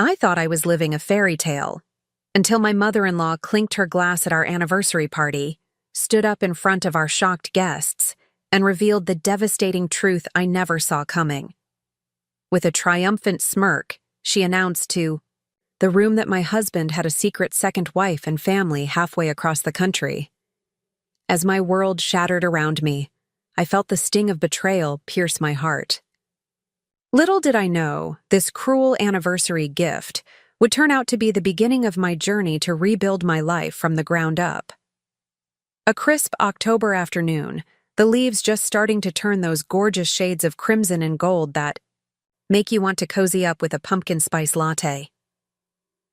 I thought I was living a fairy tale, until my mother-in-law clinked her glass at our anniversary party, stood up in front of our shocked guests, and revealed the devastating truth I never saw coming. With a triumphant smirk, she announced the room that my husband had a secret second wife and family halfway across the country. As my world shattered around me, I felt the sting of betrayal pierce my heart. Little did I know, this cruel anniversary gift would turn out to be the beginning of my journey to rebuild my life from the ground up. A crisp October afternoon, the leaves just starting to turn those gorgeous shades of crimson and gold that make you want to cozy up with a pumpkin spice latte.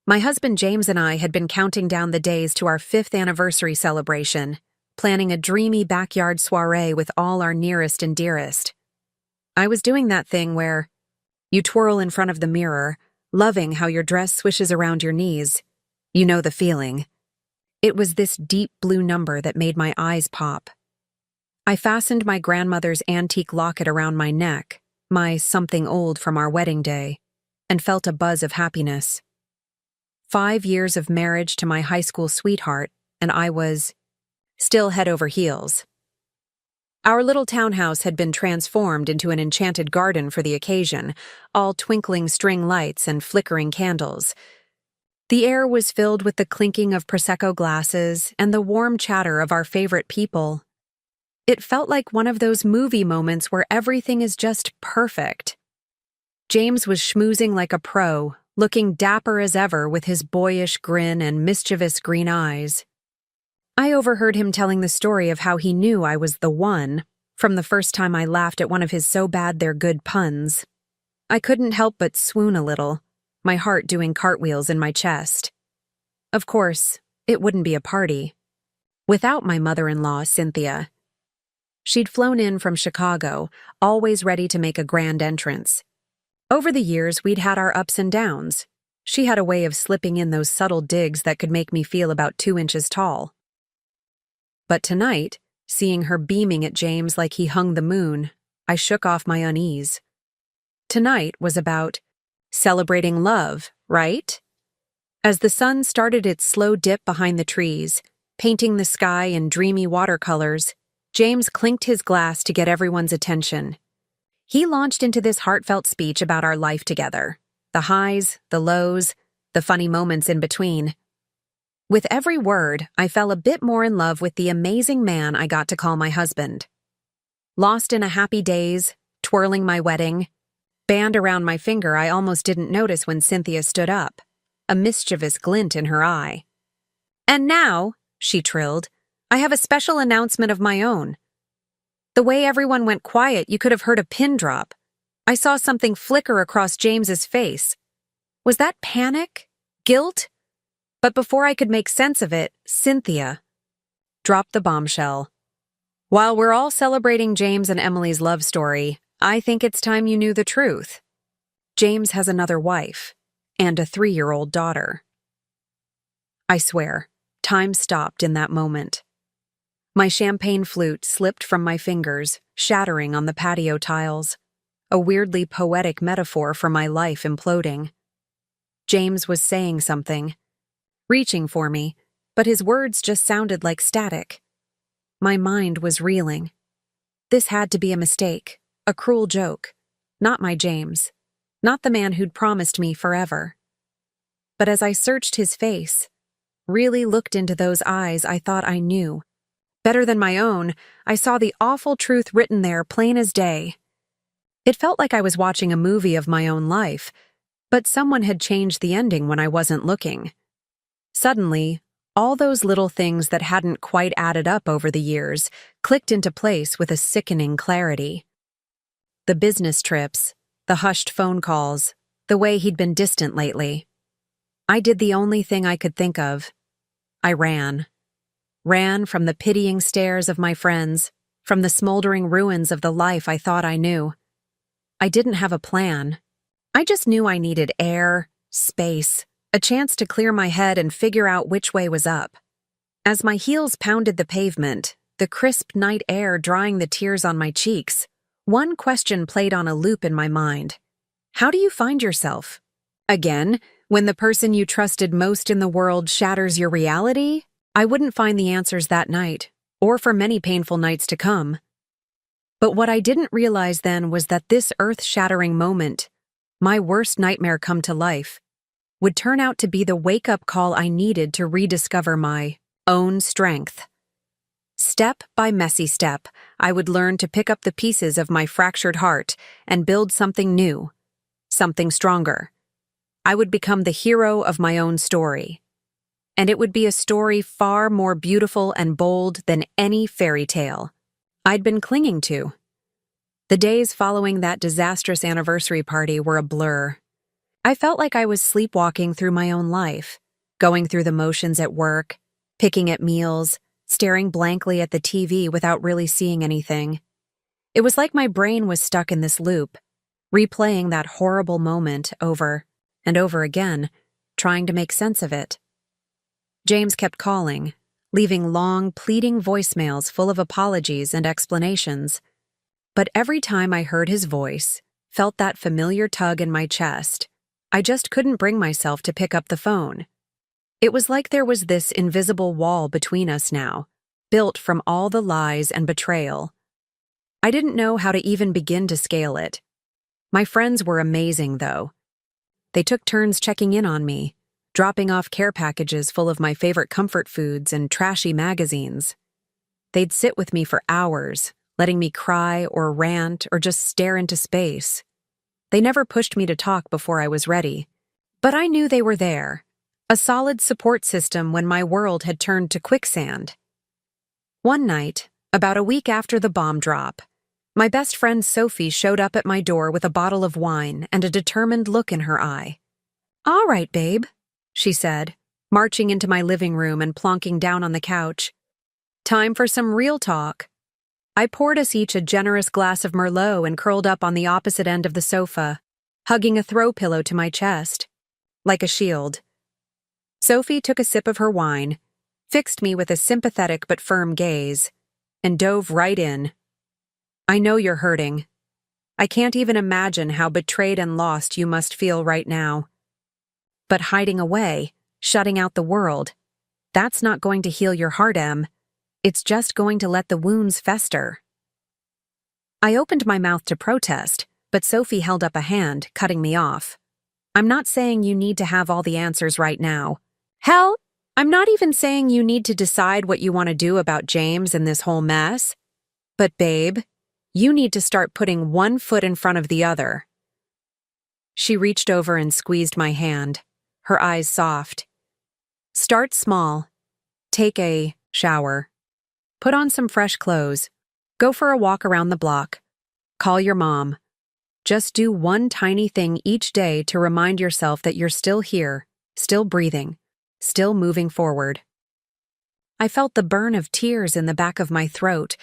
My husband James and I had been counting down the days to our 5th anniversary celebration, planning a dreamy backyard soiree with all our nearest and dearest. I was doing that thing where you twirl in front of the mirror, loving how your dress swishes around your knees. You know the feeling. It was this deep blue number that made my eyes pop. I fastened my grandmother's antique locket around my neck, my something old from our wedding day, and felt a buzz of happiness. 5 years of marriage to my high school sweetheart, and I was still head over heels. Our little townhouse had been transformed into an enchanted garden for the occasion, all twinkling string lights and flickering candles. The air was filled with the clinking of Prosecco glasses and the warm chatter of our favorite people. It felt like one of those movie moments where everything is just perfect. James was schmoozing like a pro, looking dapper as ever with his boyish grin and mischievous green eyes. I overheard him telling the story of how he knew I was the one from the first time I laughed at one of his so bad they're good puns. I couldn't help but swoon a little, my heart doing cartwheels in my chest. Of course, it wouldn't be a party without my mother-in-law, Cynthia. She'd flown in from Chicago, always ready to make a grand entrance. Over the years, we'd had our ups and downs. She had a way of slipping in those subtle digs that could make me feel about 2 inches tall. But tonight, seeing her beaming at James like he hung the moon, I shook off my unease. Tonight was about celebrating love, right? As the sun started its slow dip behind the trees, painting the sky in dreamy watercolors, James clinked his glass to get everyone's attention. He launched into this heartfelt speech about our life together, the highs, the lows, the funny moments in between. With every word, I fell a bit more in love with the amazing man I got to call my husband. Lost in a happy daze, twirling my wedding band around my finger, I almost didn't notice when Cynthia stood up, a mischievous glint in her eye. "And now," she trilled, "I have a special announcement of my own." The way everyone went quiet, you could have heard a pin drop. I saw something flicker across James's face. Was that panic? Guilt? But before I could make sense of it, Cynthia dropped the bombshell. "While we're all celebrating James and Emily's love story, I think it's time you knew the truth. James has another wife and a 3-year-old daughter." I swear, time stopped in that moment. My champagne flute slipped from my fingers, shattering on the patio tiles, a weirdly poetic metaphor for my life imploding. James was saying something, reaching for me, but his words just sounded like static. My mind was reeling. This had to be a mistake, a cruel joke. Not my James, not the man who'd promised me forever. But as I searched his face, really looked into those eyes I thought I knew, better than my own, I saw the awful truth written there plain as day. It felt like I was watching a movie of my own life, but someone had changed the ending when I wasn't looking. Suddenly, all those little things that hadn't quite added up over the years clicked into place with a sickening clarity. The business trips, the hushed phone calls, the way he'd been distant lately. I did the only thing I could think of. I ran. Ran from the pitying stares of my friends, from the smoldering ruins of the life I thought I knew. I didn't have a plan. I just knew I needed air, space, a chance to clear my head and figure out which way was up. As my heels pounded the pavement, the crisp night air drying the tears on my cheeks, one question played on a loop in my mind. How do you find yourself? Again, When the person you trusted most in the world shatters your reality, I wouldn't find the answers that night, or for many painful nights to come. But what I didn't realize then was that this earth-shattering moment, my worst nightmare come to life, would turn out to be the wake-up call I needed to rediscover my own strength. Step by messy step, I would learn to pick up the pieces of my fractured heart and build something new, something stronger. I would become the hero of my own story. And it would be a story far more beautiful and bold than any fairy tale I'd been clinging to. The days following that disastrous anniversary party were a blur. I felt like I was sleepwalking through my own life, going through the motions at work, picking at meals, staring blankly at the TV without really seeing anything. It was like my brain was stuck in this loop, replaying that horrible moment over and over again, trying to make sense of it. James kept calling, leaving long, pleading voicemails full of apologies and explanations. But every time I heard his voice, felt that familiar tug in my chest, I just couldn't bring myself to pick up the phone. It was like there was this invisible wall between us now, built from all the lies and betrayal. I didn't know how to even begin to scale it. My friends were amazing, though. They took turns checking in on me, dropping off care packages full of my favorite comfort foods and trashy magazines. They'd sit with me for hours, letting me cry or rant or just stare into space. They never pushed me to talk before I was ready, but I knew they were there, a solid support system when my world had turned to quicksand. One night, about a week after the bomb drop, my best friend Sophie showed up at my door with a bottle of wine and a determined look in her eye. "All right, babe," she said, marching into my living room and plonking down on the couch. "Time for some real talk." I poured us each a generous glass of Merlot and curled up on the opposite end of the sofa, hugging a throw pillow to my chest, like a shield. Sophie took a sip of her wine, fixed me with a sympathetic but firm gaze, and dove right in. "I know you're hurting. I can't even imagine how betrayed and lost you must feel right now. But hiding away, shutting out the world, that's not going to heal your heart, Em. It's just going to let the wounds fester." I opened my mouth to protest, but Sophie held up a hand, cutting me off. "I'm not saying you need to have all the answers right now. Hell, I'm not even saying you need to decide what you want to do about James and this whole mess. But babe, you need to start putting one foot in front of the other." She reached over and squeezed my hand, her eyes soft. "Start small. Take a shower. Put on some fresh clothes. Go for a walk around the block. Call your mom. Just do one tiny thing each day to remind yourself that you're still here, still breathing, still moving forward." I felt the burn of tears in the back of my throat,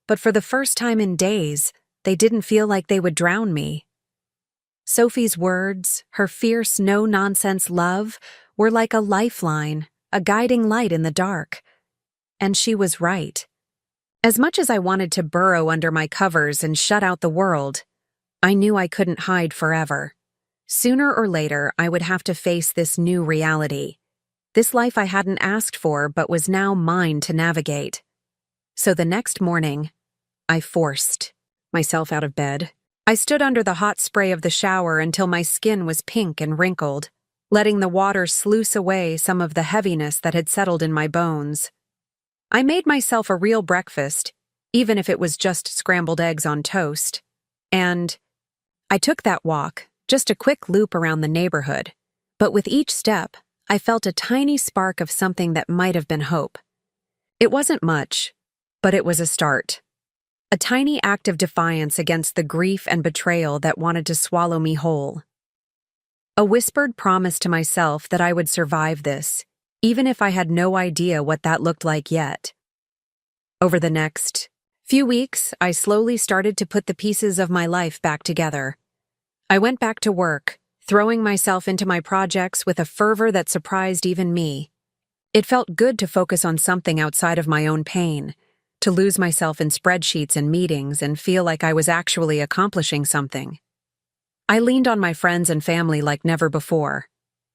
but for the first time in days, they didn't feel like they would drown me. Sophie's words, her fierce, no-nonsense love, were like a lifeline, a guiding light in the dark. And she was right. As much as I wanted to burrow under my covers and shut out the world, I knew I couldn't hide forever. Sooner or later, I would have to face this new reality. This life I hadn't asked for but was now mine to navigate. So the next morning, I forced myself out of bed. I stood under the hot spray of the shower until my skin was pink and wrinkled, letting the water sluice away some of the heaviness that had settled in my bones. I made myself a real breakfast, even if it was just scrambled eggs on toast. And I took that walk, just a quick loop around the neighborhood. But with each step, I felt a tiny spark of something that might have been hope. It wasn't much, but it was a start. A tiny act of defiance against the grief and betrayal that wanted to swallow me whole. A whispered promise to myself that I would survive this, even if I had no idea what that looked like yet. Over the next few weeks, I slowly started to put the pieces of my life back together. I went back to work, throwing myself into my projects with a fervor that surprised even me. It felt good to focus on something outside of my own pain, to lose myself in spreadsheets and meetings and feel like I was actually accomplishing something. I leaned on my friends and family like never before.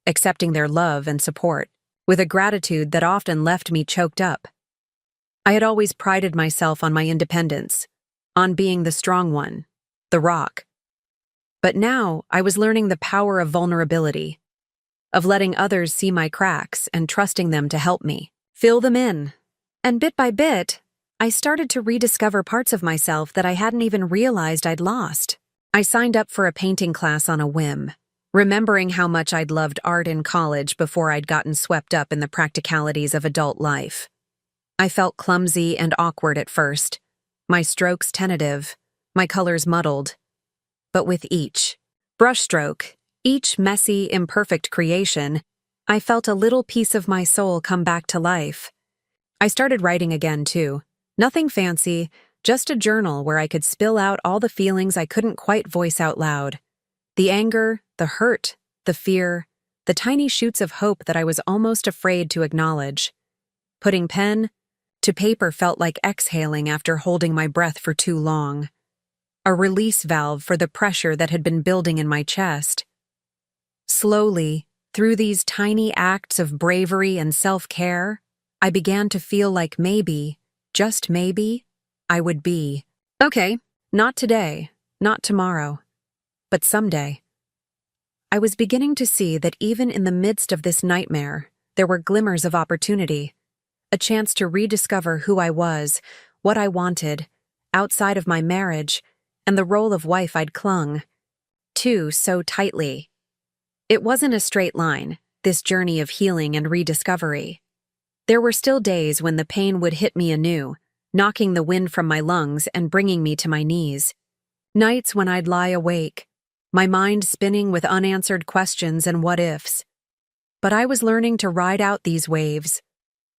accepting their love and support, with a gratitude that often left me choked up. I had always prided myself on my independence, on being the strong one, the rock. But now I was learning the power of vulnerability, of letting others see my cracks and trusting them to help me, fill them in. And bit by bit, I started to rediscover parts of myself that I hadn't even realized I'd lost. I signed up for a painting class on a whim, remembering how much I'd loved art in college before I'd gotten swept up in the practicalities of adult life. I felt clumsy and awkward at first, my strokes tentative, my colors muddled. But with each brushstroke, each messy, imperfect creation, I felt a little piece of my soul come back to life. I started writing again, too. Nothing fancy, just a journal where I could spill out all the feelings I couldn't quite voice out loud. The anger, the hurt, the fear, the tiny shoots of hope that I was almost afraid to acknowledge. Putting pen to paper felt like exhaling after holding my breath for too long. A release valve for the pressure that had been building in my chest. Slowly, through these tiny acts of bravery and self-care, I began to feel like maybe, just maybe, I would be. Okay, not today, not tomorrow, but someday. I was beginning to see that even in the midst of this nightmare, there were glimmers of opportunity, a chance to rediscover who I was, what I wanted, outside of my marriage, and the role of wife I'd clung to so tightly. It wasn't a straight line, this journey of healing and rediscovery. There were still days when the pain would hit me anew, knocking the wind from my lungs and bringing me to my knees. Nights when I'd lie awake, my mind spinning with unanswered questions and what-ifs. But I was learning to ride out these waves,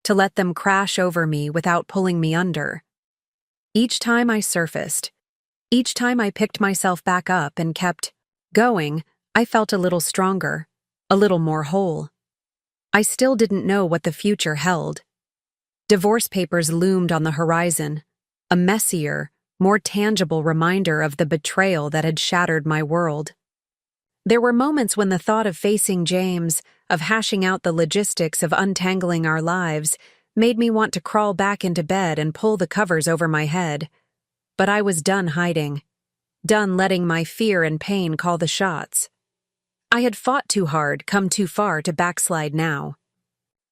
to let them crash over me without pulling me under. Each time I surfaced, each time I picked myself back up and kept going, I felt a little stronger, a little more whole. I still didn't know what the future held. Divorce papers loomed on the horizon, a messier, more tangible reminder of the betrayal that had shattered my world. There were moments when the thought of facing James, of hashing out the logistics of untangling our lives, made me want to crawl back into bed and pull the covers over my head. But I was done hiding, done letting my fear and pain call the shots. I had fought too hard, come too far to backslide now.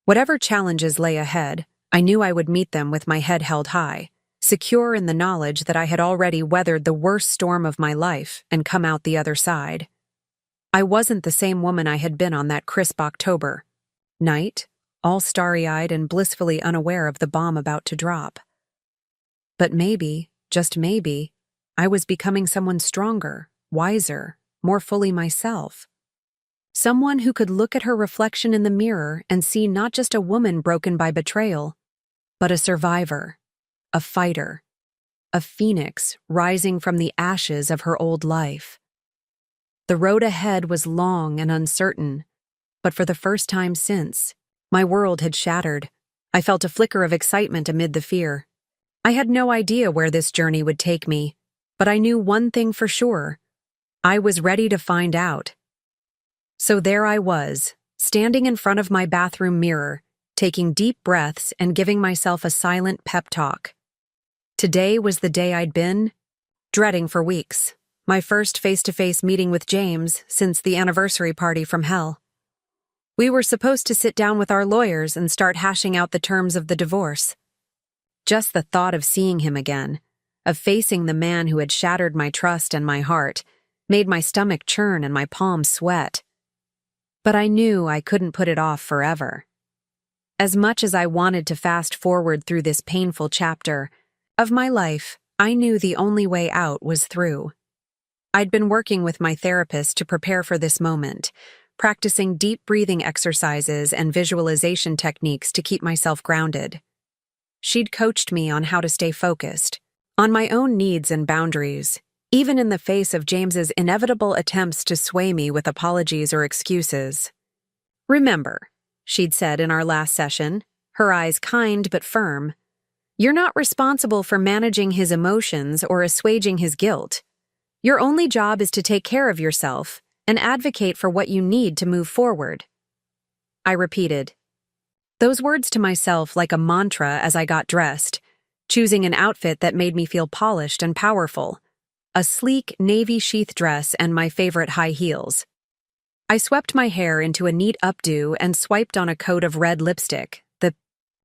Whatever challenges lay ahead, I knew I would meet them with my head held high, secure in the knowledge that I had already weathered the worst storm of my life and come out the other side. I wasn't the same woman I had been on that crisp October night, all starry-eyed and blissfully unaware of the bomb about to drop. But maybe, just maybe, I was becoming someone stronger, wiser, more fully myself. Someone who could look at her reflection in the mirror and see not just a woman broken by betrayal, but a survivor, a fighter, a phoenix rising from the ashes of her old life. The road ahead was long and uncertain, but for the first time since, my world had shattered. I felt a flicker of excitement amid the fear. I had no idea where this journey would take me, but I knew one thing for sure. I was ready to find out. So there I was, standing in front of my bathroom mirror, taking deep breaths and giving myself a silent pep talk. Today was the day I'd been dreading for weeks, my first face-to-face meeting with James since the anniversary party from hell. We were supposed to sit down with our lawyers and start hashing out the terms of the divorce. Just the thought of seeing him again, of facing the man who had shattered my trust and my heart, made my stomach churn and my palms sweat. But I knew I couldn't put it off forever. As much as I wanted to fast forward through this painful chapter of my life, I knew the only way out was through. I'd been working with my therapist to prepare for this moment, practicing deep breathing exercises and visualization techniques to keep myself grounded. She'd coached me on how to stay focused, on my own needs and boundaries, even in the face of James's inevitable attempts to sway me with apologies or excuses. "Remember," she'd said in our last session, her eyes kind but firm, "you're not responsible for managing his emotions or assuaging his guilt. Your only job is to take care of yourself and advocate for what you need to move forward. I repeated. Those words to myself like a mantra as I got dressed, choosing an outfit that made me feel polished and powerful. A sleek navy sheath dress and my favorite high heels. I swept my hair into a neat updo and swiped on a coat of red lipstick, the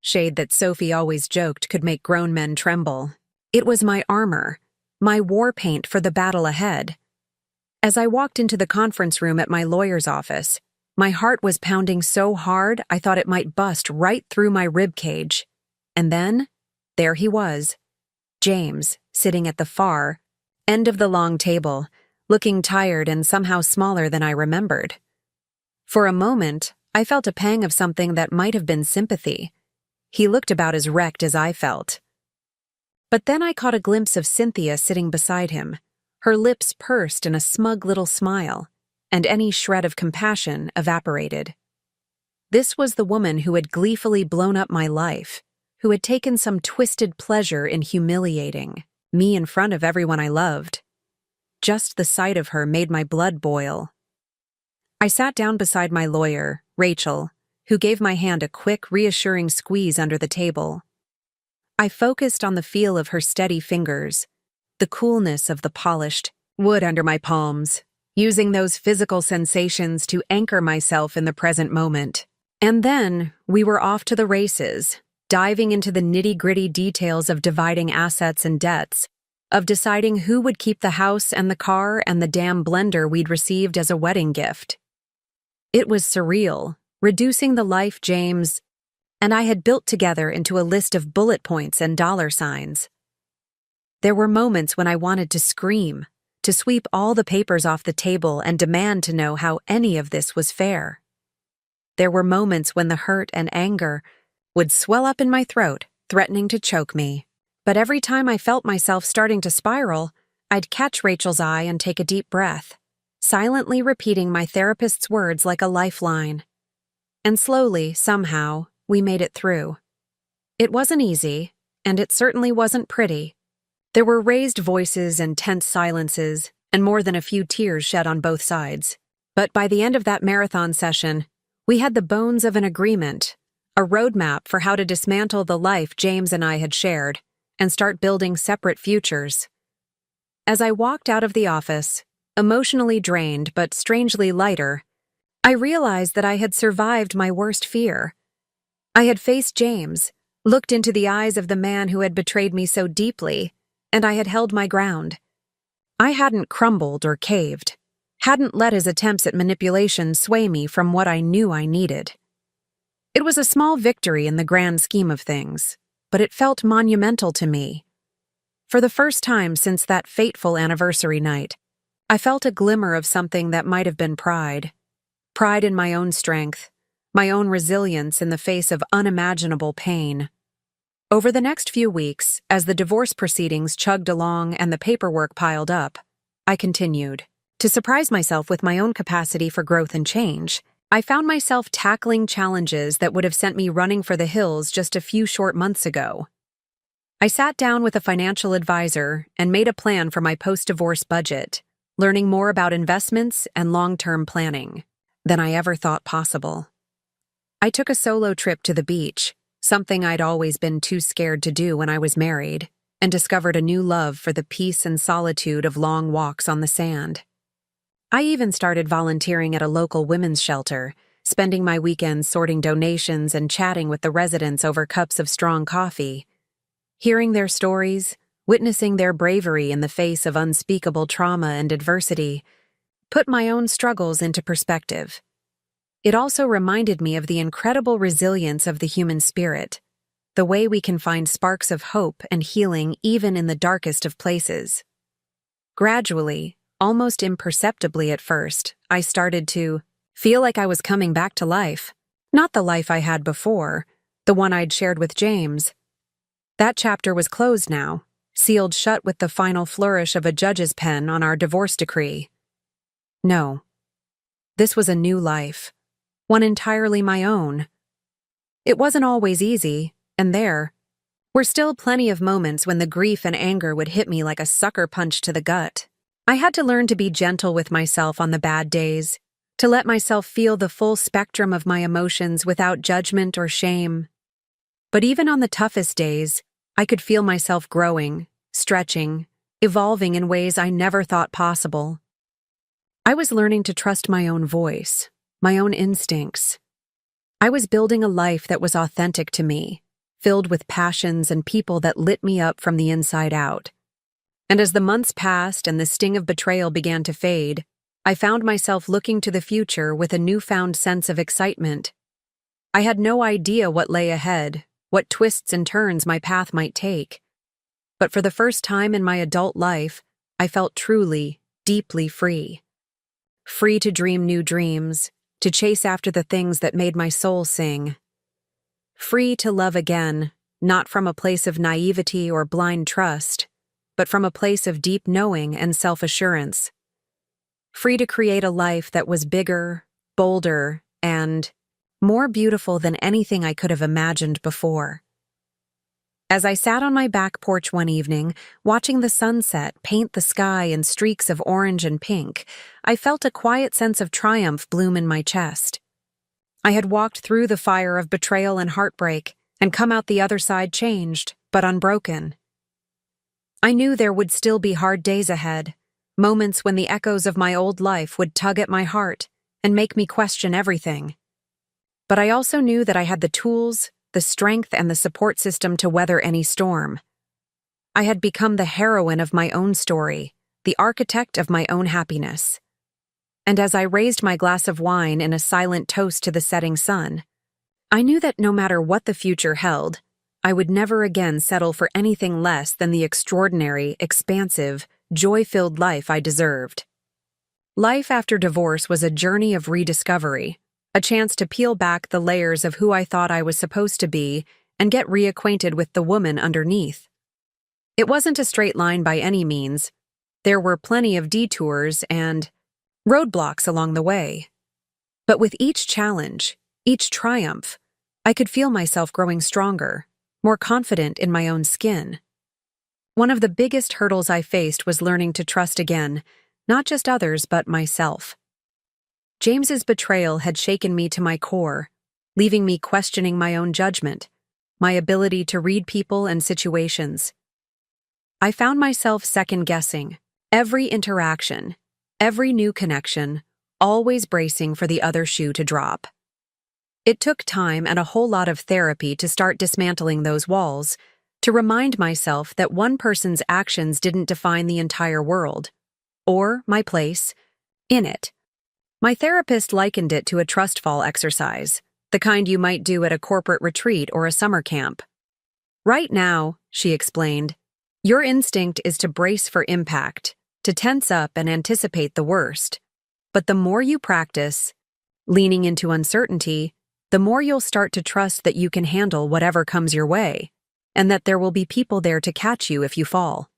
shade that Sophie always joked could make grown men tremble. It was my armor, my war paint for the battle ahead. As I walked into the conference room at my lawyer's office, my heart was pounding so hard I thought it might bust right through my rib cage. And then, there he was, James, sitting at the far end of the long table, looking tired and somehow smaller than I remembered. For a moment, I felt a pang of something that might have been sympathy. He looked about as wrecked as I felt. But then I caught a glimpse of Cynthia sitting beside him, her lips pursed in a smug little smile, and any shred of compassion evaporated. This was the woman who had gleefully blown up my life, who had taken some twisted pleasure in humiliating me in front of everyone I loved. Just the sight of her made my blood boil. I sat down beside my lawyer, Rachel, who gave my hand a quick, reassuring squeeze under the table. I focused on the feel of her steady fingers, the coolness of the polished wood under my palms, using those physical sensations to anchor myself in the present moment. And then we were off to the races, diving into the nitty-gritty details of dividing assets and debts, of deciding who would keep the house and the car and the damn blender we'd received as a wedding gift. It was surreal, reducing the life James and I had built together into a list of bullet points and dollar signs. There were moments when I wanted to scream, to sweep all the papers off the table and demand to know how any of this was fair. There were moments when the hurt and anger would swell up in my throat, threatening to choke me. But every time I felt myself starting to spiral, I'd catch Rachel's eye and take a deep breath, silently repeating my therapist's words like a lifeline. And slowly, somehow, we made it through. It wasn't easy, and it certainly wasn't pretty. There were raised voices and tense silences, and more than a few tears shed on both sides. But by the end of that marathon session, we had the bones of an agreement, a roadmap for how to dismantle the life James and I had shared, and start building separate futures. As I walked out of the office, emotionally drained but strangely lighter, I realized that I had survived my worst fear. I had faced James, looked into the eyes of the man who had betrayed me so deeply, and I had held my ground. I hadn't crumbled or caved, hadn't let his attempts at manipulation sway me from what I knew I needed. It was a small victory in the grand scheme of things, but it felt monumental to me. For the first time since that fateful anniversary night, I felt a glimmer of something that might have been pride. Pride in my own strength, my own resilience in the face of unimaginable pain. Over the next few weeks, as the divorce proceedings chugged along and the paperwork piled up, I continued to surprise myself with my own capacity for growth and change. I found myself tackling challenges that would have sent me running for the hills just a few short months ago. I sat down with a financial advisor and made a plan for my post-divorce budget, learning more about investments and long-term planning than I ever thought possible. I took a solo trip to the beach, something I'd always been too scared to do when I was married, and discovered a new love for the peace and solitude of long walks on the sand. I even started volunteering at a local women's shelter, spending my weekends sorting donations and chatting with the residents over cups of strong coffee. Hearing their stories, witnessing their bravery in the face of unspeakable trauma and adversity, put my own struggles into perspective. It also reminded me of the incredible resilience of the human spirit, the way we can find sparks of hope and healing even in the darkest of places. Gradually, almost imperceptibly at first, I started to feel like I was coming back to life. Not the life I had before, the one I'd shared with James. That chapter was closed now, sealed shut with the final flourish of a judge's pen on our divorce decree. No. This was a new life, one entirely my own. It wasn't always easy, and there were still plenty of moments when the grief and anger would hit me like a sucker punch to the gut. I had to learn to be gentle with myself on the bad days, to let myself feel the full spectrum of my emotions without judgment or shame. But even on the toughest days, I could feel myself growing, stretching, evolving in ways I never thought possible. I was learning to trust my own voice, my own instincts. I was building a life that was authentic to me, filled with passions and people that lit me up from the inside out. And as the months passed and the sting of betrayal began to fade, I found myself looking to the future with a newfound sense of excitement. I had no idea what lay ahead, what twists and turns my path might take. But for the first time in my adult life, I felt truly, deeply free. Free to dream new dreams, to chase after the things that made my soul sing. Free to love again, not from a place of naivety or blind trust, but from a place of deep knowing and self-assurance. Free to create a life that was bigger, bolder, and more beautiful than anything I could have imagined before. As I sat on my back porch one evening, watching the sunset paint the sky in streaks of orange and pink, I felt a quiet sense of triumph bloom in my chest. I had walked through the fire of betrayal and heartbreak, and come out the other side changed, but unbroken. I knew there would still be hard days ahead, moments when the echoes of my old life would tug at my heart and make me question everything. But I also knew that I had the tools, the strength, and the support system to weather any storm. I had become the heroine of my own story, the architect of my own happiness. And as I raised my glass of wine in a silent toast to the setting sun, I knew that no matter what the future held, I would never again settle for anything less than the extraordinary, expansive, joy-filled life I deserved. Life after divorce was a journey of rediscovery, a chance to peel back the layers of who I thought I was supposed to be and get reacquainted with the woman underneath. It wasn't a straight line by any means. There were plenty of detours and roadblocks along the way. But with each challenge, each triumph, I could feel myself growing stronger, more confident in my own skin. One of the biggest hurdles I faced was learning to trust again, not just others but myself. James's betrayal had shaken me to my core, leaving me questioning my own judgment, my ability to read people and situations. I found myself second-guessing every interaction, every new connection, always bracing for the other shoe to drop. It took time and a whole lot of therapy to start dismantling those walls, to remind myself that one person's actions didn't define the entire world, or my place in it. My therapist likened it to a trust fall exercise, the kind you might do at a corporate retreat or a summer camp. Right now, she explained, your instinct is to brace for impact, to tense up and anticipate the worst. But the more you practice, leaning into uncertainty, the more you'll start to trust that you can handle whatever comes your way, and that there will be people there to catch you if you fall.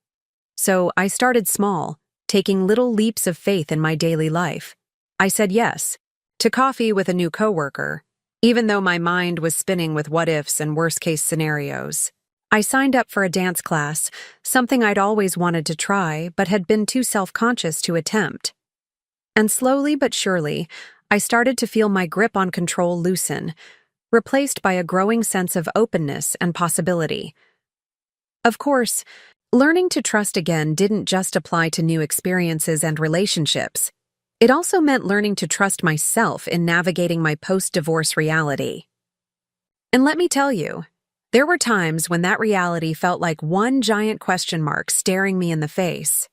So I started small, taking little leaps of faith in my daily life. I said yes to coffee with a new coworker, even though my mind was spinning with what-ifs and worst-case scenarios. I signed up for a dance class, something I'd always wanted to try but had been too self-conscious to attempt. And slowly but surely, I started to feel my grip on control loosen, replaced by a growing sense of openness and possibility. Of course, learning to trust again didn't just apply to new experiences and relationships. It also meant learning to trust myself in navigating my post-divorce reality. And let me tell you, there were times when that reality felt like one giant question mark staring me in the face.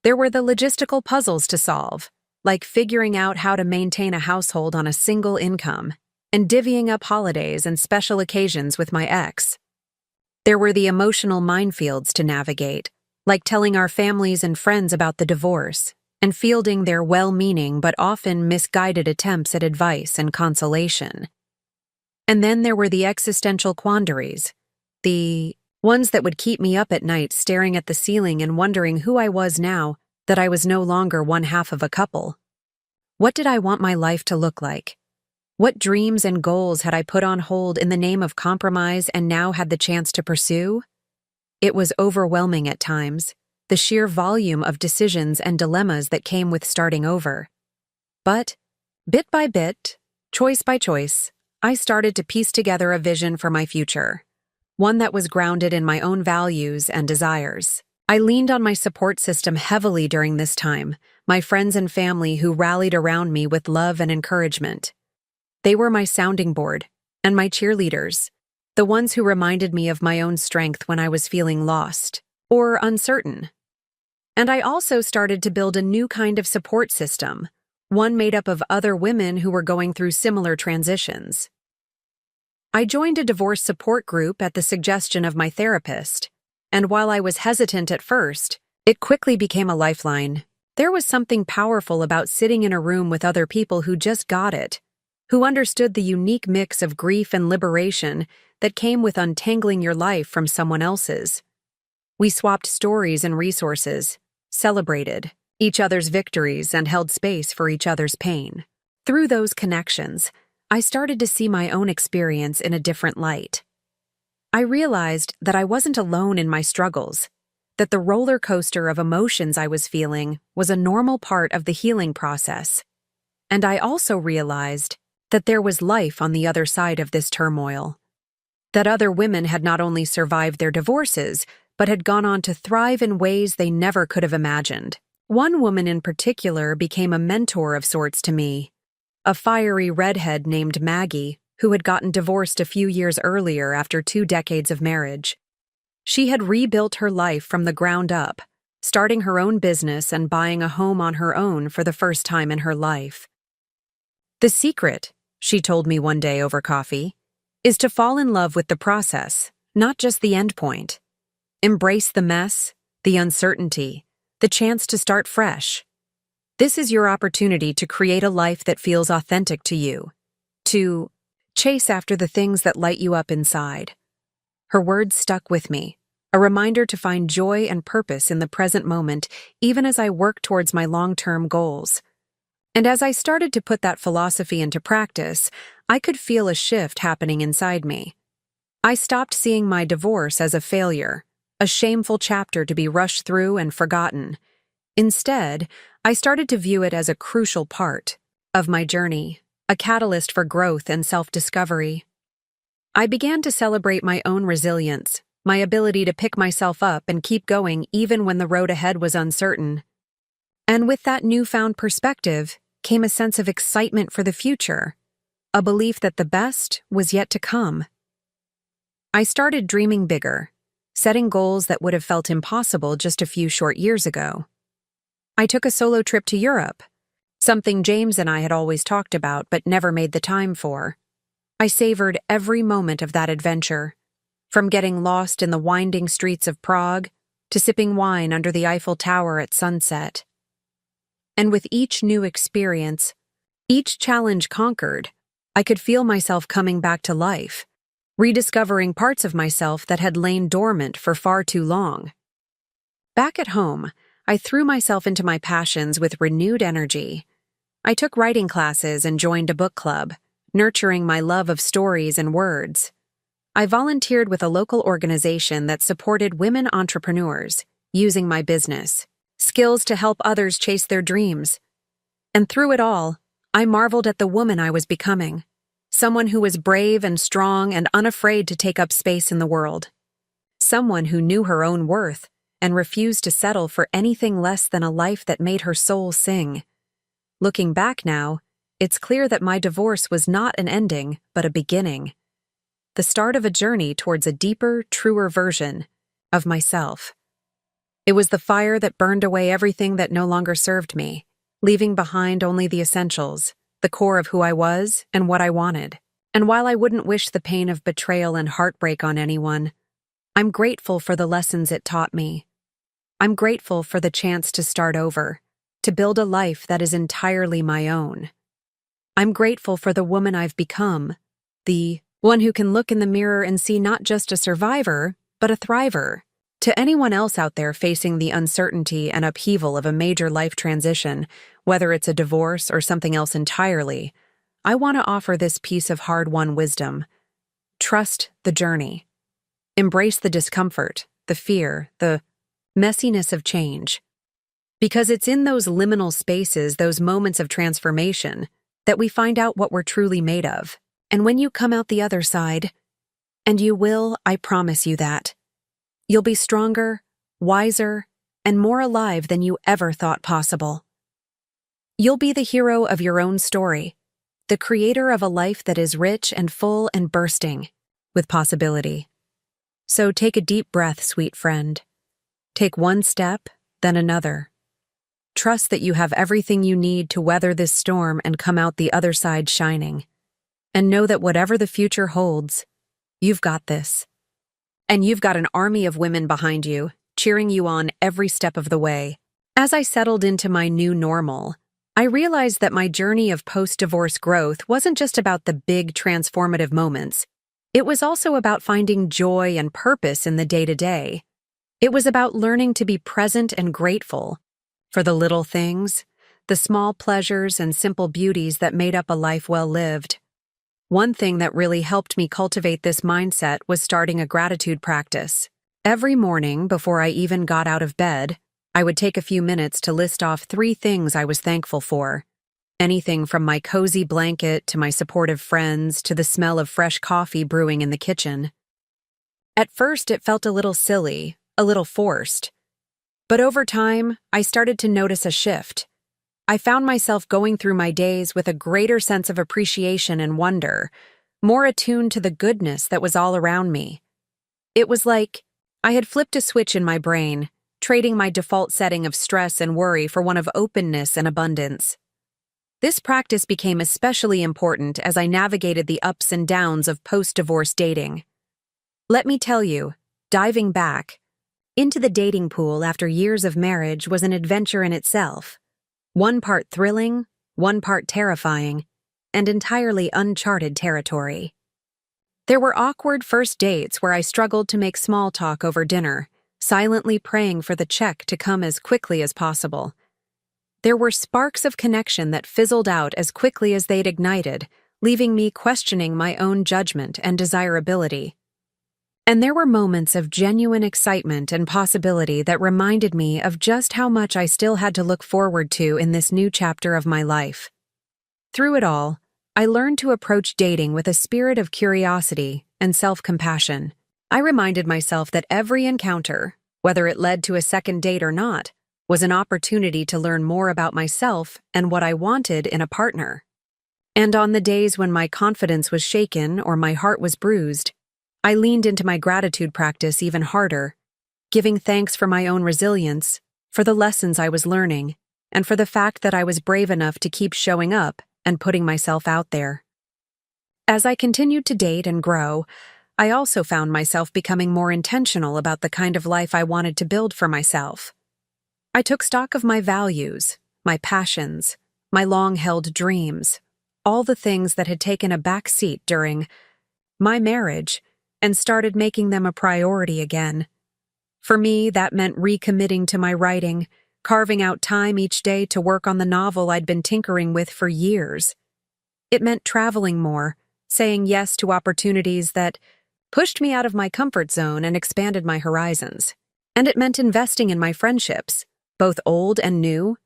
There were the logistical puzzles to solve, like figuring out how to maintain a household on a single income and divvying up holidays and special occasions with my ex. There were the emotional minefields to navigate, like telling our families and friends about the divorce and fielding their well-meaning but often misguided attempts at advice and consolation. And then there were the existential quandaries, the ones that would keep me up at night staring at the ceiling and wondering who I was now that I was no longer one half of a couple. What did I want my life to look like? What dreams and goals had I put on hold in the name of compromise and now had the chance to pursue? It was overwhelming at times, the sheer volume of decisions and dilemmas that came with starting over. But Bit by bit, choice by choice, I started to piece together a vision for my future, one that was grounded in my own values and desires. I leaned on my support system heavily during this time, my friends and family who rallied around me with love and encouragement. They were my sounding board and my cheerleaders, the ones who reminded me of my own strength when I was feeling lost or uncertain. And I also started to build a new kind of support system, one made up of other women who were going through similar transitions. I joined a divorce support group at the suggestion of my therapist, and while I was hesitant at first, it quickly became a lifeline. There was something powerful about sitting in a room with other people who just got it, who understood the unique mix of grief and liberation that came with untangling your life from someone else's. We swapped stories and resources, celebrated each other's victories, and held space for each other's pain. Through those connections, I started to see my own experience in a different light. I realized that I wasn't alone in my struggles, that the roller coaster of emotions I was feeling was a normal part of the healing process. And I also realized that there was life on the other side of this turmoil. That other women had not only survived their divorces, but had gone on to thrive in ways they never could have imagined. One woman in particular became a mentor of sorts to me, a fiery redhead named Maggie, who had gotten divorced a few years earlier after 2 decades of marriage. She had rebuilt her life from the ground up, starting her own business and buying a home on her own for the first time in her life. The secret, she told me one day over coffee, is to fall in love with the process, not just the end point. Embrace the mess, the uncertainty, the chance to start fresh. This is your opportunity to create a life that feels authentic to you, to chase after the things that light you up inside. Her words stuck with me, a reminder to find joy and purpose in the present moment, even as I work towards my long-term goals. And as I started to put that philosophy into practice, I could feel a shift happening inside me. I stopped seeing my divorce as a failure, a shameful chapter to be rushed through and forgotten. Instead, I started to view it as a crucial part of my journey, a catalyst for growth and self-discovery. I began to celebrate my own resilience, my ability to pick myself up and keep going even when the road ahead was uncertain. And with that newfound perspective came a sense of excitement for the future, a belief that the best was yet to come. I started dreaming bigger, setting goals that would have felt impossible just a few short years ago. I took a solo trip to Europe, something James and I had always talked about but never made the time for. I savored every moment of that adventure, from getting lost in the winding streets of Prague to sipping wine under the Eiffel Tower at sunset. And with each new experience, each challenge conquered, I could feel myself coming back to life, rediscovering parts of myself that had lain dormant for far too long. Back at home, I threw myself into my passions with renewed energy. I took writing classes and joined a book club, nurturing my love of stories and words. I volunteered with a local organization that supported women entrepreneurs, using my business skills to help others chase their dreams. And through it all, I marveled at the woman I was becoming, someone who was brave and strong and unafraid to take up space in the world. Someone who knew her own worth and refused to settle for anything less than a life that made her soul sing. Looking back now, it's clear that my divorce was not an ending, but a beginning. The start of a journey towards a deeper, truer version of myself. It was the fire that burned away everything that no longer served me, leaving behind only the essentials, the core of who I was and what I wanted. And while I wouldn't wish the pain of betrayal and heartbreak on anyone, I'm grateful for the lessons it taught me. I'm grateful for the chance to start over, to build a life that is entirely my own. I'm grateful for the woman I've become, the one who can look in the mirror and see not just a survivor, but a thriver. To anyone else out there facing the uncertainty and upheaval of a major life transition, whether it's a divorce or something else entirely, I want to offer this piece of hard-won wisdom. Trust the journey. Embrace the discomfort, the fear, the messiness of change. Because it's in those liminal spaces, those moments of transformation, that we find out what we're truly made of. And when you come out the other side, and you will, I promise you that, you'll be stronger, wiser, and more alive than you ever thought possible. You'll be the hero of your own story, the creator of a life that is rich and full and bursting with possibility. So take a deep breath, sweet friend. Take one step, then another. Trust that you have everything you need to weather this storm and come out the other side shining. And know that whatever the future holds, you've got this. And you've got an army of women behind you, cheering you on every step of the way. As I settled into my new normal, I realized that my journey of post-divorce growth wasn't just about the big transformative moments. It was also about finding joy and purpose in the day-to-day. It was about learning to be present and grateful for the little things, the small pleasures and simple beauties that made up a life well lived. One thing that really helped me cultivate this mindset was starting a gratitude practice. Every morning, before I even got out of bed, I would take a few minutes to list off 3 things I was thankful for. Anything from my cozy blanket to my supportive friends to the smell of fresh coffee brewing in the kitchen. At first, it felt a little silly, a little forced. But over time, I started to notice a shift. I found myself going through my days with a greater sense of appreciation and wonder, more attuned to the goodness that was all around me. It was like I had flipped a switch in my brain, trading my default setting of stress and worry for one of openness and abundance. This practice became especially important as I navigated the ups and downs of post-divorce dating. Let me tell you, diving back into the dating pool after years of marriage was an adventure in itself. One part thrilling, one part terrifying, and entirely uncharted territory. There were awkward first dates where I struggled to make small talk over dinner, silently praying for the check to come as quickly as possible. There were sparks of connection that fizzled out as quickly as they'd ignited, leaving me questioning my own judgment and desirability. And there were moments of genuine excitement and possibility that reminded me of just how much I still had to look forward to in this new chapter of my life. Through it all, I learned to approach dating with a spirit of curiosity and self-compassion. I reminded myself that every encounter, whether it led to a second date or not, was an opportunity to learn more about myself and what I wanted in a partner. And on the days when my confidence was shaken or my heart was bruised, I leaned into my gratitude practice even harder, giving thanks for my own resilience, for the lessons I was learning, and for the fact that I was brave enough to keep showing up and putting myself out there. As I continued to date and grow, I also found myself becoming more intentional about the kind of life I wanted to build for myself. I took stock of my values, my passions, my long-held dreams, all the things that had taken a back seat during my marriage, and started making them a priority again. For me, that meant recommitting to my writing, carving out time each day to work on the novel I'd been tinkering with for years. It meant traveling more, saying yes to opportunities that pushed me out of my comfort zone and expanded my horizons. And it meant investing in my friendships, both old and new,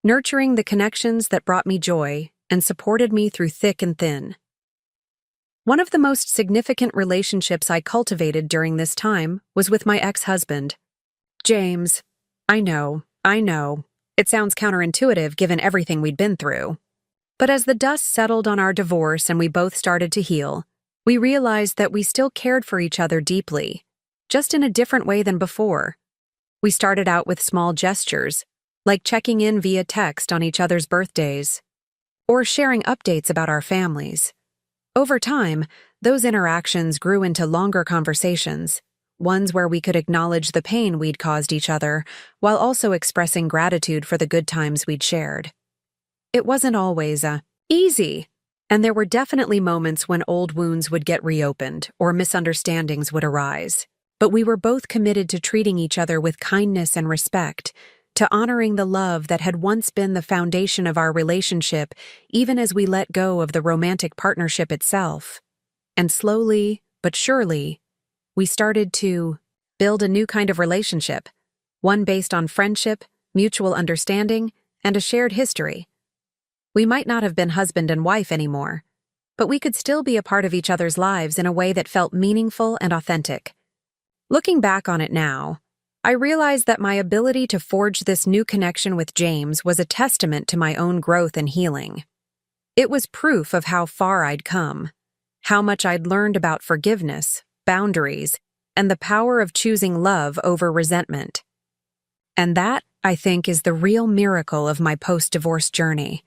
nurturing the connections that brought me joy and supported me through thick and thin. One of the most significant relationships I cultivated during this time was with my ex-husband. James, I know, it sounds counterintuitive given everything we'd been through. But as the dust settled on our divorce and we both started to heal, we realized that we still cared for each other deeply, just in a different way than before. We started out with small gestures, like checking in via text on each other's birthdays, or sharing updates about our families. Over time, those interactions grew into longer conversations, ones where we could acknowledge the pain we'd caused each other, while also expressing gratitude for the good times we'd shared. It wasn't always easy, and there were definitely moments when old wounds would get reopened or misunderstandings would arise. But we were both committed to treating each other with kindness and respect, to honoring the love that had once been the foundation of our relationship, even as we let go of the romantic partnership itself. And slowly, but surely, we started to build a new kind of relationship, one based on friendship, mutual understanding, and a shared history. We might not have been husband and wife anymore, but we could still be a part of each other's lives in a way that felt meaningful and authentic. Looking back on it now, I realize that my ability to forge this new connection with James was a testament to my own growth and healing. It was proof of how far I'd come, how much I'd learned about forgiveness, boundaries, and the power of choosing love over resentment. And that, I think, is the real miracle of my post-divorce journey.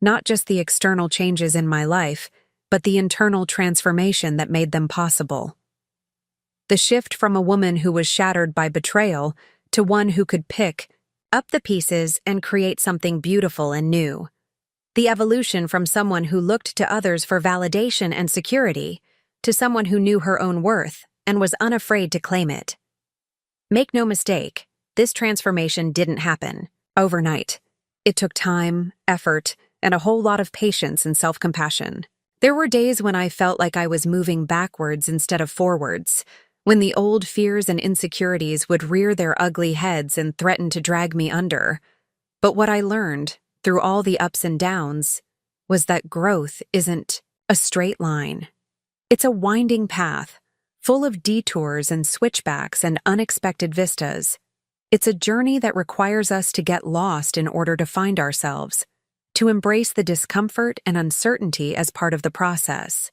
Not just the external changes in my life, but the internal transformation that made them possible. The shift from a woman who was shattered by betrayal to one who could pick up the pieces and create something beautiful and new. The evolution from someone who looked to others for validation and security to someone who knew her own worth and was unafraid to claim it. Make no mistake, this transformation didn't happen overnight. It took time, effort, and a whole lot of patience and self-compassion. There were days when I felt like I was moving backwards instead of forwards, when the old fears and insecurities would rear their ugly heads and threaten to drag me under. But what I learned, through all the ups and downs, was that growth isn't a straight line. It's a winding path, full of detours and switchbacks and unexpected vistas. It's a journey that requires us to get lost in order to find ourselves, to embrace the discomfort and uncertainty as part of the process.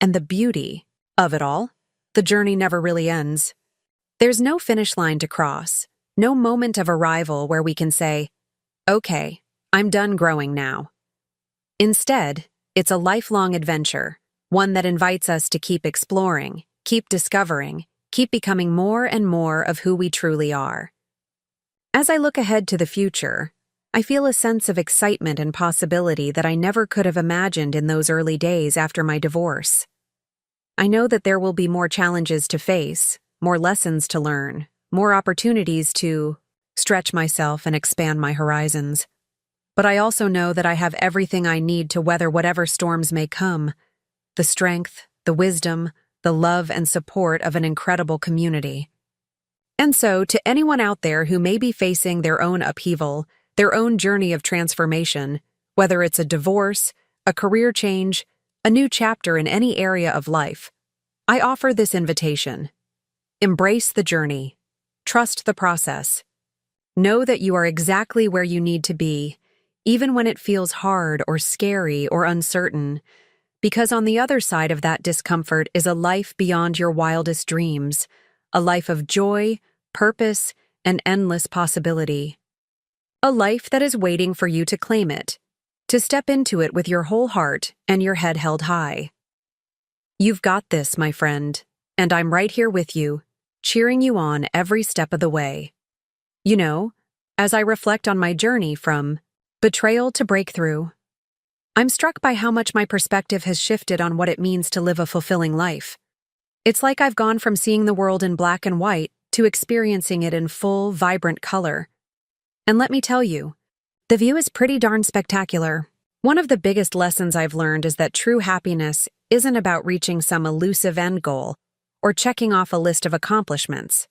And the beauty of it all, the journey never really ends. There's no finish line to cross, no moment of arrival where we can say, "Okay, I'm done growing now." Instead, it's a lifelong adventure, one that invites us to keep exploring, keep discovering, keep becoming more and more of who we truly are. As I look ahead to the future, I feel a sense of excitement and possibility that I never could have imagined in those early days after my divorce. I know that there will be more challenges to face, more lessons to learn, more opportunities to stretch myself and expand my horizons. But I also know that I have everything I need to weather whatever storms may come: the strength, the wisdom, the love and support of an incredible community. And so, to anyone out there who may be facing their own upheaval, their own journey of transformation, whether it's a divorce, a career change, a new chapter in any area of life, I offer this invitation. Embrace the journey. Trust the process. Know that you are exactly where you need to be, even when it feels hard or scary or uncertain, because on the other side of that discomfort is a life beyond your wildest dreams, a life of joy, purpose, and endless possibility. A life that is waiting for you to claim it, to step into it with your whole heart and your head held high. You've got this, my friend, and I'm right here with you, cheering you on every step of the way. You know, as I reflect on my journey from betrayal to breakthrough, I'm struck by how much my perspective has shifted on what it means to live a fulfilling life. It's like I've gone from seeing the world in black and white to experiencing it in full, vibrant color. And let me tell you, the view is pretty darn spectacular. One of the biggest lessons I've learned is that true happiness isn't about reaching some elusive end goal or checking off a list of accomplishments.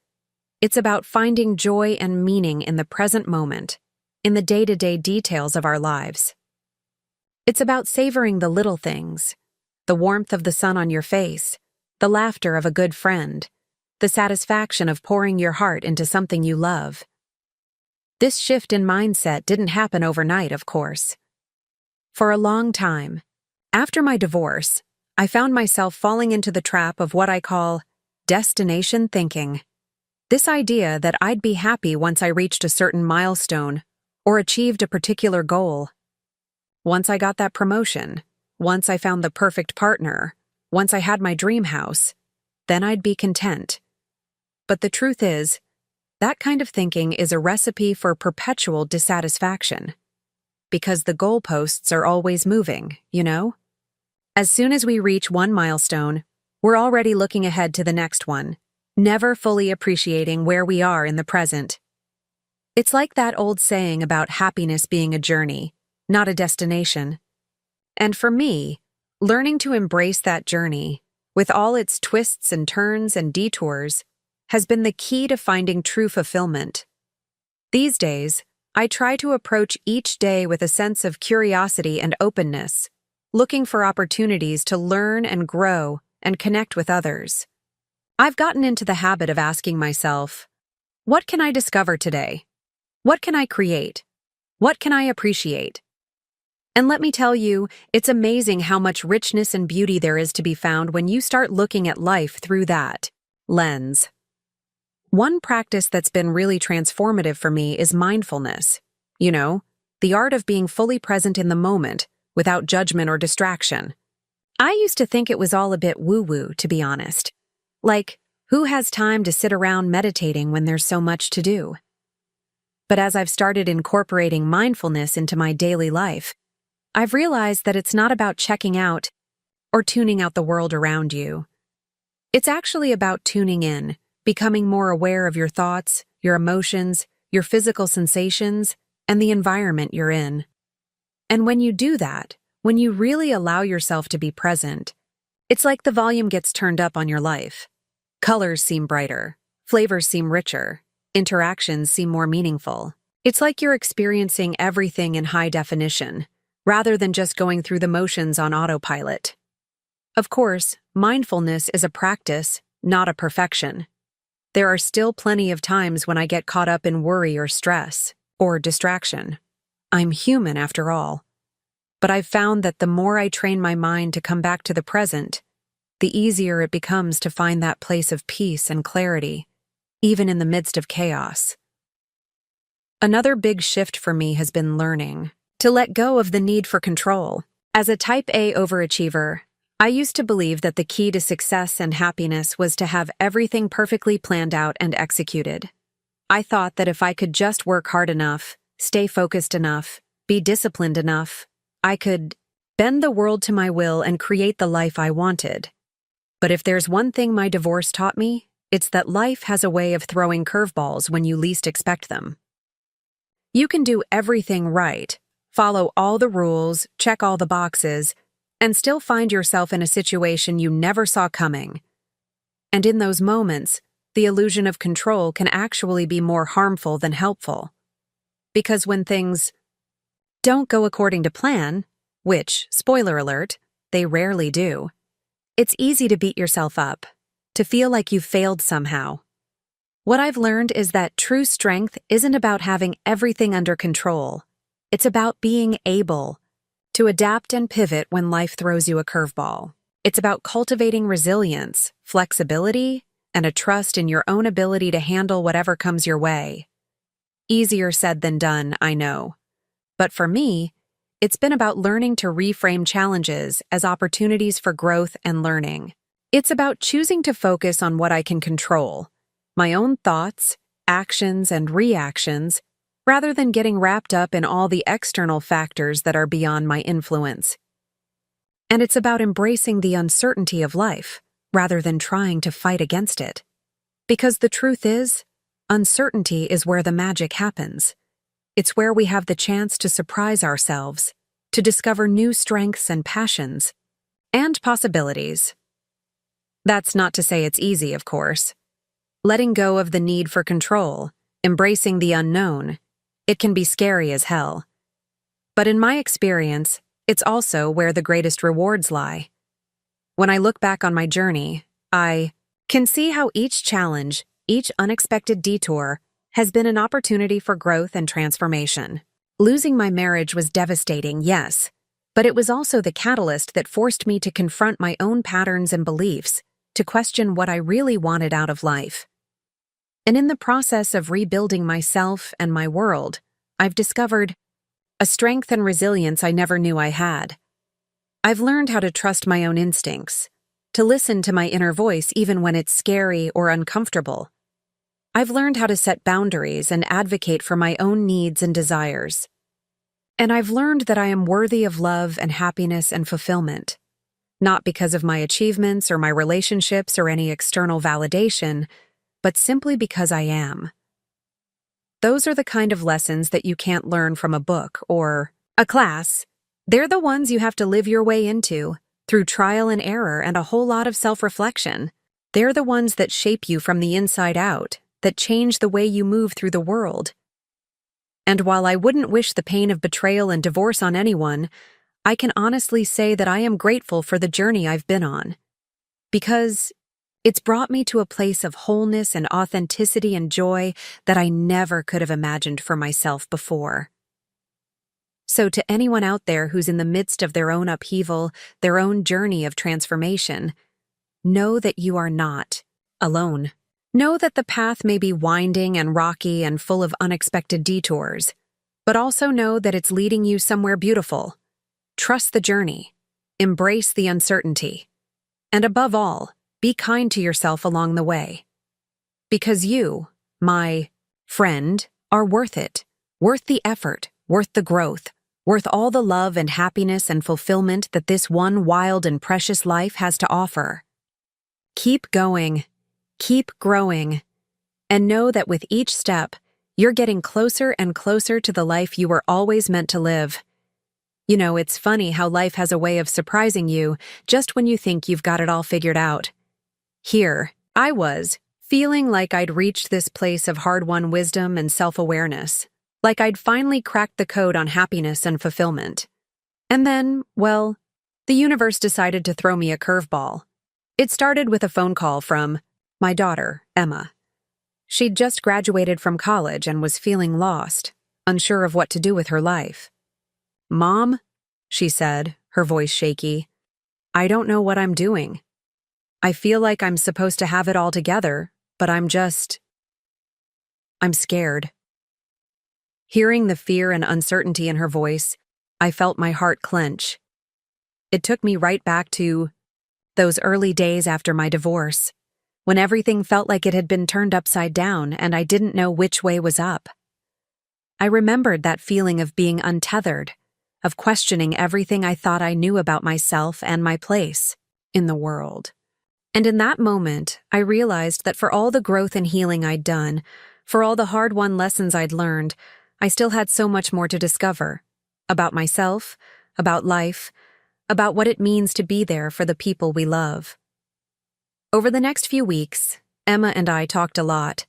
It's about finding joy and meaning in the present moment, in the day-to-day details of our lives. It's about savoring the little things, the warmth of the sun on your face, the laughter of a good friend, the satisfaction of pouring your heart into something you love. This shift in mindset didn't happen overnight, of course. For a long time, after my divorce, I found myself falling into the trap of what I call destination thinking. This idea that I'd be happy once I reached a certain milestone or achieved a particular goal. Once I got that promotion, once I found the perfect partner, once I had my dream house, then I'd be content. But the truth is, that kind of thinking is a recipe for perpetual dissatisfaction. Because the goalposts are always moving, you know? As soon as we reach one milestone, we're already looking ahead to the next one, never fully appreciating where we are in the present. It's like that old saying about happiness being a journey, not a destination. And for me, learning to embrace that journey, with all its twists and turns and detours, has been the key to finding true fulfillment. These days, I try to approach each day with a sense of curiosity and openness, looking for opportunities to learn and grow and connect with others. I've gotten into the habit of asking myself, what can I discover today? What can I create? What can I appreciate? And let me tell you, it's amazing how much richness and beauty there is to be found when you start looking at life through that lens. One practice that's been really transformative for me is mindfulness. The art of being fully present in the moment, without judgment or distraction. I used to think it was all a bit woo-woo, to be honest. Like, who has time to sit around meditating when there's so much to do? But as I've started incorporating mindfulness into my daily life, I've realized that it's not about checking out or tuning out the world around you. It's actually about tuning in, becoming more aware of your thoughts, your emotions, your physical sensations, and the environment you're in. And when you do that, when you really allow yourself to be present, it's like the volume gets turned up on your life. Colors seem brighter, flavors seem richer, interactions seem more meaningful. It's like you're experiencing everything in high definition, rather than just going through the motions on autopilot. Of course, mindfulness is a practice, not a perfection. There are still plenty of times when I get caught up in worry or stress, or distraction. I'm human after all. But I've found that the more I train my mind to come back to the present, the easier it becomes to find that place of peace and clarity, even in the midst of chaos. Another big shift for me has been learning to let go of the need for control. As a type A overachiever, I used to believe that the key to success and happiness was to have everything perfectly planned out and executed. I thought that if I could just work hard enough, stay focused enough, be disciplined enough, I could bend the world to my will and create the life I wanted. But if there's one thing my divorce taught me, it's that life has a way of throwing curveballs when you least expect them. You can do everything right, follow all the rules, check all the boxes, and still find yourself in a situation you never saw coming. And in those moments, the illusion of control can actually be more harmful than helpful. Because when things don't go according to plan, which, spoiler alert, they rarely do, it's easy to beat yourself up, to feel like you've failed somehow. What I've learned is that true strength isn't about having everything under control. It's about being able to adapt and pivot when life throws you a curveball. It's about cultivating resilience, flexibility, and a trust in your own ability to handle whatever comes your way. Easier said than done, I know. But for me, it's been about learning to reframe challenges as opportunities for growth and learning. It's about choosing to focus on what I can control, my own thoughts, actions, and reactions, rather than getting wrapped up in all the external factors that are beyond my influence. And it's about embracing the uncertainty of life, rather than trying to fight against it. Because the truth is, uncertainty is where the magic happens. It's where we have the chance to surprise ourselves, to discover new strengths and passions, and possibilities. That's not to say it's easy, of course. Letting go of the need for control, embracing the unknown, it can be scary as hell. But in my experience, it's also where the greatest rewards lie. When I look back on my journey, I can see how each challenge, each unexpected detour, has been an opportunity for growth and transformation. Losing my marriage was devastating, yes, but it was also the catalyst that forced me to confront my own patterns and beliefs, to question what I really wanted out of life. And in the process of rebuilding myself and my world, I've discovered a strength and resilience I never knew I had. I've learned how to trust my own instincts, to listen to my inner voice even when it's scary or uncomfortable. I've learned how to set boundaries and advocate for my own needs and desires. And I've learned that I am worthy of love and happiness and fulfillment, not because of my achievements or my relationships or any external validation, but simply because I am. Those are the kind of lessons that you can't learn from a book or a class. They're the ones you have to live your way into, through trial and error and a whole lot of self-reflection. They're the ones that shape you from the inside out, that change the way you move through the world. And while I wouldn't wish the pain of betrayal and divorce on anyone, I can honestly say that I am grateful for the journey I've been on. Because it's brought me to a place of wholeness and authenticity and joy that I never could have imagined for myself before. So to anyone out there who's in the midst of their own upheaval, their own journey of transformation, know that you are not alone. Know that the path may be winding and rocky and full of unexpected detours, but also know that it's leading you somewhere beautiful. Trust the journey, embrace the uncertainty, and above all, be kind to yourself along the way. Because you, my friend, are worth it, worth the effort, worth the growth, worth all the love and happiness and fulfillment that this one wild and precious life has to offer. Keep going, keep growing, and know that with each step, you're getting closer and closer to the life you were always meant to live. You know, it's funny how life has a way of surprising you just when you think you've got it all figured out. Here, I was, feeling like I'd reached this place of hard-won wisdom and self-awareness, like I'd finally cracked the code on happiness and fulfillment. And then, well, the universe decided to throw me a curveball. It started with a phone call from my daughter, Emma. She'd just graduated from college and was feeling lost, unsure of what to do with her life. "Mom," she said, her voice shaky, "I don't know what I'm doing. I feel like I'm supposed to have it all together, but I'm scared." Hearing the fear and uncertainty in her voice, I felt my heart clench. It took me right back to those early days after my divorce, when everything felt like it had been turned upside down and I didn't know which way was up. I remembered that feeling of being untethered, of questioning everything I thought I knew about myself and my place in the world. And in that moment, I realized that for all the growth and healing I'd done, for all the hard-won lessons I'd learned, I still had so much more to discover. About myself, about life, about what it means to be there for the people we love. Over the next few weeks, Emma and I talked a lot.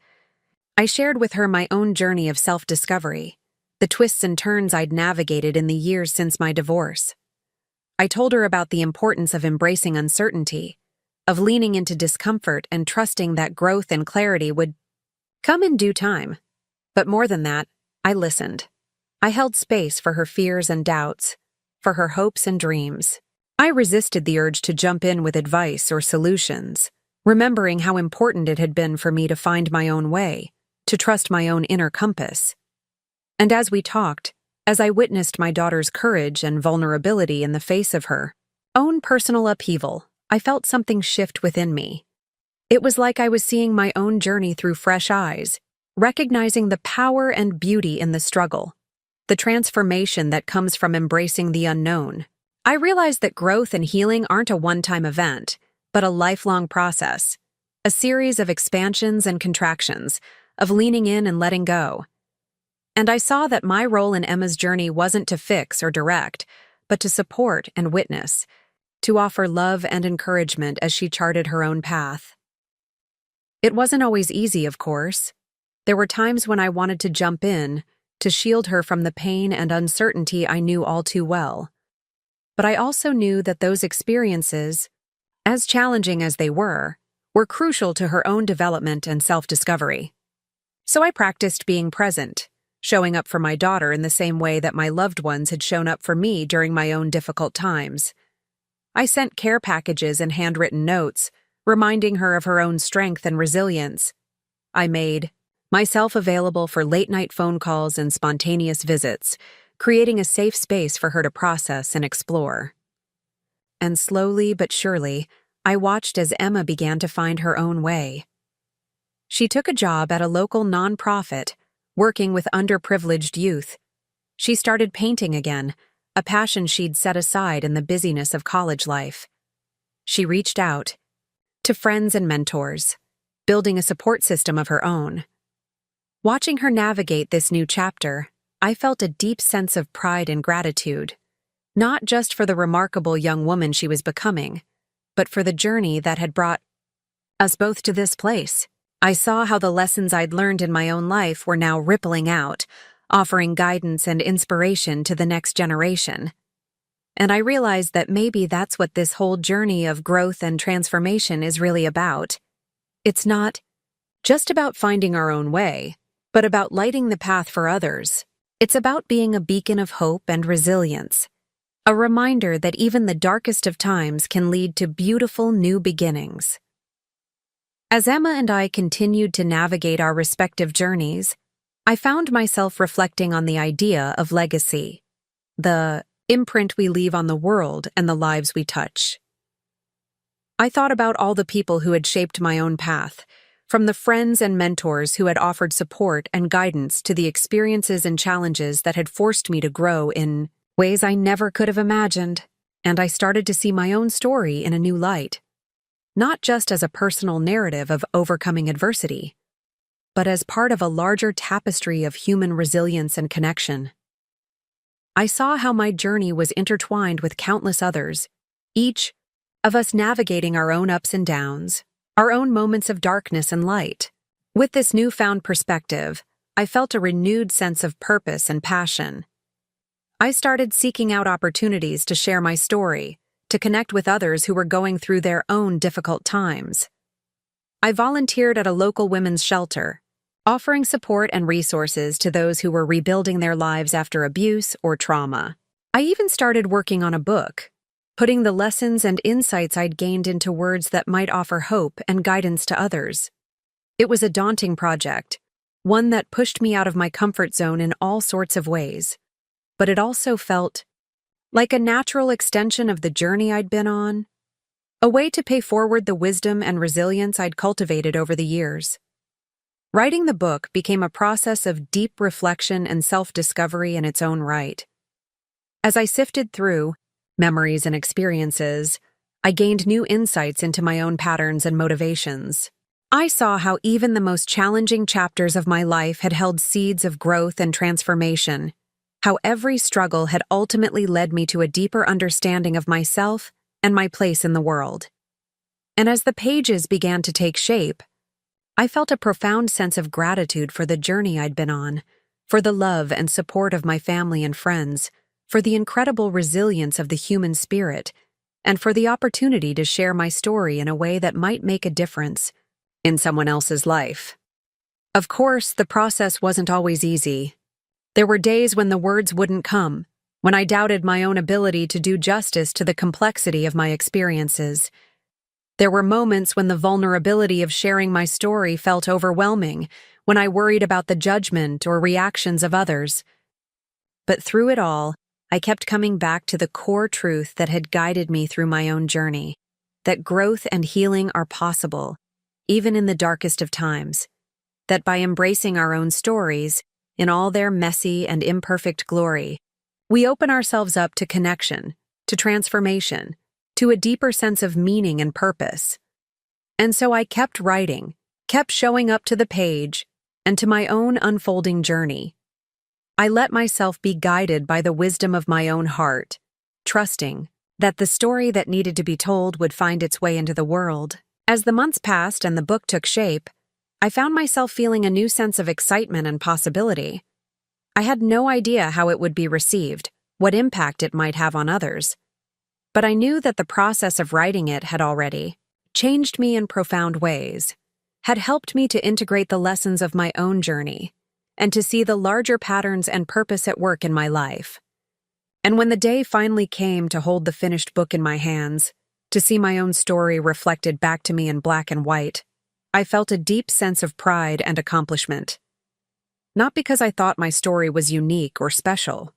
I shared with her my own journey of self-discovery, the twists and turns I'd navigated in the years since my divorce. I told her about the importance of embracing uncertainty, of leaning into discomfort and trusting that growth and clarity would come in due time. But more than that, I listened. I held space for her fears and doubts, for her hopes and dreams. I resisted the urge to jump in with advice or solutions, remembering how important it had been for me to find my own way, to trust my own inner compass. And as we talked, as I witnessed my daughter's courage and vulnerability in the face of her own personal upheaval, I felt something shift within me. It was like I was seeing my own journey through fresh eyes, recognizing the power and beauty in the struggle, the transformation that comes from embracing the unknown. I realized that growth and healing aren't a one-time event, but a lifelong process, a series of expansions and contractions, of leaning in and letting go. And I saw that my role in Emma's journey wasn't to fix or direct, but to support and witness, to offer love and encouragement as she charted her own path. It wasn't always easy, of course. There were times when I wanted to jump in, to shield her from the pain and uncertainty I knew all too well. But I also knew that those experiences, as challenging as they were crucial to her own development and self-discovery. So I practiced being present, showing up for my daughter in the same way that my loved ones had shown up for me during my own difficult times. I sent care packages and handwritten notes, reminding her of her own strength and resilience. I made myself available for late-night phone calls and spontaneous visits, creating a safe space for her to process and explore. And slowly but surely, I watched as Emma began to find her own way. She took a job at a local nonprofit, working with underprivileged youth. She started painting again, a passion she'd set aside in the busyness of college life. She reached out to friends and mentors, building a support system of her own. Watching her navigate this new chapter, I felt a deep sense of pride and gratitude, not just for the remarkable young woman she was becoming, but for the journey that had brought us both to this place. I saw how the lessons I'd learned in my own life were now rippling out, offering guidance and inspiration to the next generation. And I realized that maybe that's what this whole journey of growth and transformation is really about. It's not just about finding our own way, but about lighting the path for others. It's about being a beacon of hope and resilience, a reminder that even the darkest of times can lead to beautiful new beginnings. As Emma and I continued to navigate our respective journeys, I found myself reflecting on the idea of legacy, the imprint we leave on the world and the lives we touch. I thought about all the people who had shaped my own path, from the friends and mentors who had offered support and guidance to the experiences and challenges that had forced me to grow in ways I never could have imagined, and I started to see my own story in a new light, not just as a personal narrative of overcoming adversity, but as part of a larger tapestry of human resilience and connection. I saw how my journey was intertwined with countless others, each of us navigating our own ups and downs, our own moments of darkness and light. With this newfound perspective, I felt a renewed sense of purpose and passion. I started seeking out opportunities to share my story, to connect with others who were going through their own difficult times. I volunteered at a local women's shelter, offering support and resources to those who were rebuilding their lives after abuse or trauma. I even started working on a book, putting the lessons and insights I'd gained into words that might offer hope and guidance to others. It was a daunting project, one that pushed me out of my comfort zone in all sorts of ways, but it also felt like a natural extension of the journey I'd been on, a way to pay forward the wisdom and resilience I'd cultivated over the years. Writing the book became a process of deep reflection and self-discovery in its own right. As I sifted through memories and experiences, I gained new insights into my own patterns and motivations. I saw how even the most challenging chapters of my life had held seeds of growth and transformation, how every struggle had ultimately led me to a deeper understanding of myself and my place in the world. And as the pages began to take shape, I felt a profound sense of gratitude for the journey I'd been on, for the love and support of my family and friends, for the incredible resilience of the human spirit, and for the opportunity to share my story in a way that might make a difference in someone else's life. Of course, the process wasn't always easy. There were days when the words wouldn't come, when I doubted my own ability to do justice to the complexity of my experiences. There were moments when the vulnerability of sharing my story felt overwhelming, when I worried about the judgment or reactions of others. But through it all, I kept coming back to the core truth that had guided me through my own journey, that growth and healing are possible, even in the darkest of times, that by embracing our own stories, in all their messy and imperfect glory, we open ourselves up to connection, to transformation, to a deeper sense of meaning and purpose. And so I kept writing, kept showing up to the page, and to my own unfolding journey. I let myself be guided by the wisdom of my own heart, trusting that the story that needed to be told would find its way into the world. As the months passed and the book took shape, I found myself feeling a new sense of excitement and possibility. I had no idea how it would be received, what impact it might have on others. But I knew that the process of writing it had already changed me in profound ways, had helped me to integrate the lessons of my own journey, and to see the larger patterns and purpose at work in my life. And when the day finally came to hold the finished book in my hands, to see my own story reflected back to me in black and white, I felt a deep sense of pride and accomplishment. Not because I thought my story was unique or special,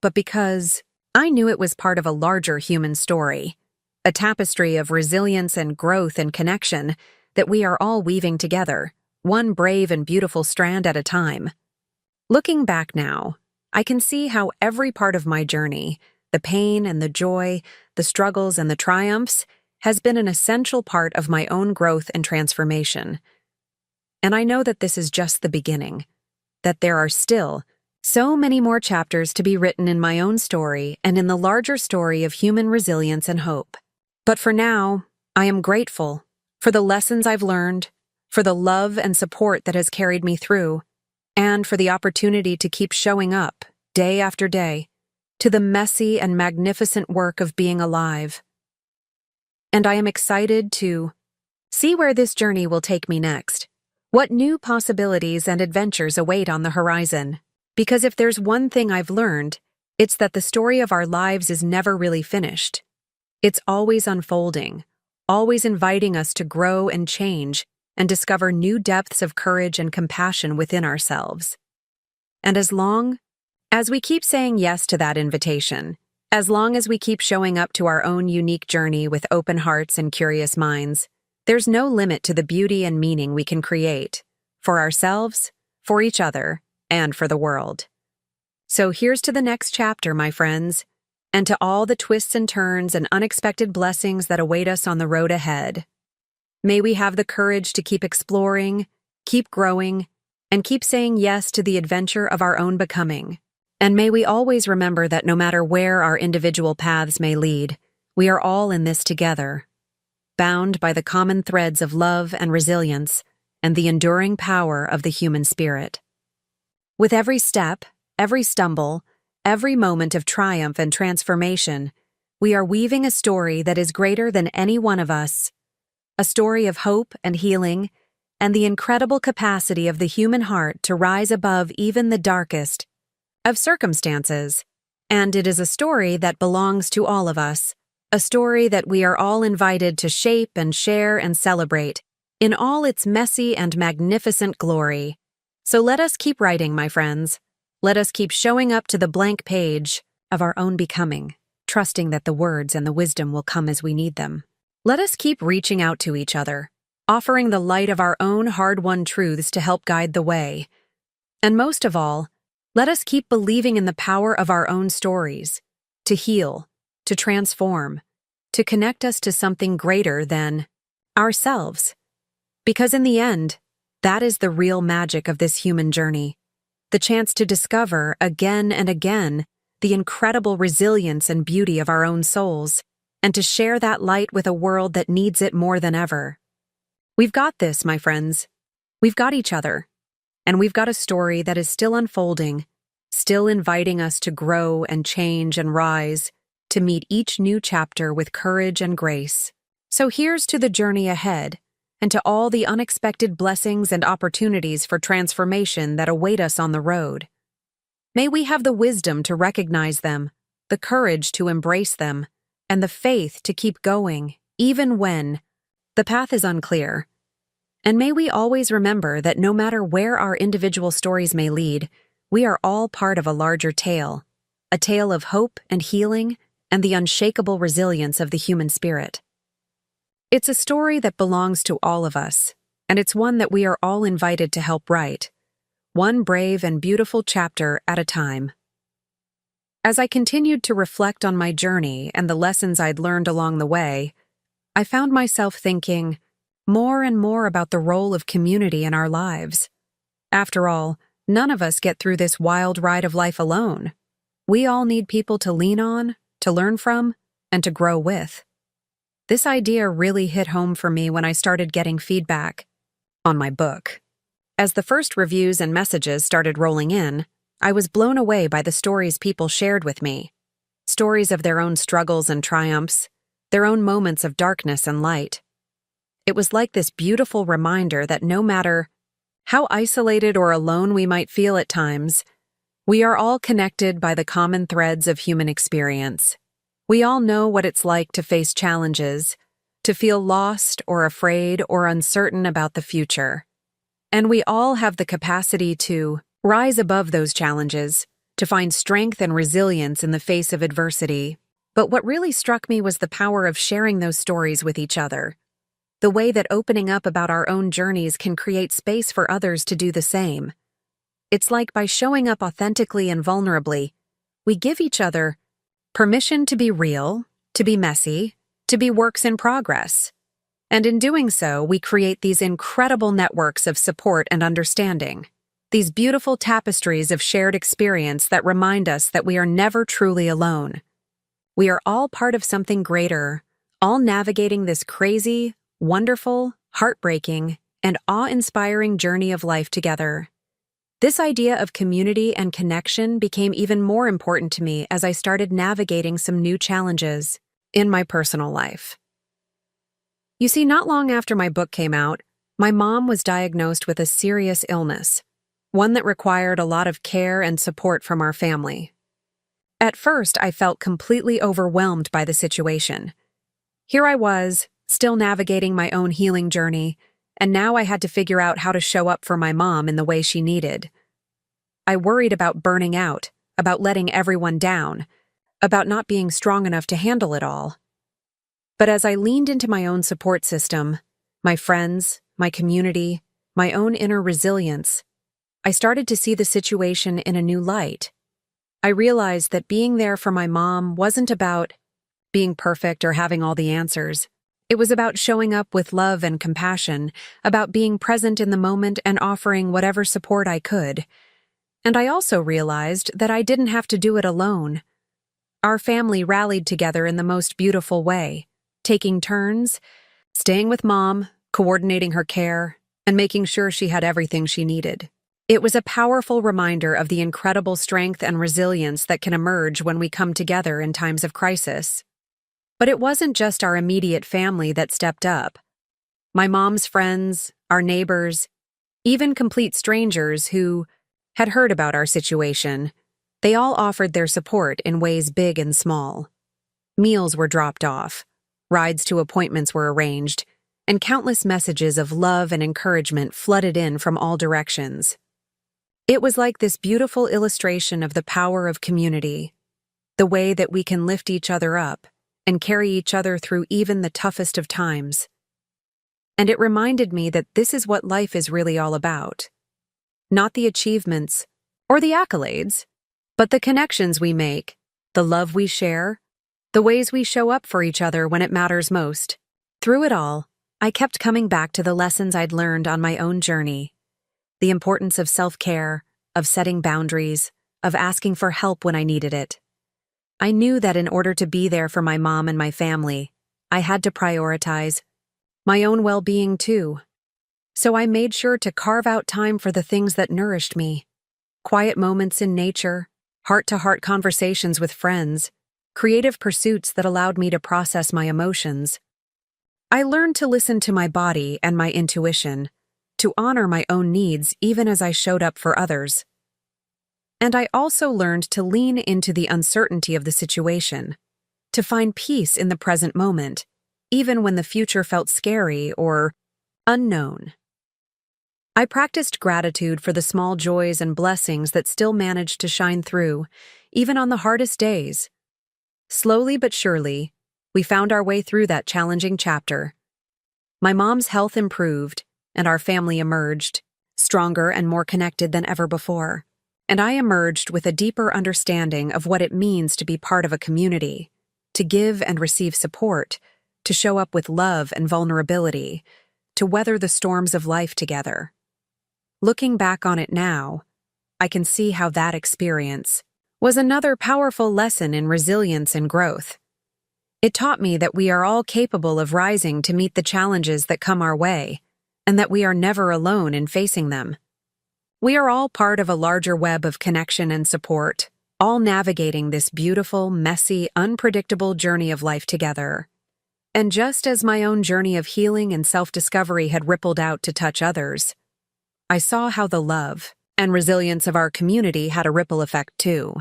but because I knew it was part of a larger human story, a tapestry of resilience and growth and connection that we are all weaving together, one brave and beautiful strand at a time. Looking back now, I can see how every part of my journey, the pain and the joy, the struggles and the triumphs, has been an essential part of my own growth and transformation. And I know that this is just the beginning, that there are still so many more chapters to be written in my own story and in the larger story of human resilience and hope. But for now, I am grateful for the lessons I've learned, for the love and support that has carried me through, and for the opportunity to keep showing up, day after day, to the messy and magnificent work of being alive. And I am excited to see where this journey will take me next. What new possibilities and adventures await on the horizon? Because if there's one thing I've learned, it's that the story of our lives is never really finished. It's always unfolding, always inviting us to grow and change and discover new depths of courage and compassion within ourselves. And as long as we keep saying yes to that invitation, as long as we keep showing up to our own unique journey with open hearts and curious minds, there's no limit to the beauty and meaning we can create for ourselves, for each other, and for the world. So here's to the next chapter, my friends, and to all the twists and turns and unexpected blessings that await us on the road ahead. May we have the courage to keep exploring, keep growing, and keep saying yes to the adventure of our own becoming. And may we always remember that no matter where our individual paths may lead, we are all in this together, bound by the common threads of love and resilience and the enduring power of the human spirit. With every step, every stumble, every moment of triumph and transformation, we are weaving a story that is greater than any one of us, a story of hope and healing, and the incredible capacity of the human heart to rise above even the darkest of circumstances. And it is a story that belongs to all of us, a story that we are all invited to shape and share and celebrate in all its messy and magnificent glory. So let us keep writing, my friends. Let us keep showing up to the blank page of our own becoming, trusting that the words and the wisdom will come as we need them. Let us keep reaching out to each other, offering the light of our own hard-won truths to help guide the way. And most of all, let us keep believing in the power of our own stories, to heal, to transform, to connect us to something greater than ourselves. Because in the end, that is the real magic of this human journey, the chance to discover again and again the incredible resilience and beauty of our own souls, and to share that light with a world that needs it more than ever. We've got this, my friends. We've got each other. And we've got a story that is still unfolding, still inviting us to grow and change and rise, to meet each new chapter with courage and grace. So here's to the journey ahead, and to all the unexpected blessings and opportunities for transformation that await us on the road. May we have the wisdom to recognize them, the courage to embrace them, and the faith to keep going, even when the path is unclear. And may we always remember that no matter where our individual stories may lead, we are all part of a larger tale, a tale of hope and healing and the unshakable resilience of the human spirit. It's a story that belongs to all of us, and it's one that we are all invited to help write, one brave and beautiful chapter at a time. As I continued to reflect on my journey and the lessons I'd learned along the way, I found myself thinking more and more about the role of community in our lives. After all, none of us get through this wild ride of life alone. We all need people to lean on, to learn from, and to grow with. This idea really hit home for me when I started getting feedback on my book. As the first reviews and messages started rolling in, I was blown away by the stories people shared with me. Stories of their own struggles and triumphs, their own moments of darkness and light. It was like this beautiful reminder that no matter how isolated or alone we might feel at times, we are all connected by the common threads of human experience. We all know what it's like to face challenges, to feel lost or afraid or uncertain about the future. And we all have the capacity to rise above those challenges, to find strength and resilience in the face of adversity. But what really struck me was the power of sharing those stories with each other. The way that opening up about our own journeys can create space for others to do the same. It's like by showing up authentically and vulnerably, we give each other permission to be real, to be messy, to be works in progress. And in doing so, we create these incredible networks of support and understanding, these beautiful tapestries of shared experience that remind us that we are never truly alone. We are all part of something greater, all navigating this crazy, wonderful, heartbreaking, and awe-inspiring journey of life together. This idea of community and connection became even more important to me as I started navigating some new challenges in my personal life. You see, not long after my book came out, my mom was diagnosed with a serious illness, one that required a lot of care and support from our family. At first, I felt completely overwhelmed by the situation. Here I was, still navigating my own healing journey, and now I had to figure out how to show up for my mom in the way she needed. I worried about burning out, about letting everyone down, about not being strong enough to handle it all. But as I leaned into my own support system, my friends, my community, my own inner resilience, I started to see the situation in a new light. I realized that being there for my mom wasn't about being perfect or having all the answers. It was about showing up with love and compassion, about being present in the moment and offering whatever support I could. And I also realized that I didn't have to do it alone. Our family rallied together in the most beautiful way, taking turns, staying with Mom, coordinating her care, and making sure she had everything she needed. It was a powerful reminder of the incredible strength and resilience that can emerge when we come together in times of crisis. But it wasn't just our immediate family that stepped up. My mom's friends, our neighbors, even complete strangers who had heard about our situation, they all offered their support in ways big and small. Meals were dropped off, rides to appointments were arranged, and countless messages of love and encouragement flooded in from all directions. It was like this beautiful illustration of the power of community, the way that we can lift each other up and carry each other through even the toughest of times. And it reminded me that this is what life is really all about. Not the achievements or the accolades, but the connections we make, the love we share, the ways we show up for each other when it matters most. Through it all, I kept coming back to the lessons I'd learned on my own journey. The importance of self-care, of setting boundaries, of asking for help when I needed it. I knew that in order to be there for my mom and my family, I had to prioritize my own well-being too. So I made sure to carve out time for the things that nourished me. Quiet moments in nature, heart-to-heart conversations with friends, creative pursuits that allowed me to process my emotions. I learned to listen to my body and my intuition, to honor my own needs even as I showed up for others. And I also learned to lean into the uncertainty of the situation, to find peace in the present moment, even when the future felt scary or unknown. I practiced gratitude for the small joys and blessings that still managed to shine through, even on the hardest days. Slowly but surely, we found our way through that challenging chapter. My mom's health improved, and our family emerged, stronger and more connected than ever before. And I emerged with a deeper understanding of what it means to be part of a community, to give and receive support, to show up with love and vulnerability, to weather the storms of life together. Looking back on it now, I can see how that experience was another powerful lesson in resilience and growth. It taught me that we are all capable of rising to meet the challenges that come our way, and that we are never alone in facing them. We are all part of a larger web of connection and support, all navigating this beautiful, messy, unpredictable journey of life together. And just as my own journey of healing and self-discovery had rippled out to touch others, I saw how the love and resilience of our community had a ripple effect too.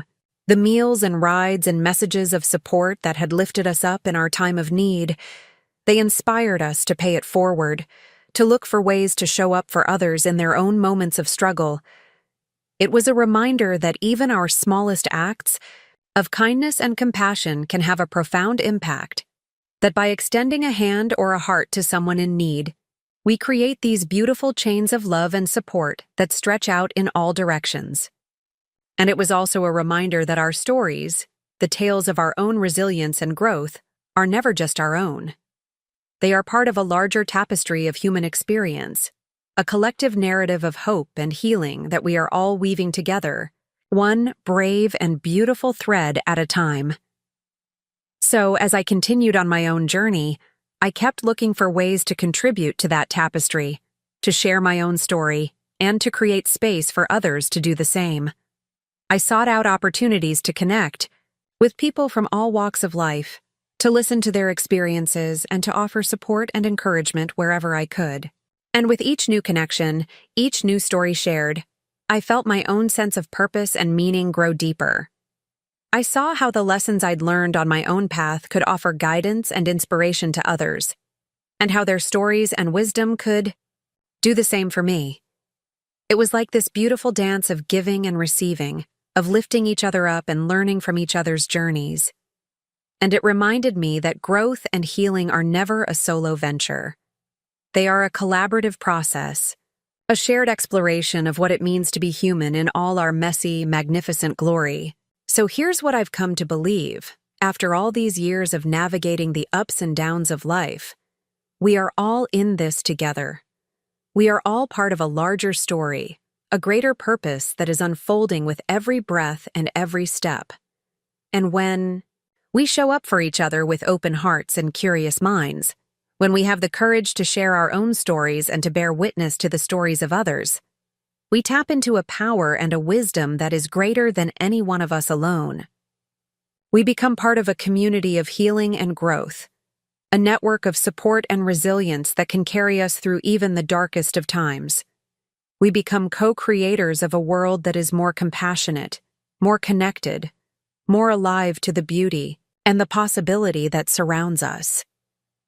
The meals and rides and messages of support that had lifted us up in our time of need, they inspired us to pay it forward, to look for ways to show up for others in their own moments of struggle. It was a reminder that even our smallest acts of kindness and compassion can have a profound impact, that by extending a hand or a heart to someone in need, we create these beautiful chains of love and support that stretch out in all directions. And it was also a reminder that our stories, the tales of our own resilience and growth, are never just our own. They are part of a larger tapestry of human experience, a collective narrative of hope and healing that we are all weaving together, one brave and beautiful thread at a time. So, as I continued on my own journey, I kept looking for ways to contribute to that tapestry, to share my own story, and to create space for others to do the same. I sought out opportunities to connect with people from all walks of life, to listen to their experiences, and to offer support and encouragement wherever I could. And with each new connection, each new story shared, I felt my own sense of purpose and meaning grow deeper. I saw how the lessons I'd learned on my own path could offer guidance and inspiration to others, and how their stories and wisdom could do the same for me. It was like this beautiful dance of giving and receiving, of lifting each other up and learning from each other's journeys. And it reminded me that growth and healing are never a solo venture. They are a collaborative process, a shared exploration of what it means to be human in all our messy, magnificent glory. So here's what I've come to believe, after all these years of navigating the ups and downs of life. We are all in this together. We are all part of a larger story, a greater purpose that is unfolding with every breath and every step. And when we show up for each other with open hearts and curious minds, when we have the courage to share our own stories and to bear witness to the stories of others, we tap into a power and a wisdom that is greater than any one of us alone. We become part of a community of healing and growth, a network of support and resilience that can carry us through even the darkest of times. We become co-creators of a world that is more compassionate, more connected, more alive to the beauty and the possibility that surrounds us.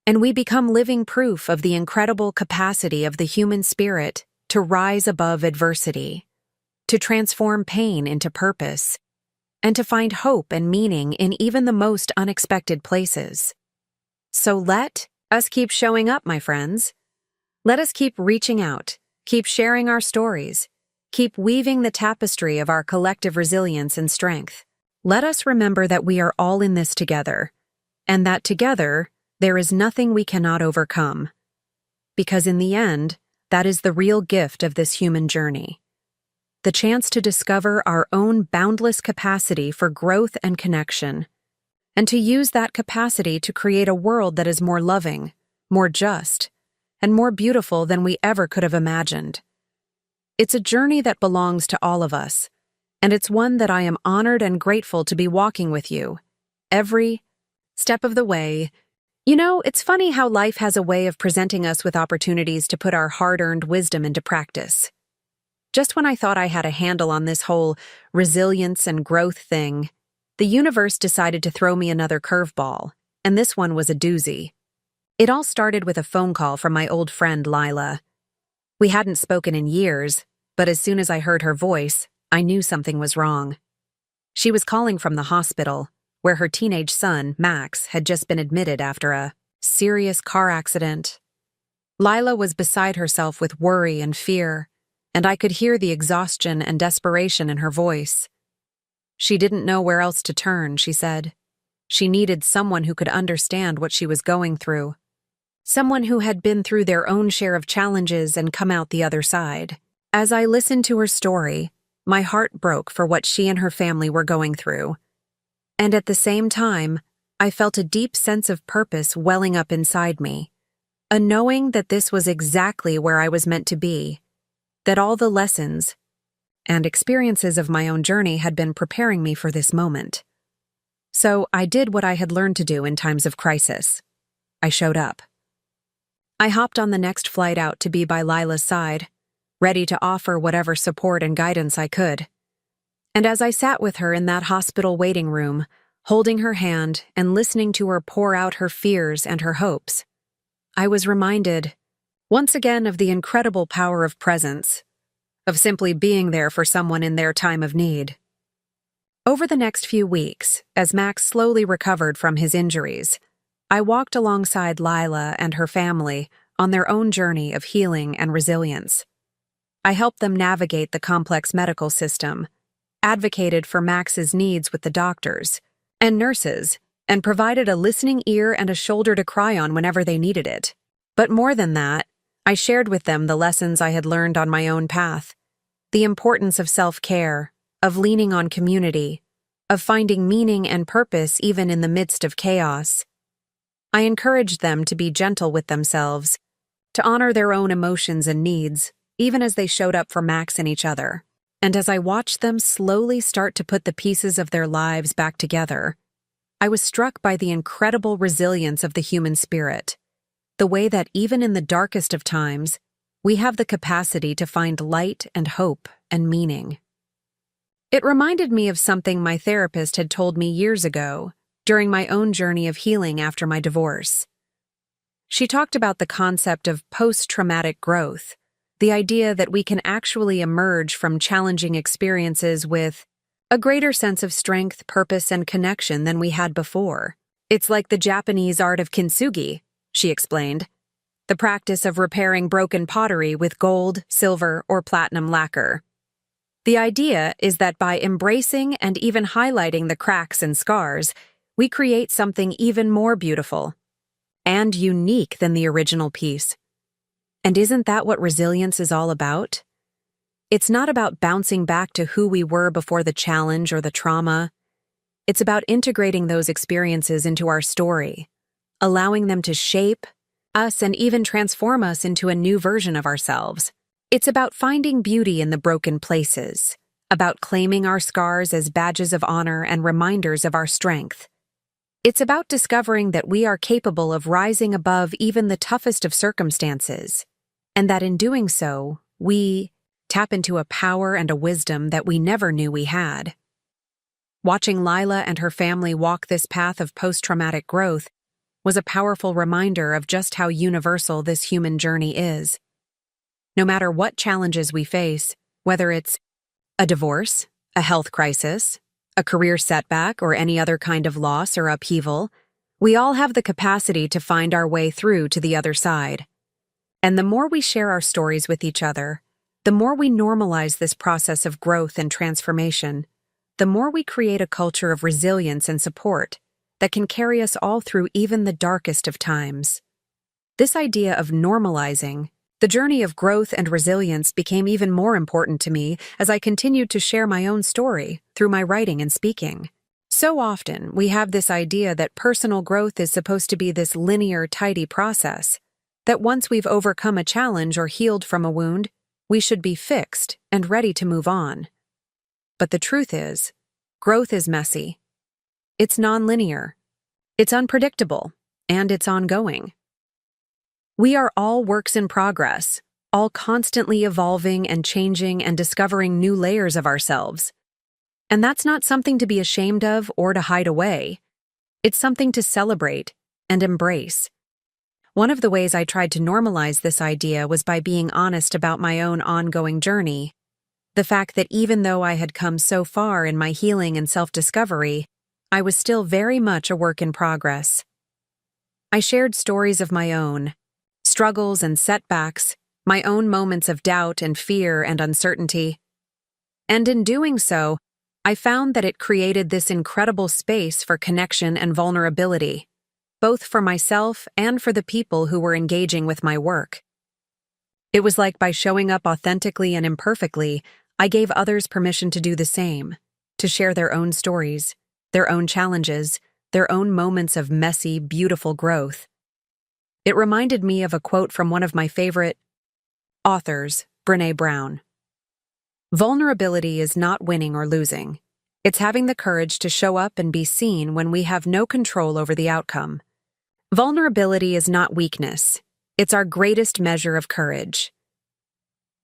And we become living proof of the incredible capacity of the human spirit to rise above adversity, to transform pain into purpose, and to find hope and meaning in even the most unexpected places. So let us keep showing up, my friends. Let us keep reaching out, keep sharing our stories, keep weaving the tapestry of our collective resilience and strength. Let us remember that we are all in this together, and that together there is nothing we cannot overcome. Because in the end, that is the real gift of this human journey. The chance to discover our own boundless capacity for growth and connection, and to use that capacity to create a world that is more loving, more just, and more beautiful than we ever could have imagined. It's a journey that belongs to all of us, and it's one that I am honored and grateful to be walking with you, every step of the way. You know, it's funny how life has a way of presenting us with opportunities to put our hard-earned wisdom into practice. Just when I thought I had a handle on this whole resilience and growth thing, the universe decided to throw me another curveball, and this one was a doozy. It all started with a phone call from my old friend Lila. We hadn't spoken in years, but as soon as I heard her voice, I knew something was wrong. She was calling from the hospital, where her teenage son, Max, had just been admitted after a serious car accident. Lila was beside herself with worry and fear, and I could hear the exhaustion and desperation in her voice. She didn't know where else to turn, she said. She needed someone who could understand what she was going through. Someone who had been through their own share of challenges and come out the other side. As I listened to her story, my heart broke for what she and her family were going through. And at the same time, I felt a deep sense of purpose welling up inside me, a knowing that this was exactly where I was meant to be, that all the lessons and experiences of my own journey had been preparing me for this moment. So I did what I had learned to do in times of crisis. I showed up. I hopped on the next flight out to be by Lila's side, ready to offer whatever support and guidance I could. And as I sat with her in that hospital waiting room, holding her hand and listening to her pour out her fears and her hopes, I was reminded, once again, of the incredible power of presence, of simply being there for someone in their time of need. Over the next few weeks, as Max slowly recovered from his injuries, I walked alongside Lila and her family on their own journey of healing and resilience. I helped them navigate the complex medical system, advocated for Max's needs with the doctors and nurses, and provided a listening ear and a shoulder to cry on whenever they needed it. But more than that, I shared with them the lessons I had learned on my own path, the importance of self-care, of leaning on community, of finding meaning and purpose even in the midst of chaos. I encouraged them to be gentle with themselves, to honor their own emotions and needs, even as they showed up for Max and each other. And as I watched them slowly start to put the pieces of their lives back together, I was struck by the incredible resilience of the human spirit, the way that even in the darkest of times, we have the capacity to find light and hope and meaning. It reminded me of something my therapist had told me years ago during my own journey of healing after my divorce. She talked about the concept of post-traumatic growth, the idea that we can actually emerge from challenging experiences with a greater sense of strength, purpose, and connection than we had before. It's like the Japanese art of kintsugi, she explained, the practice of repairing broken pottery with gold, silver, or platinum lacquer. The idea is that by embracing and even highlighting the cracks and scars, we create something even more beautiful and unique than the original piece. And isn't that what resilience is all about? It's not about bouncing back to who we were before the challenge or the trauma. It's about integrating those experiences into our story, allowing them to shape us and even transform us into a new version of ourselves. It's about finding beauty in the broken places, about claiming our scars as badges of honor and reminders of our strength. It's about discovering that we are capable of rising above even the toughest of circumstances, and that in doing so, we tap into a power and a wisdom that we never knew we had. Watching Lila and her family walk this path of post-traumatic growth was a powerful reminder of just how universal this human journey is. No matter what challenges we face, whether it's a divorce, a health crisis, a career setback, or any other kind of loss or upheaval, we all have the capacity to find our way through to the other side. And the more we share our stories with each other, the more we normalize this process of growth and transformation, the more we create a culture of resilience and support that can carry us all through even the darkest of times. This idea of normalizing the journey of growth and resilience became even more important to me as I continued to share my own story through my writing and speaking. So often, we have this idea that personal growth is supposed to be this linear, tidy process, that once we've overcome a challenge or healed from a wound, we should be fixed and ready to move on. But the truth is, growth is messy. It's nonlinear. It's unpredictable, and it's ongoing. We are all works in progress, all constantly evolving and changing and discovering new layers of ourselves. And that's not something to be ashamed of or to hide away. It's something to celebrate and embrace. One of the ways I tried to normalize this idea was by being honest about my own ongoing journey. The fact that even though I had come so far in my healing and self-discovery, I was still very much a work in progress. I shared stories of my own, struggles and setbacks, my own moments of doubt and fear and uncertainty. And in doing so, I found that it created this incredible space for connection and vulnerability, both for myself and for the people who were engaging with my work. It was like by showing up authentically and imperfectly, I gave others permission to do the same, to share their own stories, their own challenges, their own moments of messy, beautiful growth. It reminded me of a quote from one of my favorite authors, Brené Brown. Vulnerability is not winning or losing. It's having the courage to show up and be seen when we have no control over the outcome. Vulnerability is not weakness. It's our greatest measure of courage.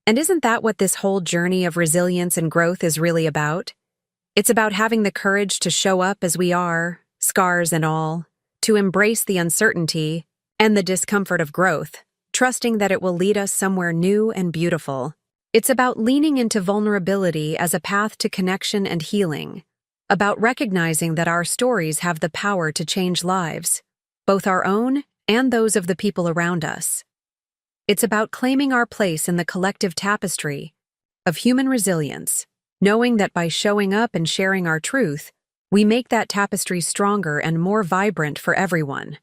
And isn't that what this whole journey of resilience and growth is really about? It's about having the courage to show up as we are, scars and all, to embrace the uncertainty and the discomfort of growth, trusting that it will lead us somewhere new and beautiful. It's about leaning into vulnerability as a path to connection and healing, about recognizing that our stories have the power to change lives, both our own and those of the people around us. It's about claiming our place in the collective tapestry of human resilience, knowing that by showing up and sharing our truth, we make that tapestry stronger and more vibrant for everyone.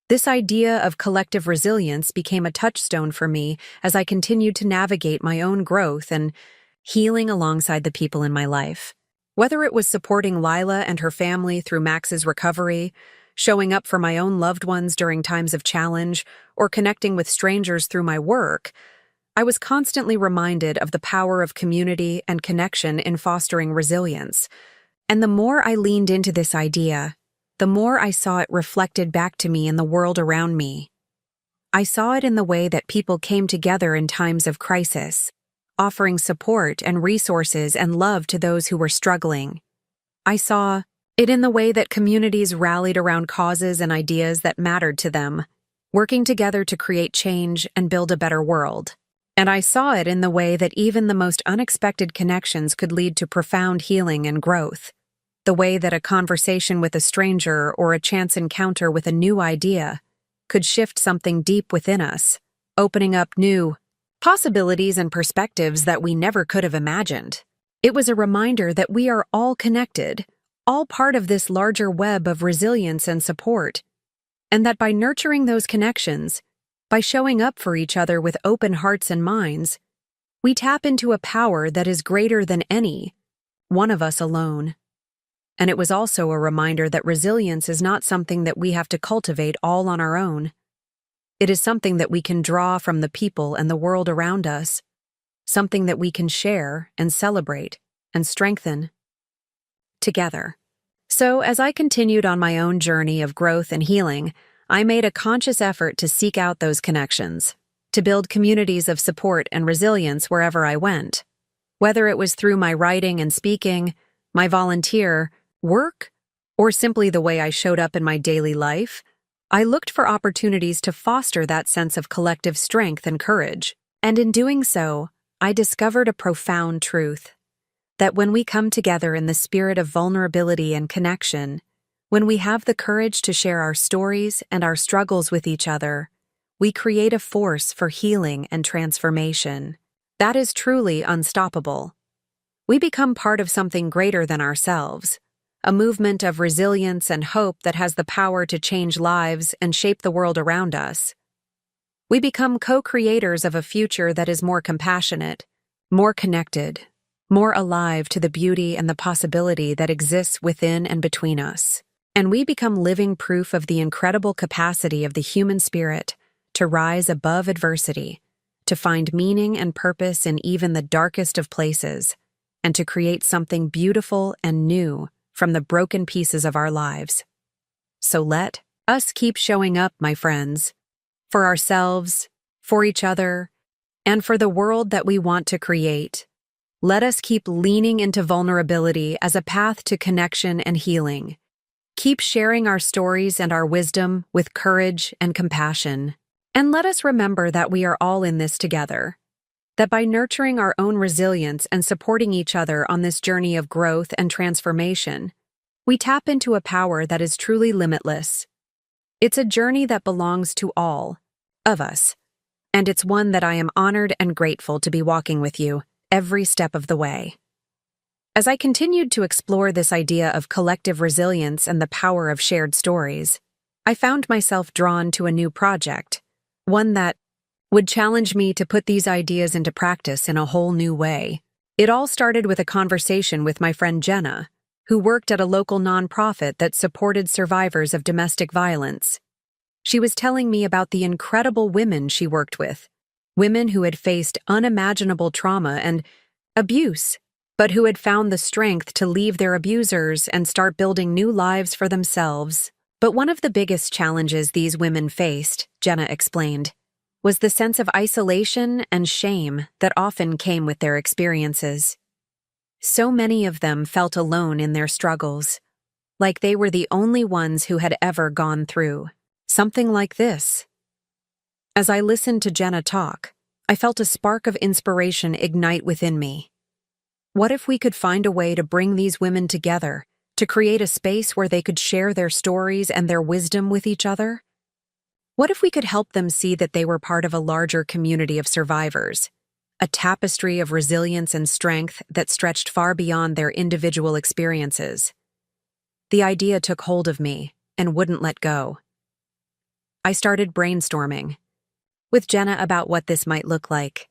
This idea of collective resilience became a touchstone for me as I continued to navigate my own growth and healing alongside the people in my life. Whether it was supporting Lila and her family through Max's recovery, showing up for my own loved ones during times of challenge, or connecting with strangers through my work, I was constantly reminded of the power of community and connection in fostering resilience. And the more I leaned into this idea, the more I saw it reflected back to me in the world around me. I saw it in the way that people came together in times of crisis, offering support and resources and love to those who were struggling. I saw it in the way that communities rallied around causes and ideas that mattered to them, working together to create change and build a better world. And I saw it in the way that even the most unexpected connections could lead to profound healing and growth. The way that a conversation with a stranger or a chance encounter with a new idea could shift something deep within us, opening up new possibilities and perspectives that we never could have imagined. It was a reminder that we are all connected, all part of this larger web of resilience and support, and that by nurturing those connections, by showing up for each other with open hearts and minds, we tap into a power that is greater than any one of us alone. And it was also a reminder that resilience is not something that we have to cultivate all on our own. It is something that we can draw from the people and the world around us, something that we can share and celebrate and strengthen together. So, as I continued on my own journey of growth and healing, I made a conscious effort to seek out those connections, to build communities of support and resilience wherever I went. Whether it was through my writing and speaking, my volunteer work, or simply the way I showed up in my daily life, I looked for opportunities to foster that sense of collective strength and courage. And in doing so, I discovered a profound truth: that when we come together in the spirit of vulnerability and connection, when we have the courage to share our stories and our struggles with each other, we create a force for healing and transformation that is truly unstoppable. We become part of something greater than ourselves, a movement of resilience and hope that has the power to change lives and shape the world around us. We become co-creators of a future that is more compassionate, more connected, more alive to the beauty and the possibility that exists within and between us. And we become living proof of the incredible capacity of the human spirit to rise above adversity, to find meaning and purpose in even the darkest of places, and to create something beautiful and new from the broken pieces of our lives. So let us keep showing up, my friends, for ourselves, for each other, and for the world that we want to create. Let us keep leaning into vulnerability as a path to connection and healing. Keep sharing our stories and our wisdom with courage and compassion. And let us remember that we are all in this together, that by nurturing our own resilience and supporting each other on this journey of growth and transformation, we tap into a power that is truly limitless. It's a journey that belongs to all of us, and it's one that I am honored and grateful to be walking with you every step of the way. As I continued to explore this idea of collective resilience and the power of shared stories, I found myself drawn to a new project, one that would challenge me to put these ideas into practice in a whole new way. It all started with a conversation with my friend Jenna, who worked at a local nonprofit that supported survivors of domestic violence. She was telling me about the incredible women she worked with, women who had faced unimaginable trauma and abuse, but who had found the strength to leave their abusers and start building new lives for themselves. But one of the biggest challenges these women faced, Jenna explained, was the sense of isolation and shame that often came with their experiences. So many of them felt alone in their struggles, like they were the only ones who had ever gone through something like this. As I listened to Jenna talk, I felt a spark of inspiration ignite within me. What if we could find a way to bring these women together, to create a space where they could share their stories and their wisdom with each other? What if we could help them see that they were part of a larger community of survivors, a tapestry of resilience and strength that stretched far beyond their individual experiences? The idea took hold of me and wouldn't let go. I started brainstorming with Jenna about what this might look like.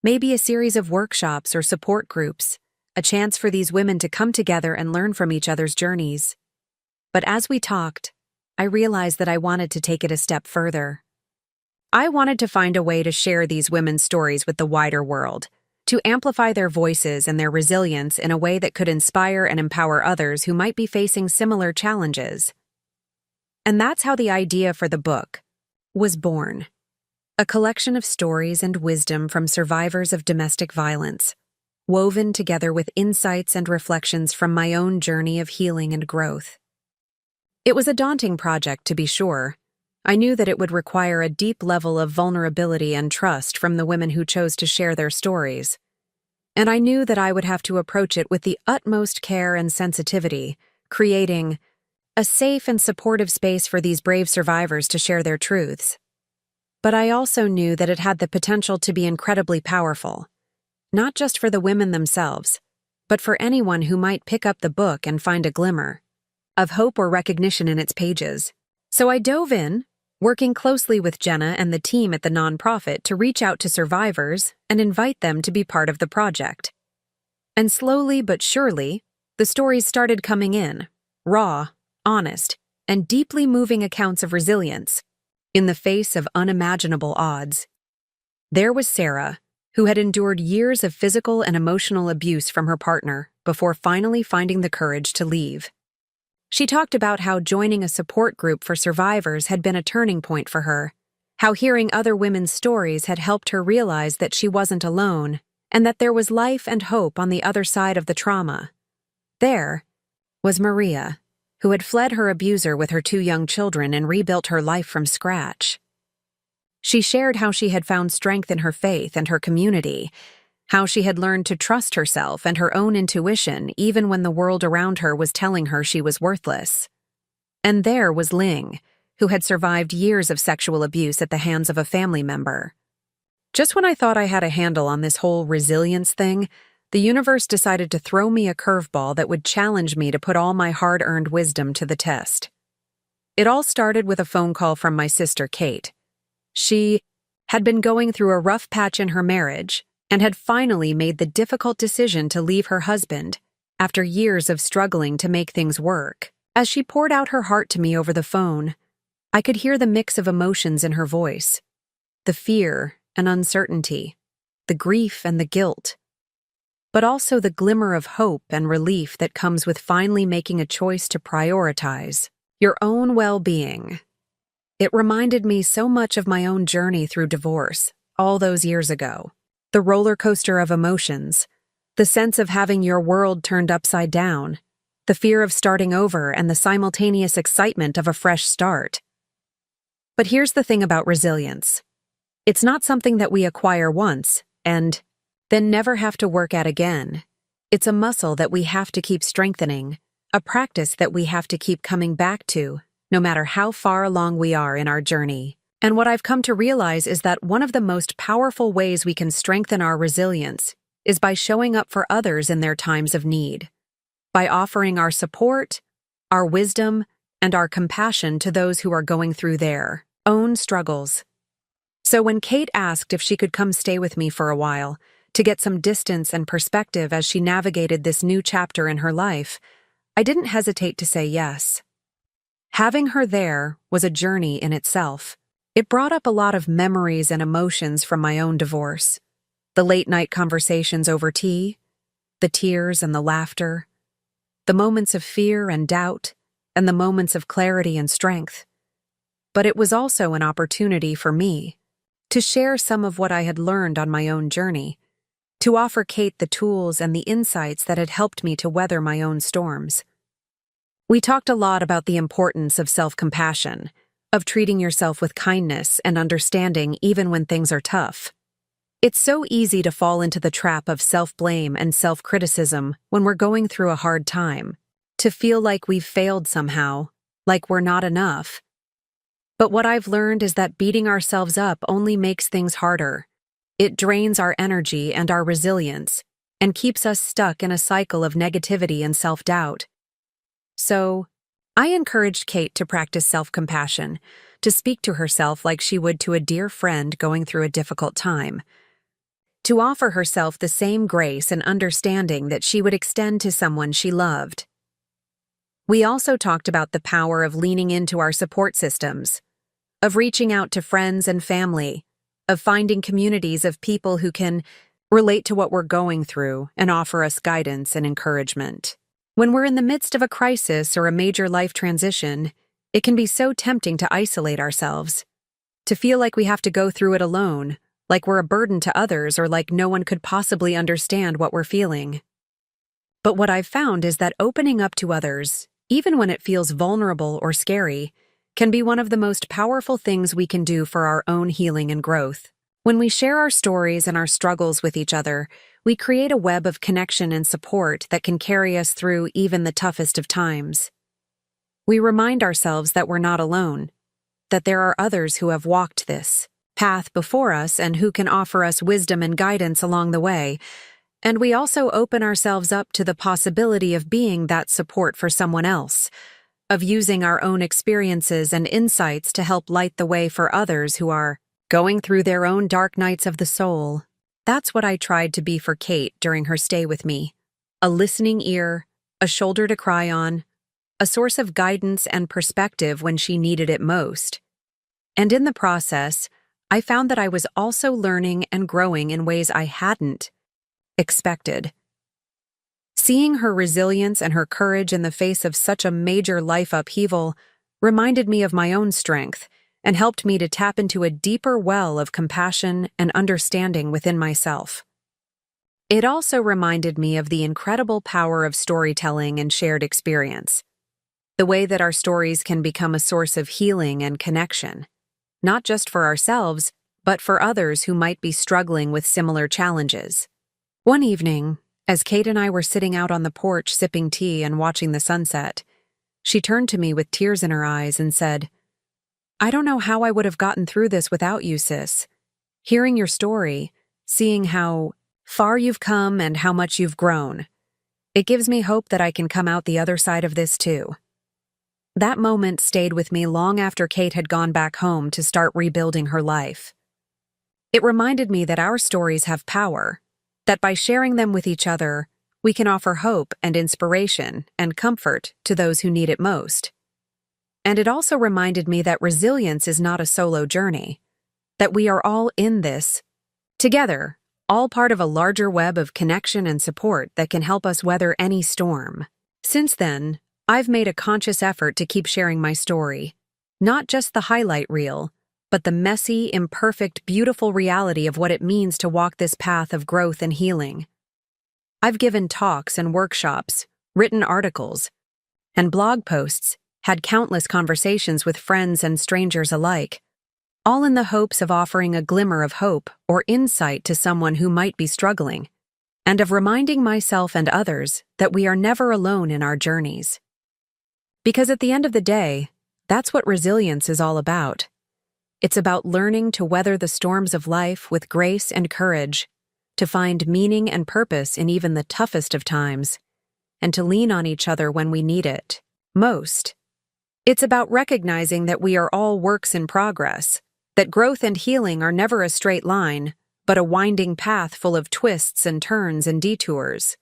Maybe a series of workshops or support groups, a chance for these women to come together and learn from each other's journeys. But as we talked, I realized that I wanted to take it a step further. I wanted to find a way to share these women's stories with the wider world, to amplify their voices and their resilience in a way that could inspire and empower others who might be facing similar challenges. And that's how the idea for the book was born. A collection of stories and wisdom from survivors of domestic violence, woven together with insights and reflections from my own journey of healing and growth. It was a daunting project, to be sure. I knew that it would require a deep level of vulnerability and trust from the women who chose to share their stories. And I knew that I would have to approach it with the utmost care and sensitivity, creating a safe and supportive space for these brave survivors to share their truths. But I also knew that it had the potential to be incredibly powerful, not just for the women themselves, but for anyone who might pick up the book and find a glimmer of hope or recognition in its pages. So I dove in, working closely with Jenna and the team at the nonprofit to reach out to survivors and invite them to be part of the project. And slowly but surely, the stories started coming in, raw, honest, and deeply moving accounts of resilience in the face of unimaginable odds. There was Sarah, who had endured years of physical and emotional abuse from her partner before finally finding the courage to leave. She talked about how joining a support group for survivors had been a turning point for her, how hearing other women's stories had helped her realize that she wasn't alone, and that there was life and hope on the other side of the trauma. There was Maria, who had fled her abuser with her 2 young children and rebuilt her life from scratch. She shared how she had found strength in her faith and her community, how she had learned to trust herself and her own intuition even when the world around her was telling her she was worthless. And there was Ling, who had survived years of sexual abuse at the hands of a family member. Just when I thought I had a handle on this whole resilience thing, the universe decided to throw me a curveball that would challenge me to put all my hard-earned wisdom to the test. It all started with a phone call from my sister Kate. She had been going through a rough patch in her marriage and had finally made the difficult decision to leave her husband after years of struggling to make things work. As she poured out her heart to me over the phone, I could hear the mix of emotions in her voice, the fear and uncertainty, the grief and the guilt, but also the glimmer of hope and relief that comes with finally making a choice to prioritize your own well-being. It reminded me so much of my own journey through divorce all those years ago. The roller coaster of emotions, the sense of having your world turned upside down, the fear of starting over, and the simultaneous excitement of a fresh start. But here's the thing about resilience. It's not something that we acquire once and then never have to work at again. It's a muscle that we have to keep strengthening, a practice that we have to keep coming back to, no matter how far along we are in our journey. And what I've come to realize is that one of the most powerful ways we can strengthen our resilience is by showing up for others in their times of need, by offering our support, our wisdom, and our compassion to those who are going through their own struggles. So when Kate asked if she could come stay with me for a while, to get some distance and perspective as she navigated this new chapter in her life, I didn't hesitate to say yes. Having her there was a journey in itself. It brought up a lot of memories and emotions from my own divorce. The late-night conversations over tea, the tears and the laughter, the moments of fear and doubt, and the moments of clarity and strength. But it was also an opportunity for me to share some of what I had learned on my own journey, to offer Kate the tools and the insights that had helped me to weather my own storms. We talked a lot about the importance of self-compassion, of treating yourself with kindness and understanding even when things are tough. It's so easy to fall into the trap of self-blame and self-criticism when we're going through a hard time, to feel like we've failed somehow, like we're not enough. But what I've learned is that beating ourselves up only makes things harder. It drains our energy and our resilience, and keeps us stuck in a cycle of negativity and self-doubt. So, I encouraged Kate to practice self-compassion, to speak to herself like she would to a dear friend going through a difficult time, to offer herself the same grace and understanding that she would extend to someone she loved. We also talked about the power of leaning into our support systems, of reaching out to friends and family, of finding communities of people who can relate to what we're going through and offer us guidance and encouragement. When we're in the midst of a crisis or a major life transition, it can be so tempting to isolate ourselves, to feel like we have to go through it alone, like we're a burden to others or like no one could possibly understand what we're feeling. But what I've found is that opening up to others, even when it feels vulnerable or scary, can be one of the most powerful things we can do for our own healing and growth. When we share our stories and our struggles with each other, we create a web of connection and support that can carry us through even the toughest of times. We remind ourselves that we're not alone, that there are others who have walked this path before us and who can offer us wisdom and guidance along the way, and we also open ourselves up to the possibility of being that support for someone else, of using our own experiences and insights to help light the way for others who are going through their own dark nights of the soul. That's what I tried to be for Kate during her stay with me. A listening ear, a shoulder to cry on, a source of guidance and perspective when she needed it most. And in the process, I found that I was also learning and growing in ways I hadn't expected. Seeing her resilience and her courage in the face of such a major life upheaval reminded me of my own strength and helped me to tap into a deeper well of compassion and understanding within myself. It also reminded me of the incredible power of storytelling and shared experience, the way that our stories can become a source of healing and connection, not just for ourselves, but for others who might be struggling with similar challenges. One evening, as Kate and I were sitting out on the porch sipping tea and watching the sunset, she turned to me with tears in her eyes and said, "I don't know how I would have gotten through this without you, sis. Hearing your story, seeing how far you've come and how much you've grown, it gives me hope that I can come out the other side of this too." That moment stayed with me long after Kate had gone back home to start rebuilding her life. It reminded me that our stories have power, that by sharing them with each other, we can offer hope and inspiration and comfort to those who need it most. And it also reminded me that resilience is not a solo journey, that we are all in this together, all part of a larger web of connection and support that can help us weather any storm. Since then, I've made a conscious effort to keep sharing my story, not just the highlight reel, but the messy, imperfect, beautiful reality of what it means to walk this path of growth and healing. I've given talks and workshops, written articles, and blog posts, had countless conversations with friends and strangers alike, all in the hopes of offering a glimmer of hope or insight to someone who might be struggling, and of reminding myself and others that we are never alone in our journeys. Because at the end of the day, that's what resilience is all about. It's about learning to weather the storms of life with grace and courage, to find meaning and purpose in even the toughest of times, and to lean on each other when we need it most. It's about recognizing that we are all works in progress, that growth and healing are never a straight line, but a winding path full of twists and turns and detours.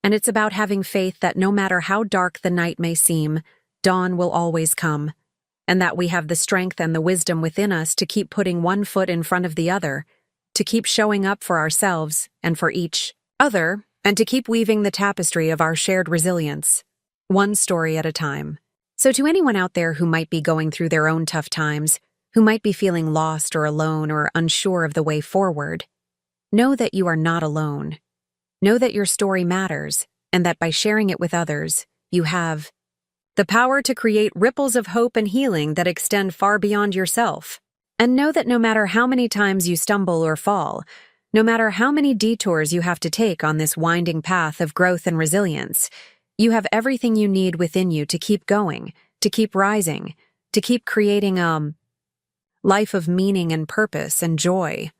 And it's about having faith that no matter how dark the night may seem, dawn will always come, and that we have the strength and the wisdom within us to keep putting one foot in front of the other, to keep showing up for ourselves and for each other, and to keep weaving the tapestry of our shared resilience, one story at a time. So to anyone out there who might be going through their own tough times, who might be feeling lost or alone or unsure of the way forward, know that you are not alone. Know that your story matters, and that by sharing it with others, you have the power to create ripples of hope and healing that extend far beyond yourself. And know that no matter how many times you stumble or fall, no matter how many detours you have to take on this winding path of growth and resilience, you have everything you need within you to keep going, to keep rising, to keep creating a life of meaning and purpose and joy.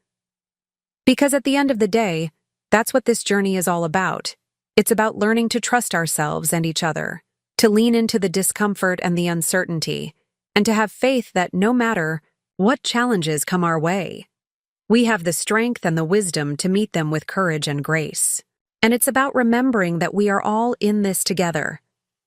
Because at the end of the day, that's what this journey is all about. It's about learning to trust ourselves and each other, to lean into the discomfort and the uncertainty, and to have faith that no matter what challenges come our way, we have the strength and the wisdom to meet them with courage and grace. And it's about remembering that we are all in this together,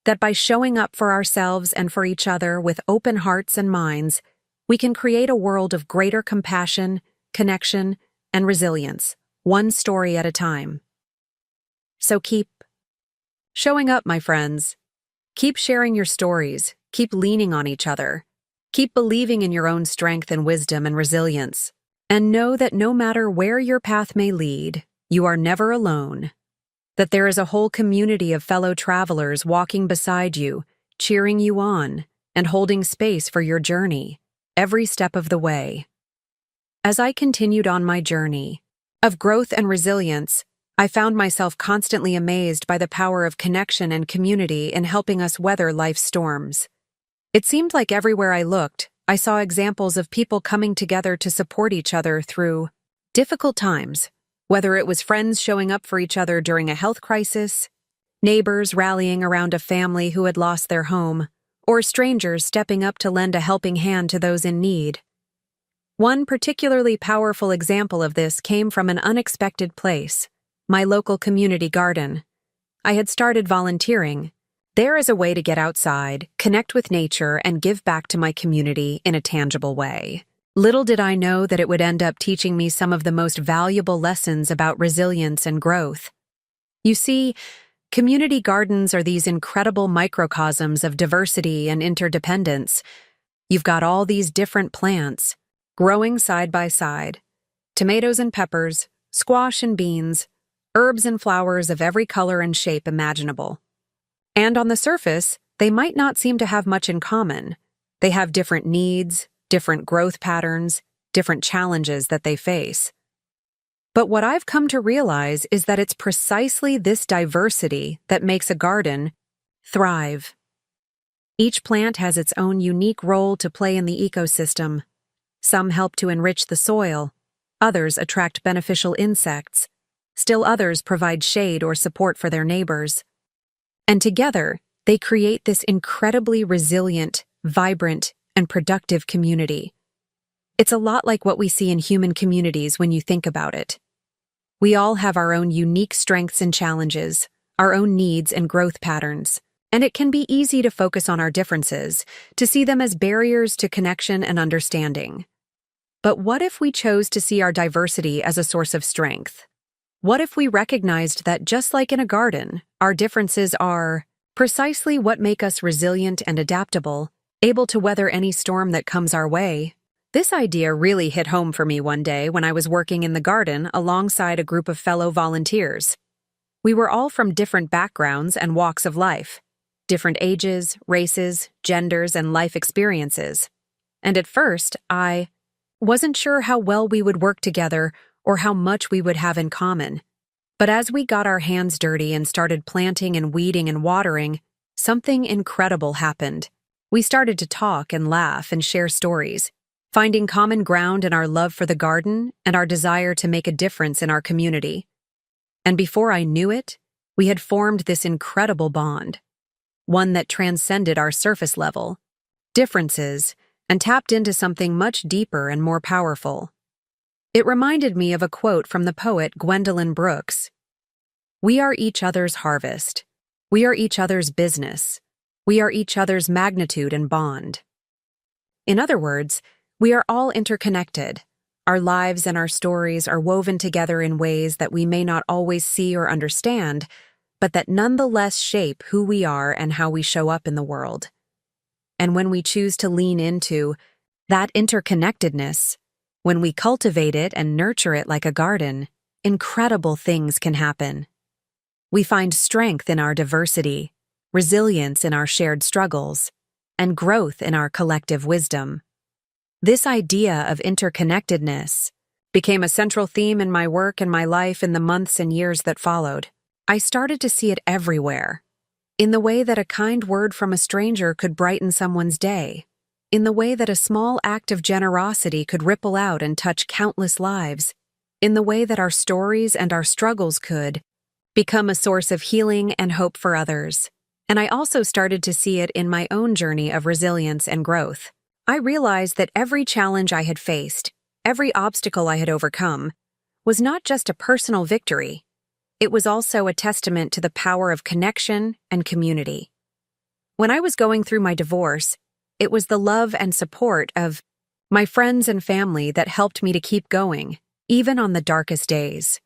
that by showing up for ourselves and for each other with open hearts and minds, we can create a world of greater compassion, connection, and resilience, one story at a time. So keep showing up, my friends. Keep sharing your stories. Keep leaning on each other. Keep believing in your own strength and wisdom and resilience. And know that no matter where your path may lead, you are never alone. That there is a whole community of fellow travelers walking beside you, cheering you on, and holding space for your journey, every step of the way. As I continued on my journey of growth and resilience, I found myself constantly amazed by the power of connection and community in helping us weather life's storms. It seemed like everywhere I looked, I saw examples of people coming together to support each other through difficult times, whether it was friends showing up for each other during a health crisis, neighbors rallying around a family who had lost their home, or strangers stepping up to lend a helping hand to those in need. One particularly powerful example of this came from an unexpected place, my local community garden. I had started volunteering there as a way to get outside, connect with nature, and give back to my community in a tangible way. Little did I know that it would end up teaching me some of the most valuable lessons about resilience and growth. You see, community gardens are these incredible microcosms of diversity and interdependence. You've got all these different plants growing side by side, tomatoes and peppers, squash and beans, herbs and flowers of every color and shape imaginable. And on the surface, they might not seem to have much in common. They have different needs, different growth patterns, different challenges that they face. But what I've come to realize is that it's precisely this diversity that makes a garden thrive. Each plant has its own unique role to play in the ecosystem. Some help to enrich the soil, others attract beneficial insects, still others provide shade or support for their neighbors. And together, they create this incredibly resilient, vibrant, and productive community. It's a lot like what we see in human communities when you think about it. We all have our own unique strengths and challenges, our own needs and growth patterns, and it can be easy to focus on our differences, to see them as barriers to connection and understanding. But what if we chose to see our diversity as a source of strength? What if we recognized that just like in a garden, our differences are precisely what make us resilient and adaptable, able to weather any storm that comes our way? This idea really hit home for me one day when I was working in the garden alongside a group of fellow volunteers. We were all from different backgrounds and walks of life, different ages, races, genders, and life experiences. And at first, I wasn't sure how well we would work together or how much we would have in common. But as we got our hands dirty and started planting and weeding and watering, something incredible happened. We started to talk and laugh and share stories, finding common ground in our love for the garden and our desire to make a difference in our community. And before I knew it, we had formed this incredible bond, one that transcended our surface level differences and tapped into something much deeper and more powerful. It reminded me of a quote from the poet Gwendolyn Brooks. "We are each other's harvest. We are each other's business. We are each other's magnitude and bond." In other words, we are all interconnected. Our lives and our stories are woven together in ways that we may not always see or understand, but that nonetheless shape who we are and how we show up in the world. And when we choose to lean into that interconnectedness, when we cultivate it and nurture it like a garden, incredible things can happen. We find strength in our diversity, resilience in our shared struggles, and growth in our collective wisdom. This idea of interconnectedness became a central theme in my work and my life in the months and years that followed. I started to see it everywhere, in the way that a kind word from a stranger could brighten someone's day, in the way that a small act of generosity could ripple out and touch countless lives, in the way that our stories and our struggles could become a source of healing and hope for others. And I also started to see it in my own journey of resilience and growth. I realized that every challenge I had faced, every obstacle I had overcome, was not just a personal victory. It was also a testament to the power of connection and community. When I was going through my divorce, it was the love and support of my friends and family that helped me to keep going, even on the darkest days.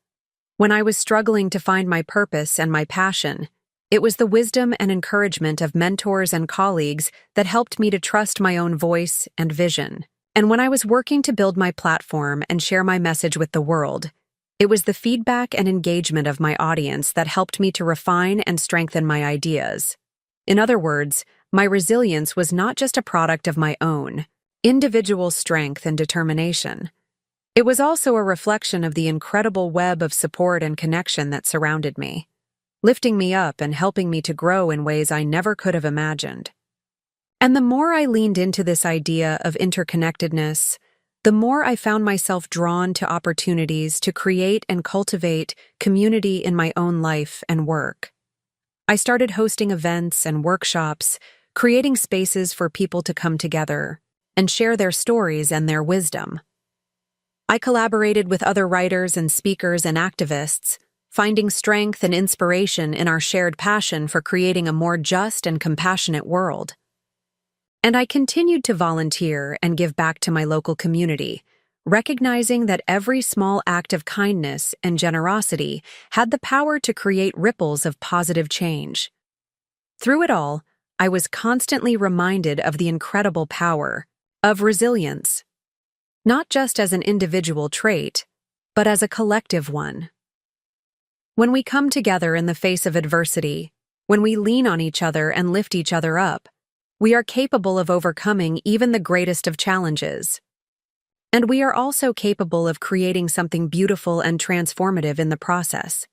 When I was struggling to find my purpose and my passion, it was the wisdom and encouragement of mentors and colleagues that helped me to trust my own voice and vision. And when I was working to build my platform and share my message with the world, it was the feedback and engagement of my audience that helped me to refine and strengthen my ideas. In other words, my resilience was not just a product of my own individual strength and determination. It was also a reflection of the incredible web of support and connection that surrounded me, lifting me up and helping me to grow in ways I never could have imagined. And the more I leaned into this idea of interconnectedness, the more I found myself drawn to opportunities to create and cultivate community in my own life and work. I started hosting events and workshops, creating spaces for people to come together and share their stories and their wisdom. I collaborated with other writers and speakers and activists, finding strength and inspiration in our shared passion for creating a more just and compassionate world. And I continued to volunteer and give back to my local community, recognizing that every small act of kindness and generosity had the power to create ripples of positive change. Through it all, I was constantly reminded of the incredible power of resilience, not just as an individual trait, but as a collective one. When we come together in the face of adversity, when we lean on each other and lift each other up, we are capable of overcoming even the greatest of challenges. And we are also capable of creating something beautiful and transformative in the process,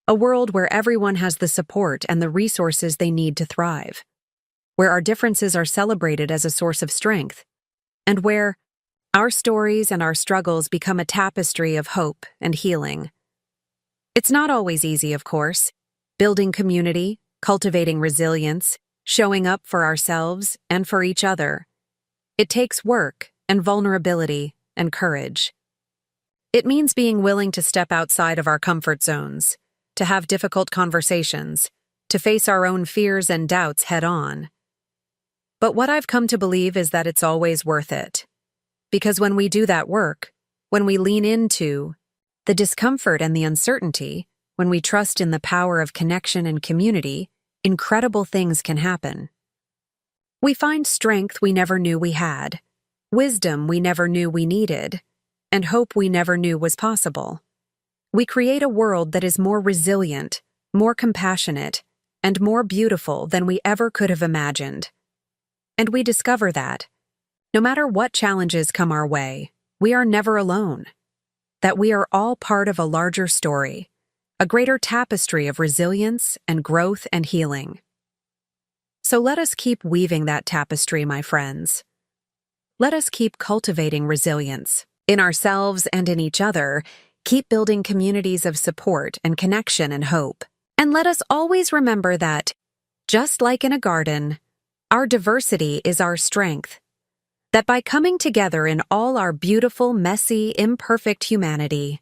a world where everyone has the support and the resources they need to thrive, where our differences are celebrated as a source of strength, and where our stories and our struggles become a tapestry of hope and healing. It's not always easy, of course. Building community, cultivating resilience, showing up for ourselves and for each other. It takes work and vulnerability and courage. It means being willing to step outside of our comfort zones, to have difficult conversations, to face our own fears and doubts head on. But what I've come to believe is that it's always worth it. Because when we do that work, when we lean into the discomfort and the uncertainty, when we trust in the power of connection and community, incredible things can happen. We find strength we never knew we had, wisdom we never knew we needed, and hope we never knew was possible. We create a world that is more resilient, more compassionate, and more beautiful than we ever could have imagined. And we discover that, no matter what challenges come our way, we are never alone. That we are all part of a larger story, a greater tapestry of resilience and growth and healing. So let us keep weaving that tapestry, my friends. Let us keep cultivating resilience in ourselves and in each other, keep building communities of support and connection and hope. And let us always remember that, just like in a garden, our diversity is our strength. That by coming together in all our beautiful, messy, imperfect humanity,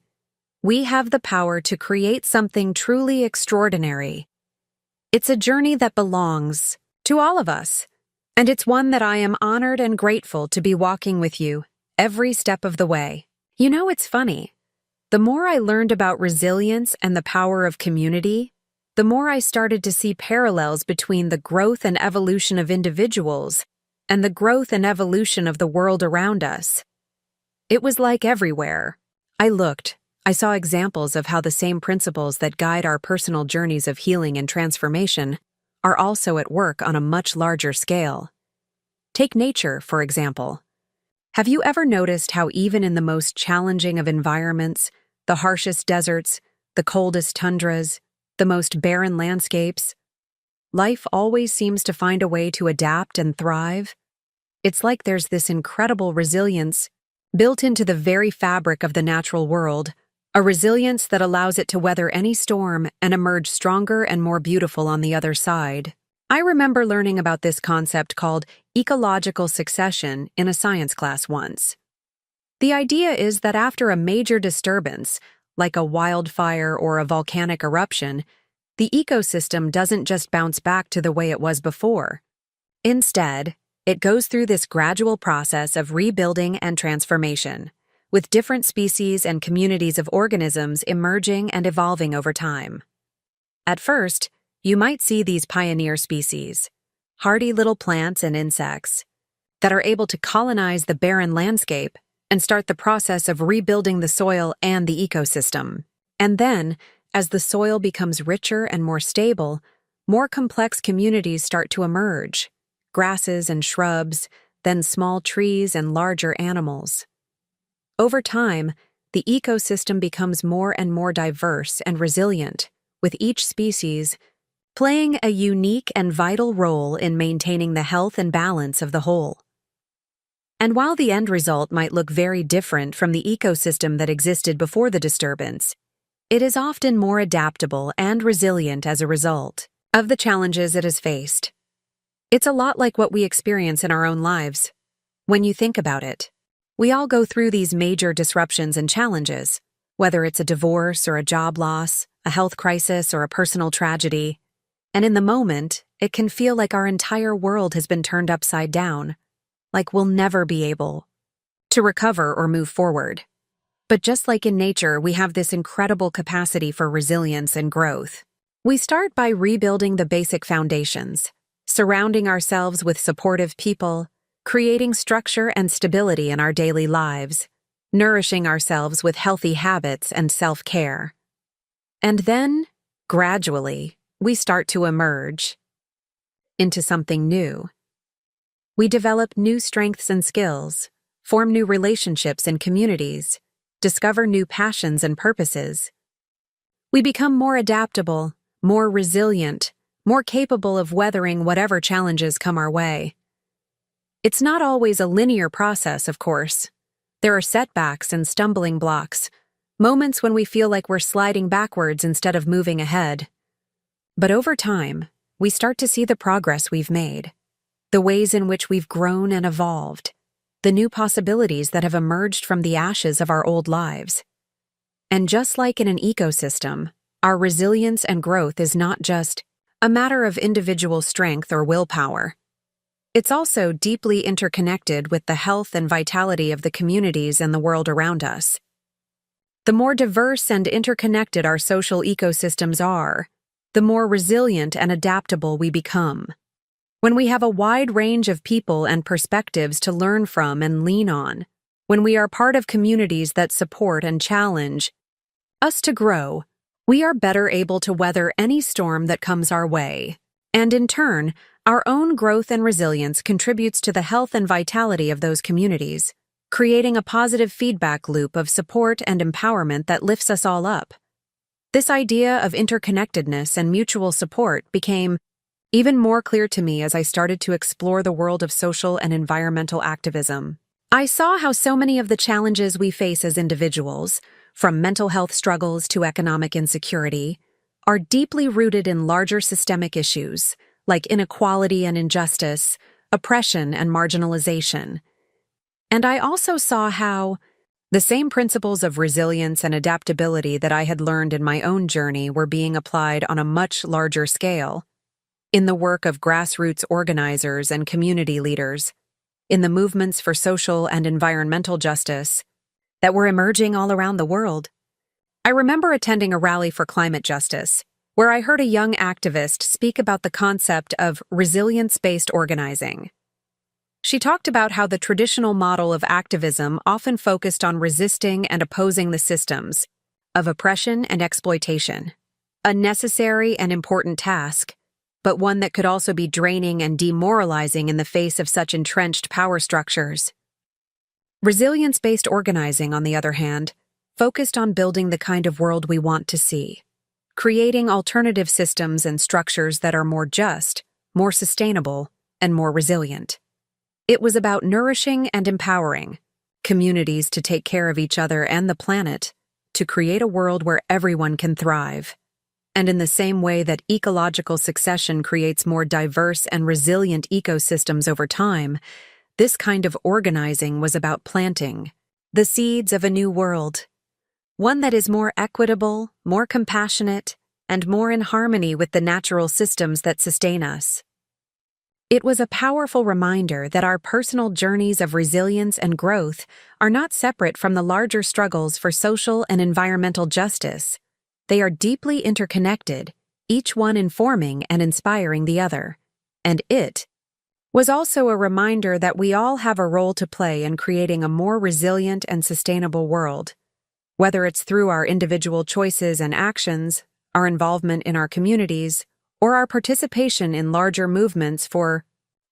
we have the power to create something truly extraordinary. It's a journey that belongs to all of us, and it's one that I am honored and grateful to be walking with you every step of the way. You know, it's funny. The more I learned about resilience and the power of community, the more I started to see parallels between the growth and evolution of individuals and the growth and evolution of the world around us. It was like everywhere I looked, I saw examples of how the same principles that guide our personal journeys of healing and transformation are also at work on a much larger scale. Take nature, for example. Have you ever noticed how even in the most challenging of environments, the harshest deserts, the coldest tundras, the most barren landscapes, life always seems to find a way to adapt and thrive? It's like there's this incredible resilience built into the very fabric of the natural world, a resilience that allows it to weather any storm and emerge stronger and more beautiful on the other side. I remember learning about this concept called ecological succession in a science class once. The idea is that after a major disturbance, like a wildfire or a volcanic eruption, the ecosystem doesn't just bounce back to the way it was before. Instead, It goes through this gradual process of rebuilding and transformation, with different species and communities of organisms emerging and evolving over time. At first, you might see these pioneer species, hardy little plants and insects, that are able to colonize the barren landscape and start the process of rebuilding the soil and the ecosystem. And then, as the soil becomes richer and more stable, more complex communities start to emerge, grasses and shrubs, then small trees and larger animals. Over time, the ecosystem becomes more and more diverse and resilient, with each species playing a unique and vital role in maintaining the health and balance of the whole. And while the end result might look very different from the ecosystem that existed before the disturbance, it is often more adaptable and resilient as a result of the challenges it has faced. It's a lot like what we experience in our own lives. When you think about it, we all go through these major disruptions and challenges, whether it's a divorce or a job loss, a health crisis or a personal tragedy. And in the moment, it can feel like our entire world has been turned upside down, like we'll never be able to recover or move forward. But just like in nature, we have this incredible capacity for resilience and growth. We start by rebuilding the basic foundations, surrounding ourselves with supportive people, creating structure and stability in our daily lives, nourishing ourselves with healthy habits and self-care. And then, gradually, we start to emerge into something new. We develop new strengths and skills, form new relationships and communities, discover new passions and purposes. We become more adaptable, more resilient, more capable of weathering whatever challenges come our way. It's not always a linear process, of course. There are setbacks and stumbling blocks, moments when we feel like we're sliding backwards instead of moving ahead. But over time, we start to see the progress we've made, the ways in which we've grown and evolved, the new possibilities that have emerged from the ashes of our old lives. And just like in an ecosystem, our resilience and growth is not just a matter of individual strength or willpower. It's also deeply interconnected with the health and vitality of the communities and the world around us. The more diverse and interconnected our social ecosystems are, the more resilient and adaptable we become. When we have a wide range of people and perspectives to learn from and lean on, when we are part of communities that support and challenge us to grow, we are better able to weather any storm that comes our way. And in turn, our own growth and resilience contributes to the health and vitality of those communities, creating a positive feedback loop of support and empowerment that lifts us all up. This idea of interconnectedness and mutual support became even more clear to me as I started to explore the world of social and environmental activism. I saw how so many of the challenges we face as individuals, from mental health struggles to economic insecurity, are deeply rooted in larger systemic issues like inequality and injustice, oppression and marginalization. And I also saw how the same principles of resilience and adaptability that I had learned in my own journey were being applied on a much larger scale, in the work of grassroots organizers and community leaders, in the movements for social and environmental justice that were emerging all around the world. I remember attending a rally for climate justice, where I heard a young activist speak about the concept of resilience-based organizing. She talked about how the traditional model of activism often focused on resisting and opposing the systems of oppression and exploitation, a necessary and important task, but one that could also be draining and demoralizing in the face of such entrenched power structures. Resilience-based organizing, on the other hand, focused on building the kind of world we want to see, creating alternative systems and structures that are more just, more sustainable, and more resilient. It was about nourishing and empowering communities to take care of each other and the planet, to create a world where everyone can thrive. And in the same way that ecological succession creates more diverse and resilient ecosystems over time, this kind of organizing was about planting the seeds of a new world, one that is more equitable, more compassionate, and more in harmony with the natural systems that sustain us. It was a powerful reminder that our personal journeys of resilience and growth are not separate from the larger struggles for social and environmental justice. They are deeply interconnected, each one informing and inspiring the other. And it was also a reminder that we all have a role to play in creating a more resilient and sustainable world. Whether it's through our individual choices and actions, our involvement in our communities, or our participation in larger movements for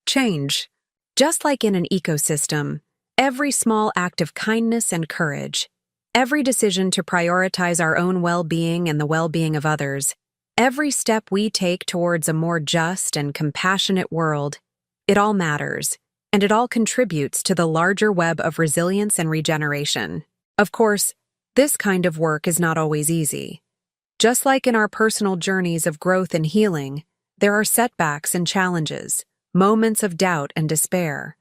change. Just like in an ecosystem, every small act of kindness and courage, every decision to prioritize our own well-being and the well-being of others, every step we take towards a more just and compassionate world, it all matters, and it all contributes to the larger web of resilience and regeneration. Of course, this kind of work is not always easy. Just like in our personal journeys of growth and healing, there are setbacks and challenges, moments of doubt and despair.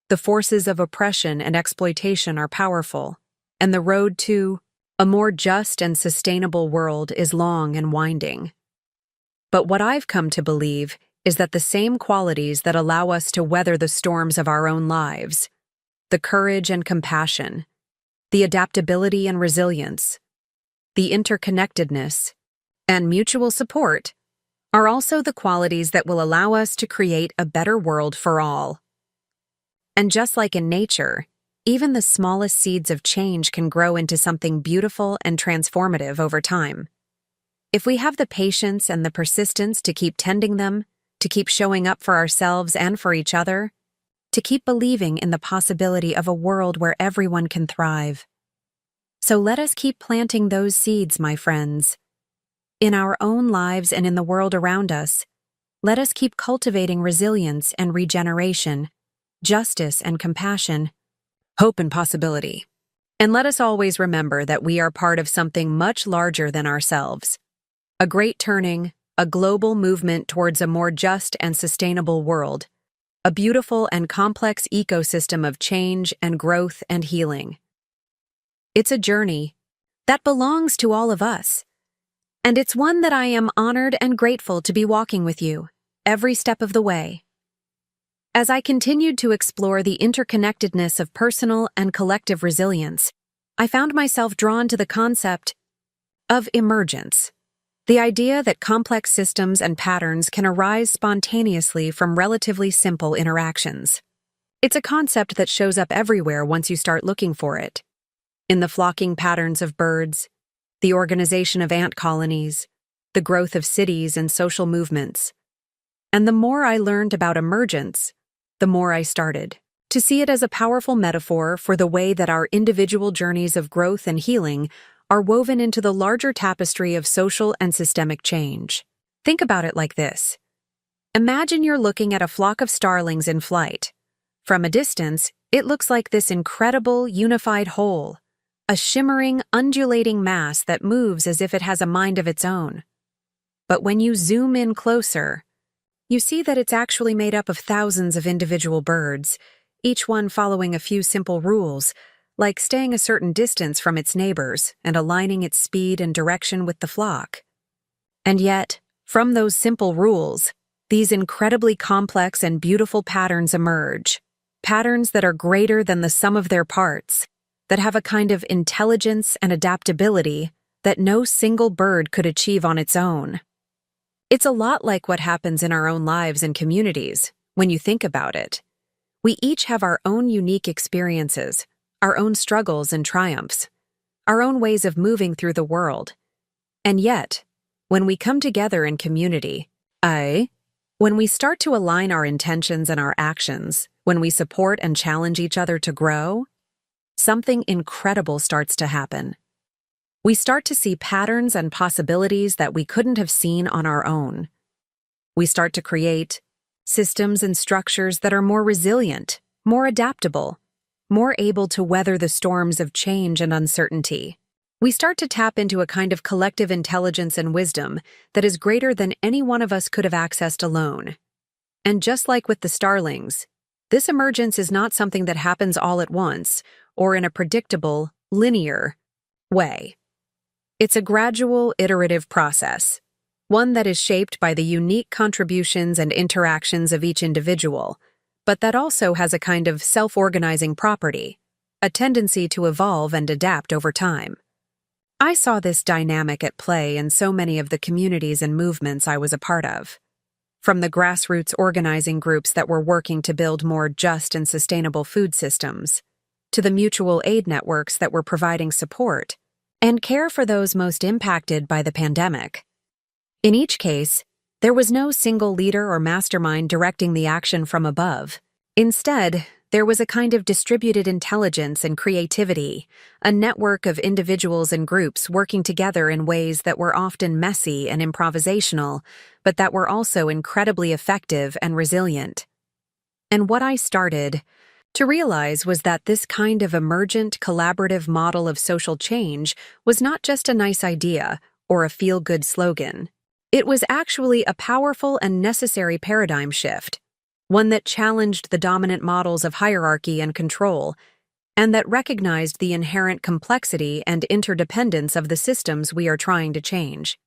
The forces of oppression and exploitation are powerful, and the road to a more just and sustainable world is long and winding. But what I've come to believe is that the same qualities that allow us to weather the storms of our own lives, the courage and compassion, the adaptability and resilience, the interconnectedness, and mutual support, are also the qualities that will allow us to create a better world for all. And just like in nature, even the smallest seeds of change can grow into something beautiful and transformative over time. If we have the patience and the persistence to keep tending them, to keep showing up for ourselves and for each other, to keep believing in the possibility of a world where everyone can thrive. So let us keep planting those seeds, my friends. In our own lives and in the world around us, let us keep cultivating resilience and regeneration, justice and compassion, hope and possibility. And let us always remember that we are part of something much larger than ourselves. A great turning, a global movement towards a more just and sustainable world, a beautiful and complex ecosystem of change and growth and healing. It's a journey that belongs to all of us, and it's one that I am honored and grateful to be walking with you every step of the way. As I continued to explore the interconnectedness of personal and collective resilience, I found myself drawn to the concept of emergence, the idea that complex systems and patterns can arise spontaneously from relatively simple interactions. It's a concept that shows up everywhere once you start looking for it. In the flocking patterns of birds, the organization of ant colonies, the growth of cities and social movements. And the more I learned about emergence, the more I started to see it as a powerful metaphor for the way that our individual journeys of growth and healing are woven into the larger tapestry of social and systemic change. Think about it like this. Imagine you're looking at a flock of starlings in flight. From a distance, it looks like this incredible, unified whole, a shimmering, undulating mass that moves as if it has a mind of its own. But when you zoom in closer, you see that it's actually made up of thousands of individual birds, each one following a few simple rules, like staying a certain distance from its neighbors and aligning its speed and direction with the flock. And yet, from those simple rules, these incredibly complex and beautiful patterns emerge, patterns that are greater than the sum of their parts, that have a kind of intelligence and adaptability that no single bird could achieve on its own. It's a lot like what happens in our own lives and communities, when you think about it. We each have our own unique experiences, our own struggles and triumphs, our own ways of moving through the world. And yet, when we come together in community, when we start to align our intentions and our actions, when we support and challenge each other to grow, something incredible starts to happen. We start to see patterns and possibilities that we couldn't have seen on our own. We start to create systems and structures that are more resilient, more adaptable, more able to weather the storms of change and uncertainty. We start to tap into a kind of collective intelligence and wisdom that is greater than any one of us could have accessed alone. And just like with the starlings, this emergence is not something that happens all at once or in a predictable, linear way. It's a gradual, iterative process. one that is shaped by the unique contributions and interactions of each individual, but that also has a kind of self-organizing property, a tendency to evolve and adapt over time. I saw this dynamic at play in so many of the communities and movements I was a part of. From the grassroots organizing groups that were working to build more just and sustainable food systems, to the mutual aid networks that were providing support and care for those most impacted by the pandemic. In each case, there was no single leader or mastermind directing the action from above. Instead, there was a kind of distributed intelligence and creativity, a network of individuals and groups working together in ways that were often messy and improvisational, but that were also incredibly effective and resilient. And what I started to realize was that this kind of emergent, collaborative model of social change was not just a nice idea or a feel-good slogan. It was actually a powerful and necessary paradigm shift, one that challenged the dominant models of hierarchy and control, and that recognized the inherent complexity and interdependence of the systems we are trying to change.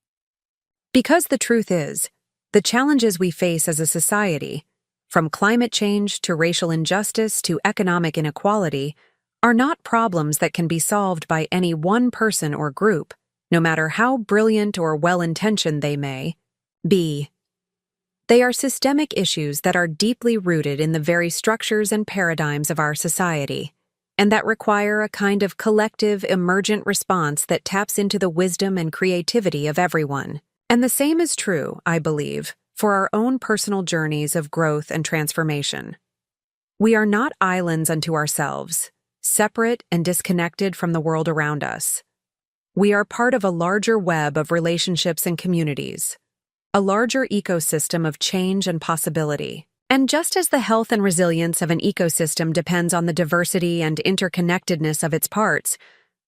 Because the truth is, the challenges we face as a society, from climate change to racial injustice to economic inequality, are not problems that can be solved by any one person or group, no matter how brilliant or well-intentioned they may be. They are systemic issues that are deeply rooted in the very structures and paradigms of our society, and that require a kind of collective, emergent response that taps into the wisdom and creativity of everyone. And the same is true, I believe, for our own personal journeys of growth and transformation. We are not islands unto ourselves, separate and disconnected from the world around us. We are part of a larger web of relationships and communities, a larger ecosystem of change and possibility. And just as the health and resilience of an ecosystem depends on the diversity and interconnectedness of its parts,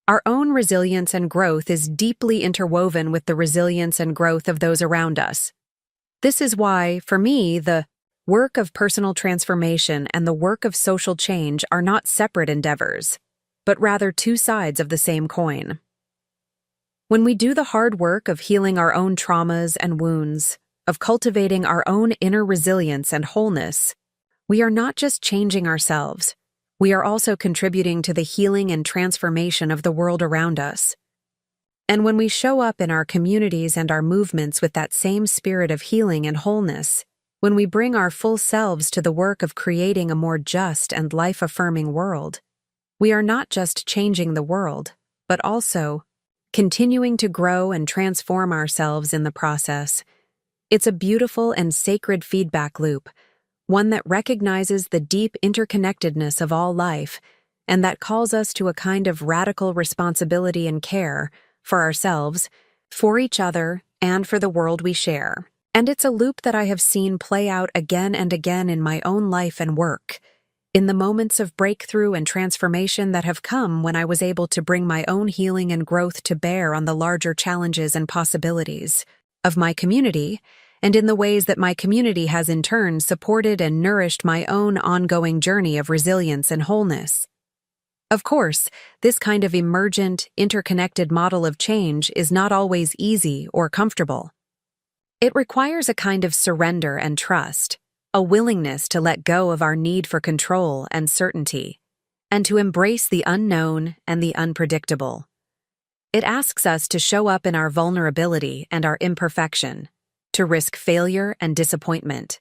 our own resilience and growth is deeply interwoven with the resilience and growth of those around us. This is why, for me, the work of personal transformation and the work of social change are not separate endeavors, but rather two sides of the same coin. When we do the hard work of healing our own traumas and wounds, of cultivating our own inner resilience and wholeness, we are not just changing ourselves, we are also contributing to the healing and transformation of the world around us. And when we show up in our communities and our movements with that same spirit of healing and wholeness, when we bring our full selves to the work of creating a more just and life-affirming world, we are not just changing the world, but also continuing to grow and transform ourselves in the process. It's a beautiful and sacred feedback loop, one that recognizes the deep interconnectedness of all life, and that calls us to a kind of radical responsibility and care for ourselves, for each other, and for the world we share. And it's a loop that I have seen play out again and again in my own life and work, in the moments of breakthrough and transformation that have come when I was able to bring my own healing and growth to bear on the larger challenges and possibilities of my community, and in the ways that my community has in turn supported and nourished my own ongoing journey of resilience and wholeness. Of course, this kind of emergent, interconnected model of change is not always easy or comfortable. It requires a kind of surrender and trust, a willingness to let go of our need for control and certainty, and to embrace the unknown and the unpredictable. It asks us to show up in our vulnerability and our imperfection, to risk failure and disappointment,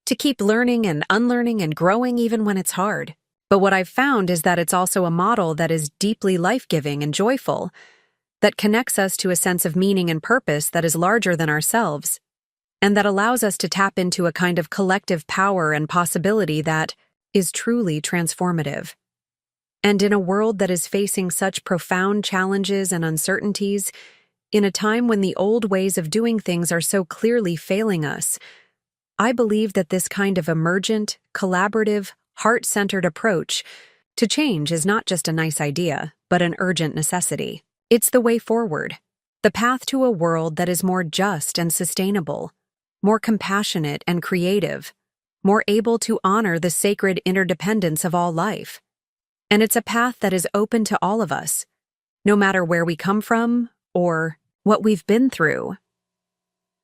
to keep learning and unlearning and growing even when it's hard. But what I've found is that it's also a model that is deeply life-giving and joyful, that connects us to a sense of meaning and purpose that is larger than ourselves, and that allows us to tap into a kind of collective power and possibility that is truly transformative. And in a world that is facing such profound challenges and uncertainties, in a time when the old ways of doing things are so clearly failing us, I believe that this kind of emergent, collaborative, heart-centered approach to change is not just a nice idea, but an urgent necessity. It's the way forward, the path to a world that is more just and sustainable, more compassionate and creative, more able to honor the sacred interdependence of all life. And it's a path that is open to all of us, no matter where we come from or what we've been through.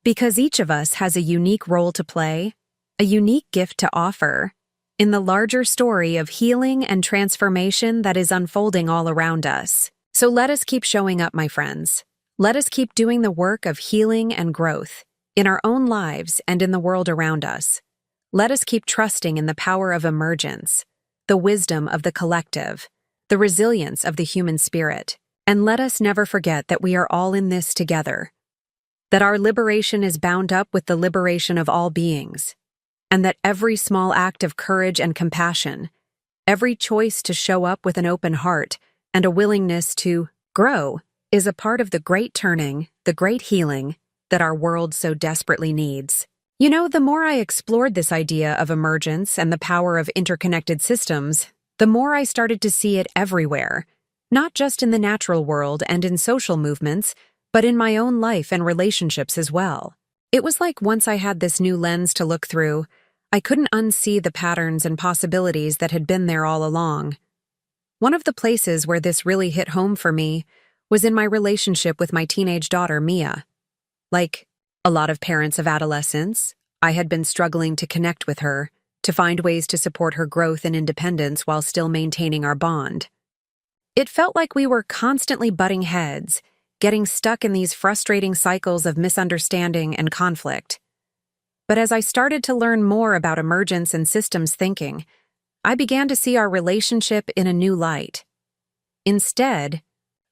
Because each of us has a unique role to play, a unique gift to offer, in the larger story of healing and transformation that is unfolding all around us. So let us keep showing up, my friends. Let us keep doing the work of healing and growth in our own lives and in the world around us. Let us keep trusting in the power of emergence, the wisdom of the collective, the resilience of the human spirit. And let us never forget that we are all in this together, that our liberation is bound up with the liberation of all beings, and that every small act of courage and compassion, every choice to show up with an open heart and a willingness to grow, is a part of the great turning, the great healing that our world so desperately needs. You know, the more I explored this idea of emergence and the power of interconnected systems, the more I started to see it everywhere, not just in the natural world and in social movements, but in my own life and relationships as well. It was like once I had this new lens to look through, I couldn't unsee the patterns and possibilities that had been there all along. One of the places where this really hit home for me was in my relationship with my teenage daughter, Mia. Like a lot of parents of adolescents, I had been struggling to connect with her, to find ways to support her growth and independence while still maintaining our bond. It felt like we were constantly butting heads, getting stuck in these frustrating cycles of misunderstanding and conflict. But as I started to learn more about emergence and systems thinking, I began to see our relationship in a new light. Instead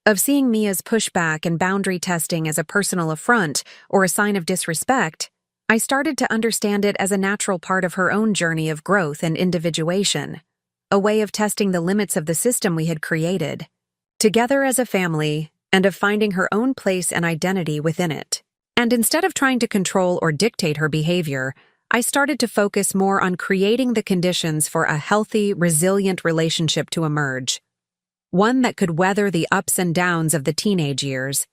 of seeing Mia's pushback and boundary testing as a personal affront or a sign of disrespect, I started to understand it as a natural part of her own journey of growth and individuation, a way of testing the limits of the system we had created, together as a family, and of finding her own place and identity within it. And instead of trying to control or dictate her behavior, I started to focus more on creating the conditions for a healthy, resilient relationship to emerge. One that could weather the ups and downs of the teenage years,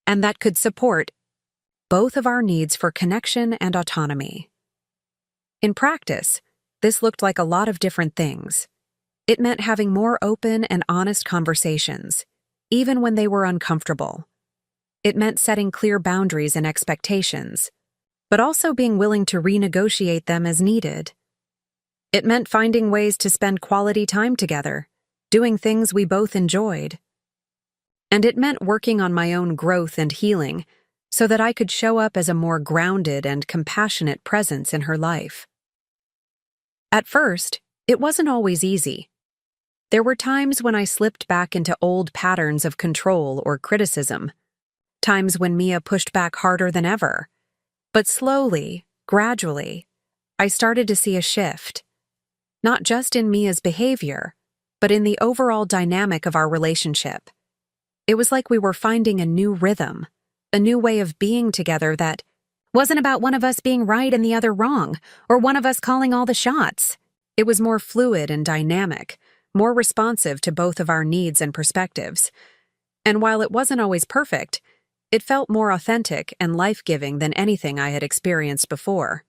and that could support both of our needs for connection and autonomy. In practice, this looked like a lot of different things. It meant having more open and honest conversations, even when they were uncomfortable. It meant setting clear boundaries and expectations, but also being willing to renegotiate them as needed. It meant finding ways to spend quality time together, doing things we both enjoyed. And it meant working on my own growth and healing so that I could show up as a more grounded and compassionate presence in her life. At first, it wasn't always easy. There were times when I slipped back into old patterns of control or criticism, times when Mia pushed back harder than ever. But slowly, gradually, I started to see a shift, not just in Mia's behavior, but in the overall dynamic of our relationship. It was like we were finding a new rhythm, a new way of being together that wasn't about one of us being right and the other wrong, or one of us calling all the shots. It was more fluid and dynamic, more responsive to both of our needs and perspectives. And while it wasn't always perfect, it felt more authentic and life-giving than anything I had experienced before.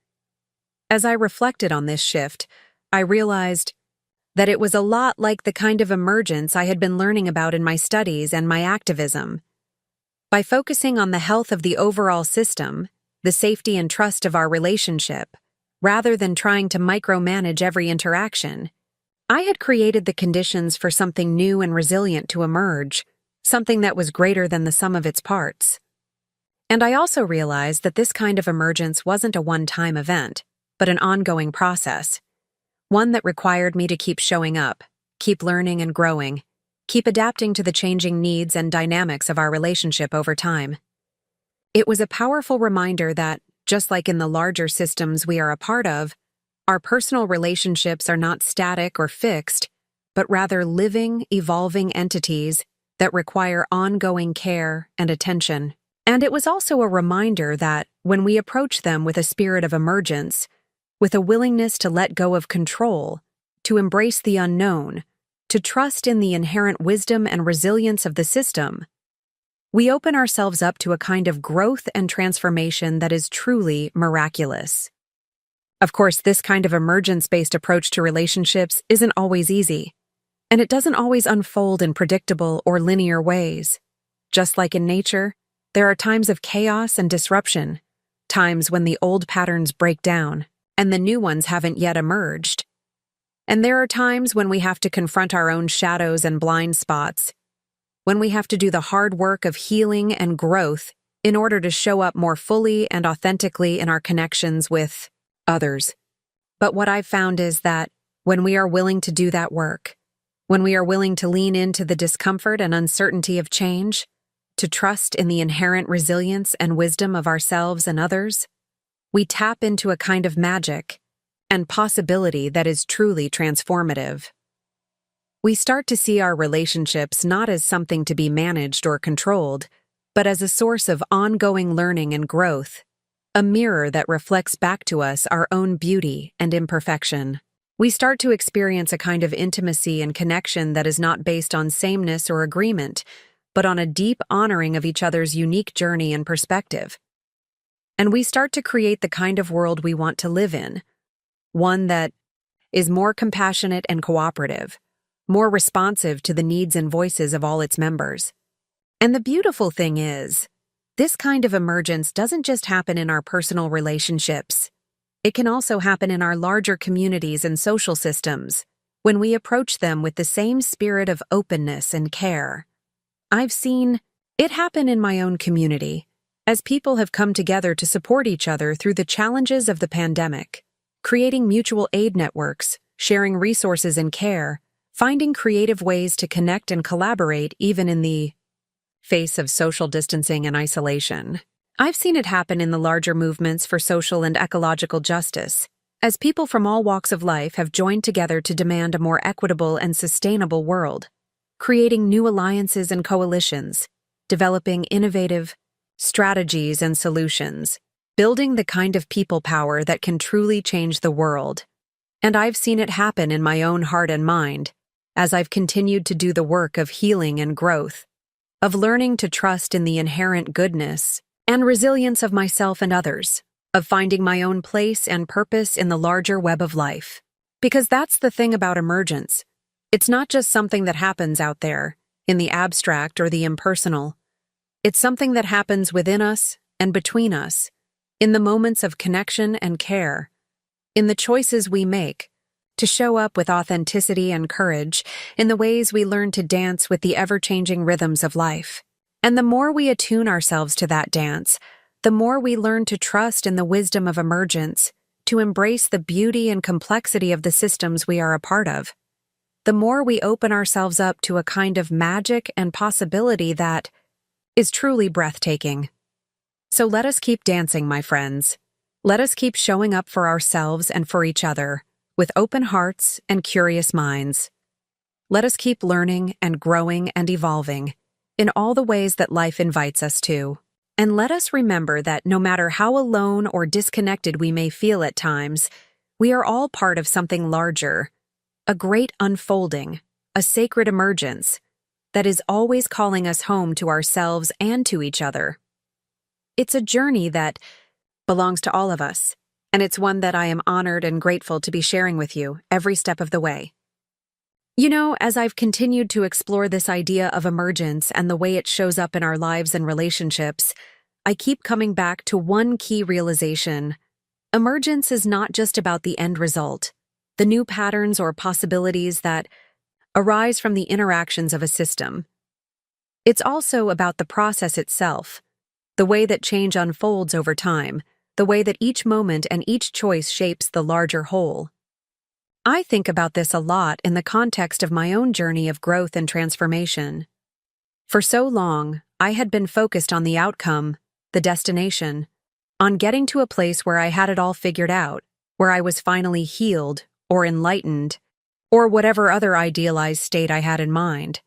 As I reflected on this shift, I realized that it was a lot like the kind of emergence I had been learning about in my studies and my activism. By focusing on the health of the overall system, the safety and trust of our relationship, rather than trying to micromanage every interaction, I had created the conditions for something new and resilient to emerge, something that was greater than the sum of its parts. And I also realized that this kind of emergence wasn't a one-time event, but an ongoing process. One that required me to keep showing up, keep learning and growing, keep adapting to the changing needs and dynamics of our relationship over time. It was a powerful reminder that, just like in the larger systems we are a part of, our personal relationships are not static or fixed, but rather living, evolving entities that require ongoing care and attention. And it was also a reminder that, when we approach them with a spirit of emergence, with a willingness to let go of control, to embrace the unknown, to trust in the inherent wisdom and resilience of the system, we open ourselves up to a kind of growth and transformation that is truly miraculous. Of course, this kind of emergence-based approach to relationships isn't always easy, and it doesn't always unfold in predictable or linear ways. Just like in nature, there are times of chaos and disruption, times when the old patterns break down and the new ones haven't yet emerged. And there are times when we have to confront our own shadows and blind spots, when we have to do the hard work of healing and growth in order to show up more fully and authentically in our connections with others. But what I've found is that when we are willing to do that work, when we are willing to lean into the discomfort and uncertainty of change, to trust in the inherent resilience and wisdom of ourselves and others, we tap into a kind of magic and possibility that is truly transformative. We start to see our relationships not as something to be managed or controlled, but as a source of ongoing learning and growth, a mirror that reflects back to us our own beauty and imperfection. We start to experience a kind of intimacy and connection that is not based on sameness or agreement, but on a deep honoring of each other's unique journey and perspective. And we start to create the kind of world we want to live in, one that is more compassionate and cooperative, more responsive to the needs and voices of all its members. And the beautiful thing is, this kind of emergence doesn't just happen in our personal relationships. It can also happen in our larger communities and social systems, when we approach them with the same spirit of openness and care. I've seen it happen in my own community, as people have come together to support each other through the challenges of the pandemic, creating mutual aid networks, sharing resources and care, finding creative ways to connect and collaborate even in the face of social distancing and isolation. I've seen it happen in the larger movements for social and ecological justice, as people from all walks of life have joined together to demand a more equitable and sustainable world, creating new alliances and coalitions, developing innovative strategies and solutions, building the kind of people power that can truly change the world. And I've seen it happen in my own heart and mind, as I've continued to do the work of healing and growth, of learning to trust in the inherent goodness and resilience of myself and others, of finding my own place and purpose in the larger web of life. Because that's the thing about emergence. It's not just something that happens out there, in the abstract or the impersonal. It's something that happens within us and between us, in the moments of connection and care, in the choices we make, to show up with authenticity and courage, in the ways we learn to dance with the ever-changing rhythms of life. And the more we attune ourselves to that dance, the more we learn to trust in the wisdom of emergence, to embrace the beauty and complexity of the systems we are a part of. The more we open ourselves up to a kind of magic and possibility that is truly breathtaking. So let us keep dancing, my friends. Let us keep showing up for ourselves and for each other, with open hearts and curious minds. Let us keep learning and growing and evolving in all the ways that life invites us to. And let us remember that no matter how alone or disconnected we may feel at times, we are all part of something larger, a great unfolding, a sacred emergence that is always calling us home to ourselves and to each other. It's a journey that belongs to all of us, and it's one that I am honored and grateful to be sharing with you every step of the way. You know, as I've continued to explore this idea of emergence and the way it shows up in our lives and relationships, I keep coming back to one key realization. Emergence is not just about the end result, the new patterns or possibilities that arise from the interactions of a system. It's also about the process itself, the way that change unfolds over time, the way that each moment and each choice shapes the larger whole. I think about this a lot in the context of my own journey of growth and transformation. For so long, I had been focused on the outcome, the destination, on getting to a place where I had it all figured out, where I was finally healed or enlightened, or whatever other idealized state I had in mind.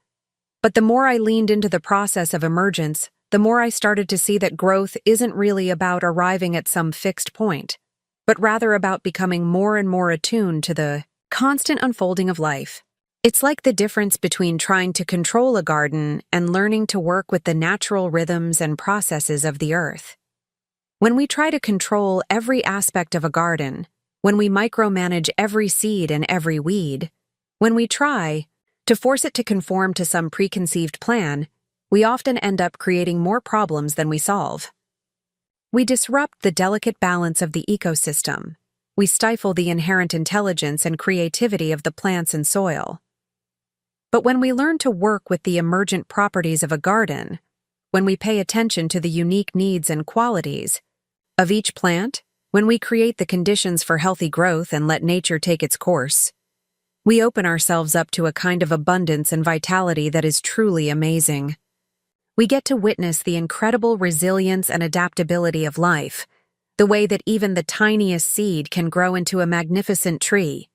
But the more I leaned into the process of emergence, the more I started to see that growth isn't really about arriving at some fixed point, but rather about becoming more and more attuned to the constant unfolding of life. It's like the difference between trying to control a garden and learning to work with the natural rhythms and processes of the earth. When we try to control every aspect of a garden, when we micromanage every seed and every weed, when we try to force it to conform to some preconceived plan, we often end up creating more problems than we solve. We disrupt the delicate balance of the ecosystem. We stifle the inherent intelligence and creativity of the plants and soil. But when we learn to work with the emergent properties of a garden, when we pay attention to the unique needs and qualities of each plant, when we create the conditions for healthy growth and let nature take its course, we open ourselves up to a kind of abundance and vitality that is truly amazing. We get to witness the incredible resilience and adaptability of life, the way that even the tiniest seed can grow into a magnificent tree,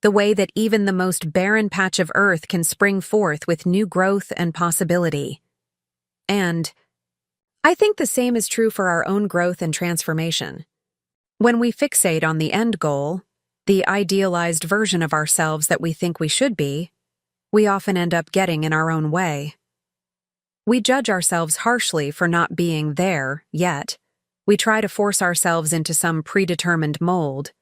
the way that even the most barren patch of earth can spring forth with new growth and possibility. And I think the same is true for our own growth and transformation. When we fixate on the end goal, the idealized version of ourselves that we think we should be, we often end up getting in our own way. We judge ourselves harshly for not being there yet. We try to force ourselves into some predetermined mold.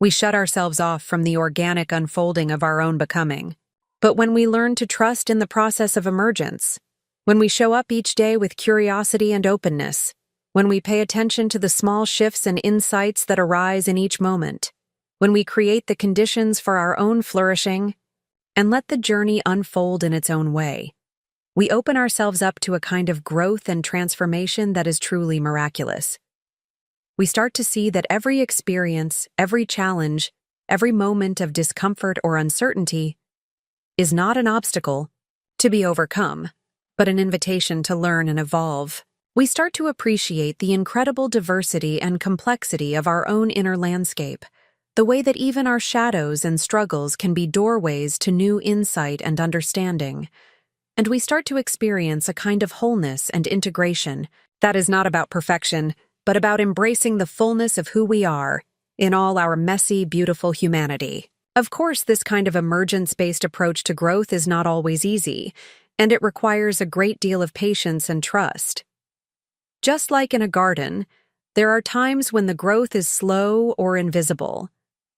We shut ourselves off from the organic unfolding of our own becoming. But when we learn to trust in the process of emergence, when we show up each day with curiosity and openness, when we pay attention to the small shifts and insights that arise in each moment, when we create the conditions for our own flourishing, and let the journey unfold in its own way, we open ourselves up to a kind of growth and transformation that is truly miraculous. We start to see that every experience, every challenge, every moment of discomfort or uncertainty is not an obstacle to be overcome, but an invitation to learn and evolve. We start to appreciate the incredible diversity and complexity of our own inner landscape, the way that even our shadows and struggles can be doorways to new insight and understanding. And we start to experience a kind of wholeness and integration that is not about perfection, but about embracing the fullness of who we are in all our messy, beautiful humanity. Of course, this kind of emergence-based approach to growth is not always easy, and it requires a great deal of patience and trust. Just like in a garden, there are times when the growth is slow or invisible,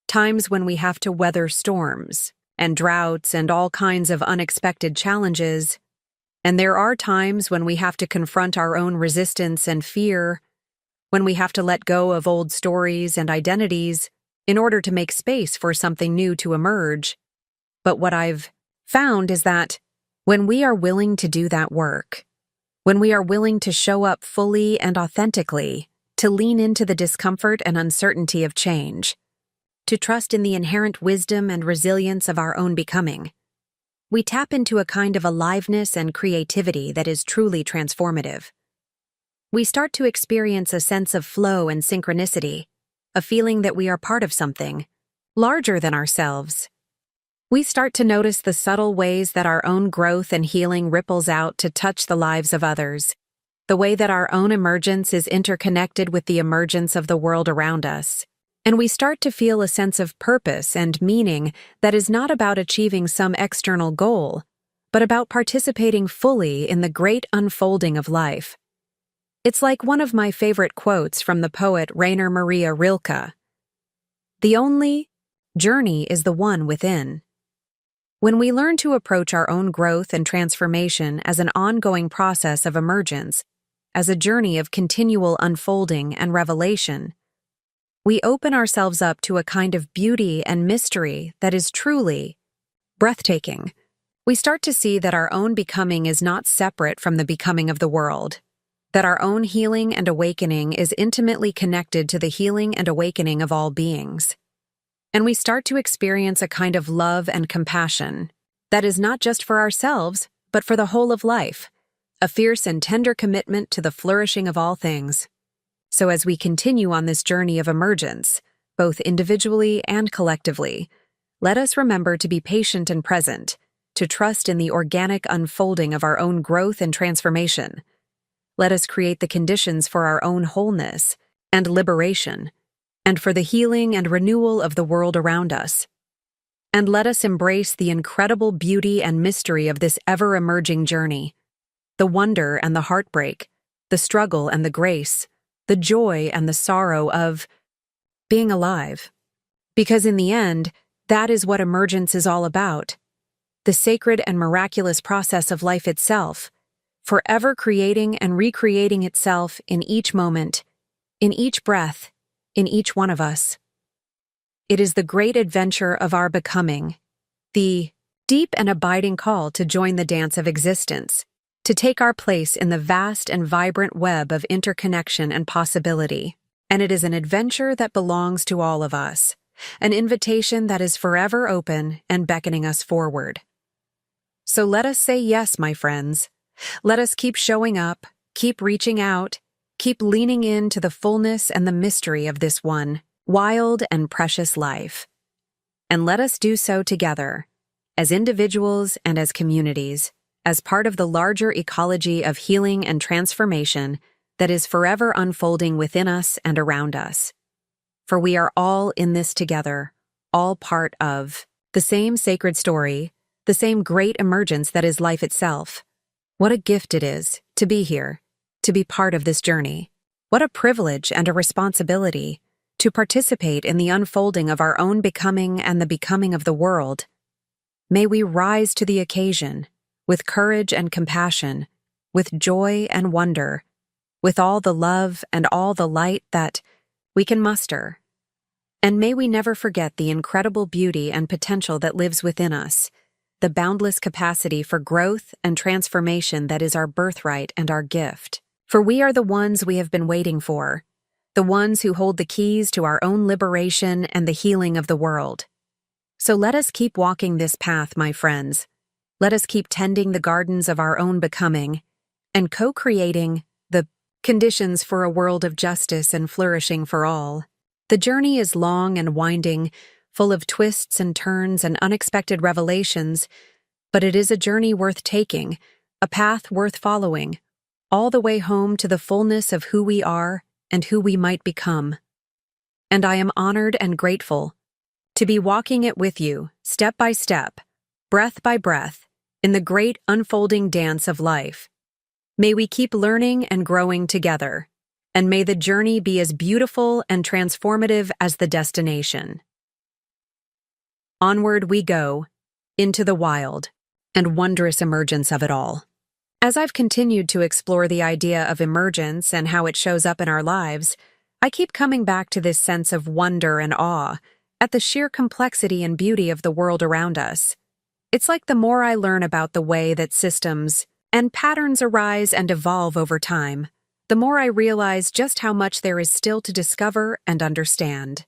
times when we have to weather storms and droughts and all kinds of unexpected challenges, and there are times when we have to confront our own resistance and fear, when we have to let go of old stories and identities in order to make space for something new to emerge. But what I've found is that when we are willing to do that work, when we are willing to show up fully and authentically, to lean into the discomfort and uncertainty of change, to trust in the inherent wisdom and resilience of our own becoming, we tap into a kind of aliveness and creativity that is truly transformative. We start to experience a sense of flow and synchronicity, a feeling that we are part of something larger than ourselves. We start to notice the subtle ways that our own growth and healing ripples out to touch the lives of others, the way that our own emergence is interconnected with the emergence of the world around us. And we start to feel a sense of purpose and meaning that is not about achieving some external goal, but about participating fully in the great unfolding of life. It's like one of my favorite quotes from the poet Rainer Maria Rilke. "The only journey is the one within." When we learn to approach our own growth and transformation as an ongoing process of emergence, as a journey of continual unfolding and revelation, we open ourselves up to a kind of beauty and mystery that is truly breathtaking. We start to see that our own becoming is not separate from the becoming of the world, that our own healing and awakening is intimately connected to the healing and awakening of all beings. And we start to experience a kind of love and compassion that is not just for ourselves, but for the whole of life, a fierce and tender commitment to the flourishing of all things. So as we continue on this journey of emergence, both individually and collectively, let us remember to be patient and present, to trust in the organic unfolding of our own growth and transformation. Let us create the conditions for our own wholeness and liberation, and for the healing and renewal of the world around us. And let us embrace the incredible beauty and mystery of this ever-emerging journey, the wonder and the heartbreak, the struggle and the grace, the joy and the sorrow of being alive. Because in the end, that is what emergence is all about, the sacred and miraculous process of life itself, forever creating and recreating itself in each moment, in each breath, in each one of us. It is the great adventure of our becoming, the deep and abiding call to join the dance of existence, to take our place in the vast and vibrant web of interconnection and possibility. And it is an adventure that belongs to all of us, an invitation that is forever open and beckoning us forward. So let us say yes, my friends. Let us keep showing up, keep reaching out, keep leaning into the fullness and the mystery of this one wild and precious life. And let us do so together, as individuals and as communities, as part of the larger ecology of healing and transformation that is forever unfolding within us and around us. For we are all in this together, all part of the same sacred story, the same great emergence that is life itself. What a gift it is to be here, to be part of this journey. What a privilege and a responsibility to participate in the unfolding of our own becoming and the becoming of the world. May we rise to the occasion with courage and compassion, with joy and wonder, with all the love and all the light that we can muster. And may we never forget the incredible beauty and potential that lives within us, the boundless capacity for growth and transformation that is our birthright and our gift. For we are the ones we have been waiting for, the ones who hold the keys to our own liberation and the healing of the world. So let us keep walking this path, my friends. Let us keep tending the gardens of our own becoming and co-creating the conditions for a world of justice and flourishing for all. The journey is long and winding, full of twists and turns and unexpected revelations, but it is a journey worth taking, a path worth following, all the way home to the fullness of who we are and who we might become. And I am honored and grateful to be walking it with you, step by step, breath by breath, in the great unfolding dance of life. May we keep learning and growing together, and may the journey be as beautiful and transformative as the destination. Onward we go, into the wild and wondrous emergence of it all. As I've continued to explore the idea of emergence and how it shows up in our lives, I keep coming back to this sense of wonder and awe at the sheer complexity and beauty of the world around us. It's like the more I learn about the way that systems and patterns arise and evolve over time, the more I realize just how much there is still to discover and understand.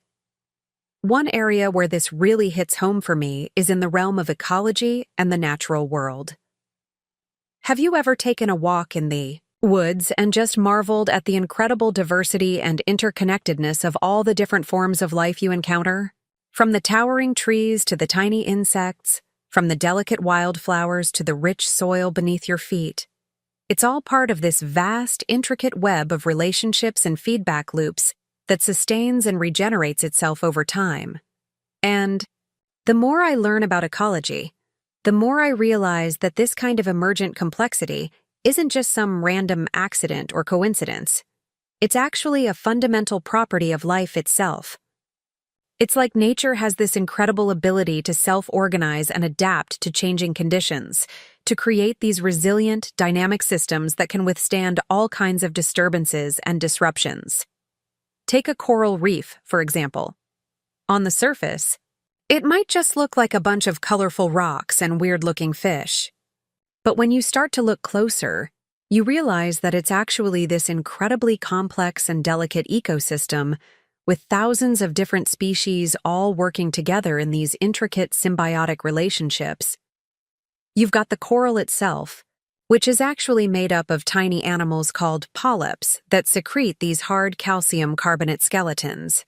One area where this really hits home for me is in the realm of ecology and the natural world. Have you ever taken a walk in the woods and just marveled at the incredible diversity and interconnectedness of all the different forms of life you encounter? From the towering trees to the tiny insects, from the delicate wildflowers to the rich soil beneath your feet. It's all part of this vast, intricate web of relationships and feedback loops that sustains and regenerates itself over time. And the more I learn about ecology, the more I realize that this kind of emergent complexity isn't just some random accident or coincidence. It's actually a fundamental property of life itself. It's like nature has this incredible ability to self-organize and adapt to changing conditions, to create these resilient, dynamic systems that can withstand all kinds of disturbances and disruptions. Take a coral reef, for example. On the surface, it might just look like a bunch of colorful rocks and weird-looking fish. But when you start to look closer, you realize that it's actually this incredibly complex and delicate ecosystem with thousands of different species all working together in these intricate symbiotic relationships. You've got the coral itself, which is actually made up of tiny animals called polyps that secrete these hard calcium carbonate skeletons.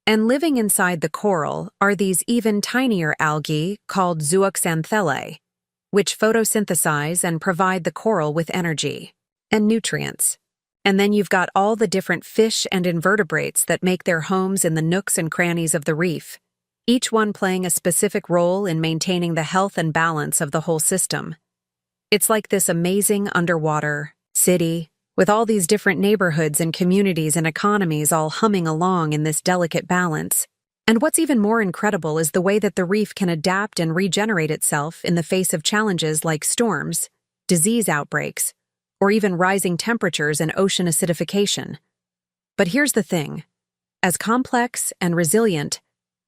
And living inside the coral are these even tinier algae called zooxanthellae, which photosynthesize and provide the coral with energy and nutrients. And then you've got all the different fish and invertebrates that make their homes in the nooks and crannies of the reef, each one playing a specific role in maintaining the health and balance of the whole system. It's like this amazing underwater city, with all these different neighborhoods and communities and economies all humming along in this delicate balance. And what's even more incredible is the way that the reef can adapt and regenerate itself in the face of challenges like storms, disease outbreaks, or even rising temperatures and ocean acidification. But here's the thing. As complex and resilient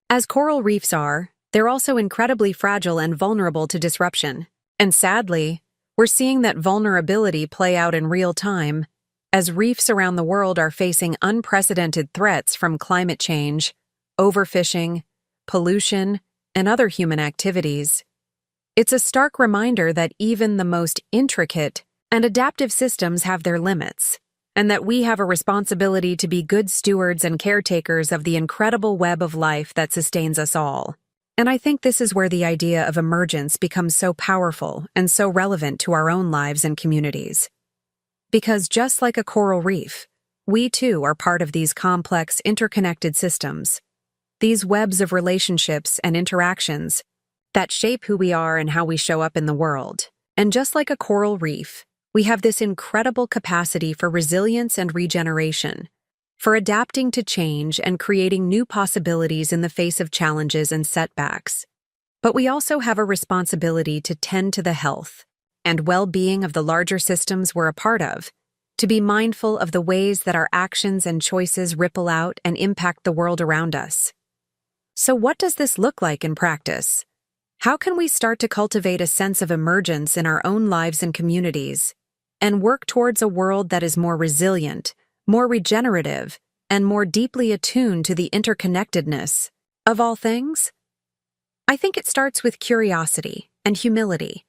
as coral reefs are, they're also incredibly fragile and vulnerable to disruption. And sadly, we're seeing that vulnerability play out in real time as reefs around the world are facing unprecedented threats from climate change, overfishing, pollution, and other human activities. It's a stark reminder that even the most intricate and adaptive systems have their limits, and that we have a responsibility to be good stewards and caretakers of the incredible web of life that sustains us all. And I think this is where the idea of emergence becomes so powerful and so relevant to our own lives and communities. Because just like a coral reef, we too are part of these complex, interconnected systems, these webs of relationships and interactions that shape who we are and how we show up in the world. And just like a coral reef, we have this incredible capacity for resilience and regeneration, for adapting to change and creating new possibilities in the face of challenges and setbacks. But we also have a responsibility to tend to the health and well-being of the larger systems we're a part of, to be mindful of the ways that our actions and choices ripple out and impact the world around us. So what does this look like in practice? How can we start to cultivate a sense of emergence in our own lives and communities, and work towards a world that is more resilient, more regenerative, and more deeply attuned to the interconnectedness of all things? I think it starts with curiosity and humility,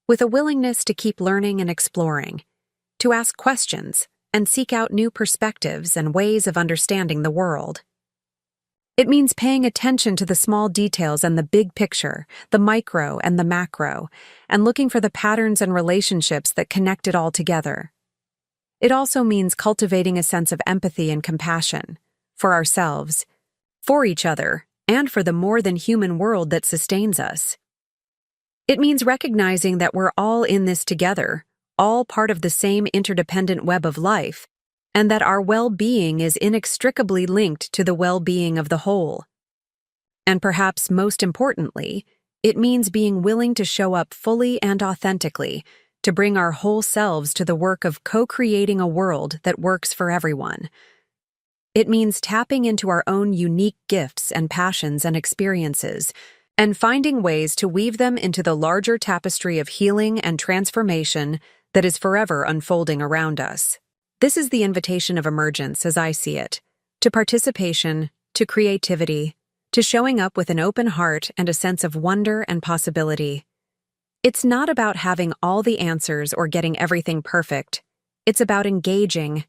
with a willingness to keep learning and exploring, to ask questions and seek out new perspectives and ways of understanding the world. It means paying attention to the small details and the big picture, the micro and the macro, and looking for the patterns and relationships that connect it all together. It also means cultivating a sense of empathy and compassion for ourselves, for each other, and for the more than human world that sustains us. It means recognizing that we're all in this together, all part of the same interdependent web of life, and that our well-being is inextricably linked to the well-being of the whole. And perhaps most importantly, it means being willing to show up fully and authentically, to bring our whole selves to the work of co-creating a world that works for everyone. It means tapping into our own unique gifts and passions and experiences, and finding ways to weave them into the larger tapestry of healing and transformation that is forever unfolding around us. This is the invitation of emergence as I see it, to participation, to creativity, to showing up with an open heart and a sense of wonder and possibility. It's not about having all the answers or getting everything perfect. It's about engaging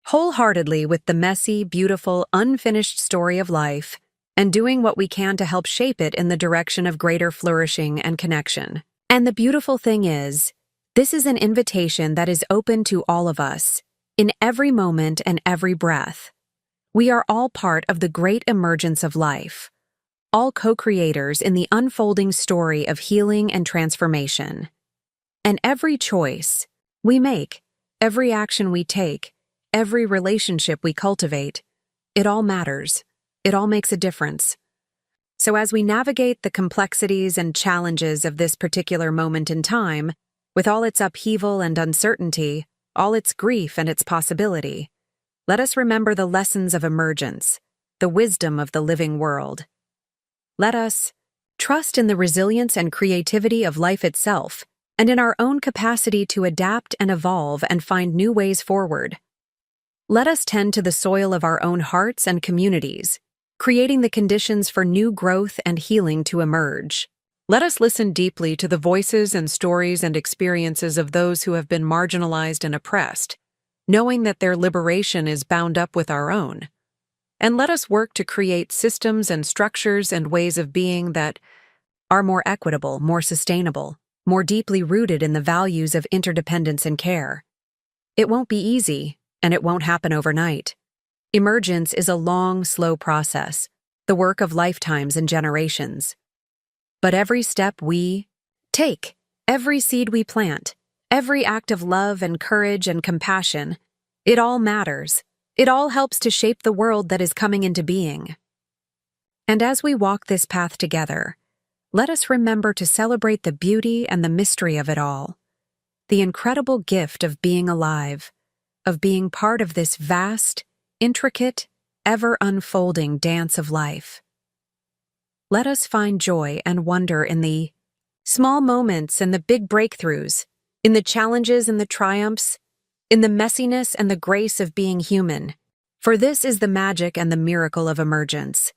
wholeheartedly with the messy, beautiful, unfinished story of life and doing what we can to help shape it in the direction of greater flourishing and connection. And the beautiful thing is, this is an invitation that is open to all of us, in every moment and every breath. We are all part of the great emergence of life, all co-creators in the unfolding story of healing and transformation. And every choice we make, every action we take, every relationship we cultivate, it all matters. It all makes a difference. So as we navigate the complexities and challenges of this particular moment in time, with all its upheaval and uncertainty, all its grief and its possibility, let us remember the lessons of emergence, the wisdom of the living world. Let us trust in the resilience and creativity of life itself, and in our own capacity to adapt and evolve and find new ways forward. Let us tend to the soil of our own hearts and communities, creating the conditions for new growth and healing to emerge. Let us listen deeply to the voices and stories and experiences of those who have been marginalized and oppressed, knowing that their liberation is bound up with our own. And let us work to create systems and structures and ways of being that are more equitable, more sustainable, more deeply rooted in the values of interdependence and care. It won't be easy, and it won't happen overnight. Emergence is a long, slow process, the work of lifetimes and generations. But every step we take, every seed we plant, every act of love and courage and compassion, it all matters. It all helps to shape the world that is coming into being. And as we walk this path together, let us remember to celebrate the beauty and the mystery of it all, the incredible gift of being alive, of being part of this vast, intricate, ever-unfolding dance of life. Let us find joy and wonder in the small moments and the big breakthroughs, in the challenges and the triumphs, in the messiness and the grace of being human. For this is the magic and the miracle of emergence,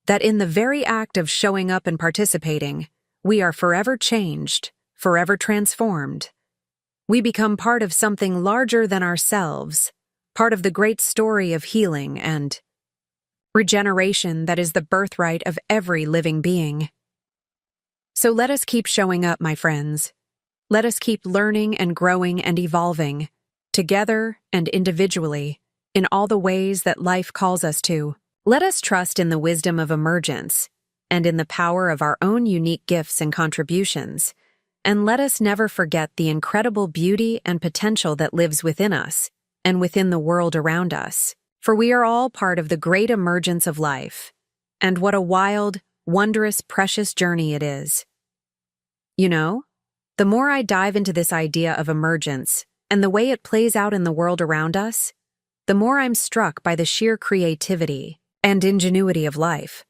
that in the very act of showing up and participating, we are forever changed, forever transformed. We become part of something larger than ourselves, part of the great story of healing and regeneration that is the birthright of every living being. So let us keep showing up, my friends. Let us keep learning and growing and evolving, together and individually, in all the ways that life calls us to. Let us trust in the wisdom of emergence and in the power of our own unique gifts and contributions, and let us never forget the incredible beauty and potential that lives within us and within the world around us. For we are all part of the great emergence of life, and what a wild, wondrous, precious journey it is. You know, the more I dive into this idea of emergence and the way it plays out in the world around us, the more I'm struck by the sheer creativity and ingenuity of life.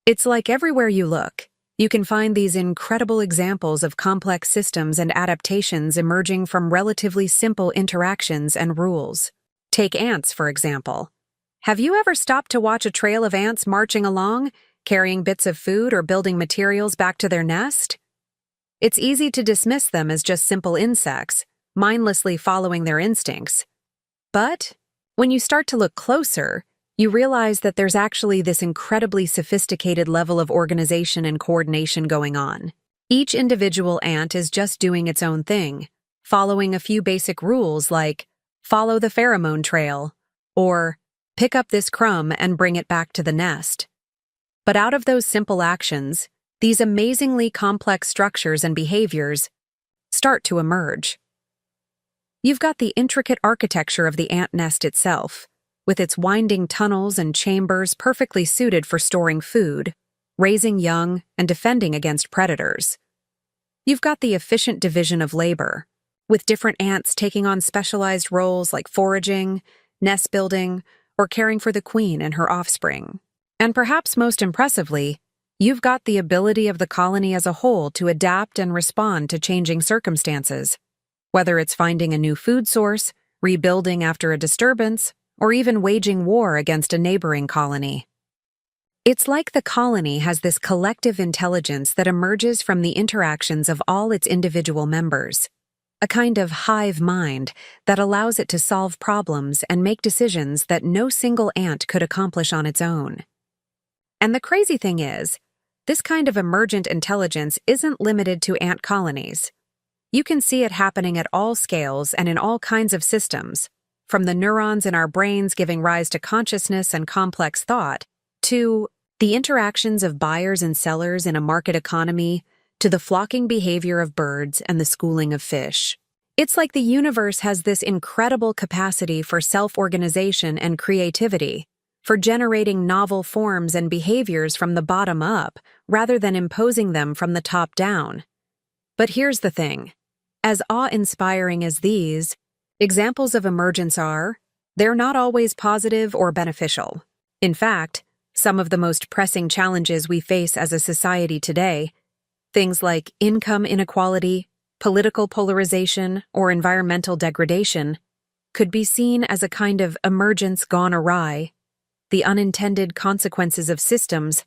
It's like everywhere you look, you can find these incredible examples of complex systems and adaptations emerging from relatively simple interactions and rules. Take ants, for example. Have you ever stopped to watch a trail of ants marching along, carrying bits of food or building materials back to their nest? It's easy to dismiss them as just simple insects, mindlessly following their instincts. But when you start to look closer, you realize that there's actually this incredibly sophisticated level of organization and coordination going on. Each individual ant is just doing its own thing, following a few basic rules like follow the pheromone trail or pick up this crumb and bring it back to the nest. But out of those simple actions, these amazingly complex structures and behaviors start to emerge. You've got the intricate architecture of the ant nest itself, with its winding tunnels and chambers perfectly suited for storing food, raising young, and defending against predators. You've got the efficient division of labor, with different ants taking on specialized roles like foraging, nest building, or caring for the queen and her offspring. And perhaps most impressively, you've got the ability of the colony as a whole to adapt and respond to changing circumstances, whether it's finding a new food source, rebuilding after a disturbance, or even waging war against a neighboring colony. It's like the colony has this collective intelligence that emerges from the interactions of all its individual members, a kind of hive mind that allows it to solve problems and make decisions that no single ant could accomplish on its own. And the crazy thing is, this kind of emergent intelligence isn't limited to ant colonies. You can see it happening at all scales and in all kinds of systems, from the neurons in our brains giving rise to consciousness and complex thought, to the interactions of buyers and sellers in a market economy, to the flocking behavior of birds and the schooling of fish. It's like the universe has this incredible capacity for self-organization and creativity, for generating novel forms and behaviors from the bottom up rather than imposing them from the top down. But here's the thing. As awe-inspiring as these examples of emergence are, they're not always positive or beneficial. In fact, some of the most pressing challenges we face as a society today, things like income inequality, political polarization, or environmental degradation, could be seen as a kind of emergence gone awry, the unintended consequences of systems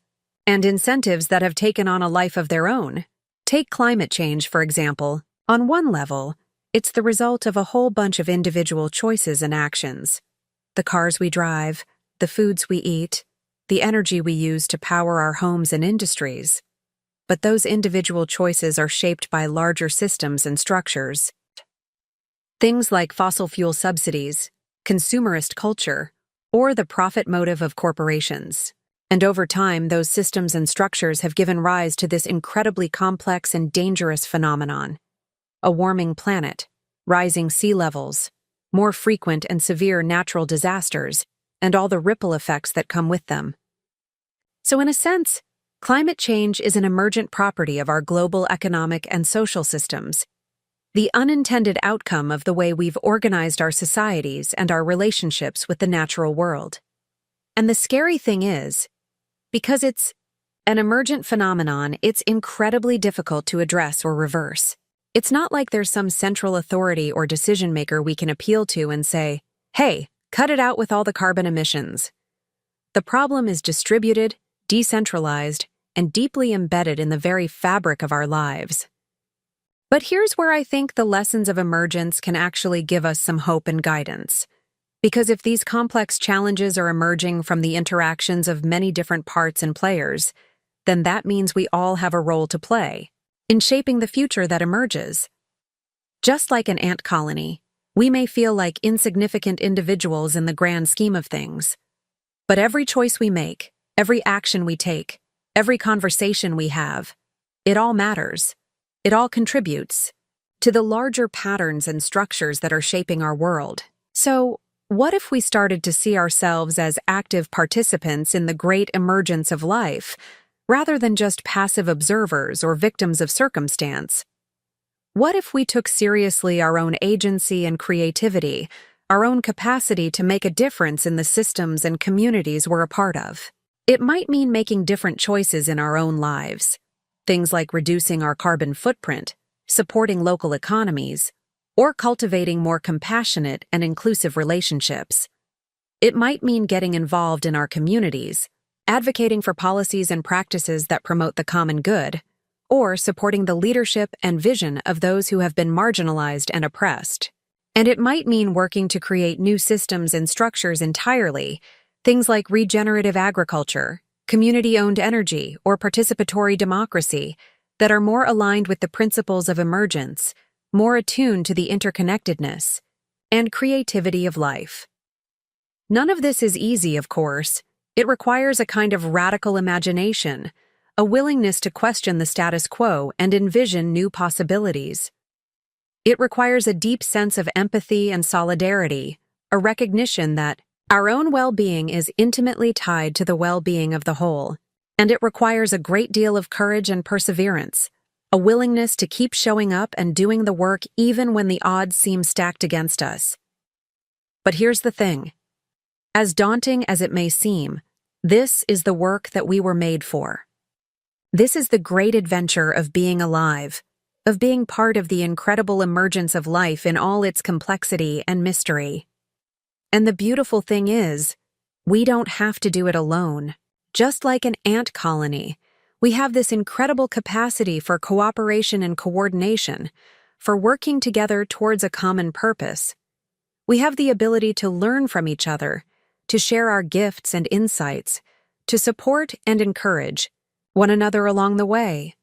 and incentives that have taken on a life of their own. Take climate change, for example. On one level, it's the result of a whole bunch of individual choices and actions. The cars we drive, the foods we eat, the energy we use to power our homes and industries. But those individual choices are shaped by larger systems and structures. Things like fossil fuel subsidies, consumerist culture, or the profit motive of corporations. And over time, those systems and structures have given rise to this incredibly complex and dangerous phenomenon. A warming planet, rising sea levels, more frequent and severe natural disasters, and all the ripple effects that come with them. So in a sense, climate change is an emergent property of our global economic and social systems. the unintended outcome of the way we've organized our societies and our relationships with the natural world. And the scary thing is, because it's an emergent phenomenon, it's incredibly difficult to address or reverse. It's not like there's some central authority or decision maker we can appeal to and say, "Hey, cut it out with all the carbon emissions." The problem is distributed, decentralized, and deeply embedded in the very fabric of our lives. But here's where I think the lessons of emergence can actually give us some hope and guidance. Because if these complex challenges are emerging from the interactions of many different parts and players, then that means we all have a role to play in shaping the future that emerges. Just like an ant colony, we may feel like insignificant individuals in the grand scheme of things. But every choice we make, every action we take, every conversation we have, it all matters. It all contributes to the larger patterns and structures that are shaping our world. So, what if we started to see ourselves as active participants in the great emergence of life, rather than just passive observers or victims of circumstance? What if we took seriously our own agency and creativity, our own capacity to make a difference in the systems and communities we're a part of? It might mean making different choices in our own lives. Things like reducing our carbon footprint, supporting local economies, or cultivating more compassionate and inclusive relationships. It might mean getting involved in our communities, advocating for policies and practices that promote the common good, or supporting the leadership and vision of those who have been marginalized and oppressed. And it might mean working to create new systems and structures entirely, things like regenerative agriculture, community-owned energy, or participatory democracy that are more aligned with the principles of emergence, more attuned to the interconnectedness and creativity of life. None of this is easy, of course. It requires a kind of radical imagination, a willingness to question the status quo and envision new possibilities. It requires a deep sense of empathy and solidarity, a recognition that our own well-being is intimately tied to the well-being of the whole, and it requires a great deal of courage and perseverance, a willingness to keep showing up and doing the work even when the odds seem stacked against us. But here's the thing. As daunting as it may seem, this is the work that we were made for. This is the great adventure of being alive, of being part of the incredible emergence of life in all its complexity and mystery. And the beautiful thing is, we don't have to do it alone. Just like an ant colony, we have this incredible capacity for cooperation and coordination, for working together towards a common purpose. We have the ability to learn from each other, to share our gifts and insights, to support and encourage one another along the way.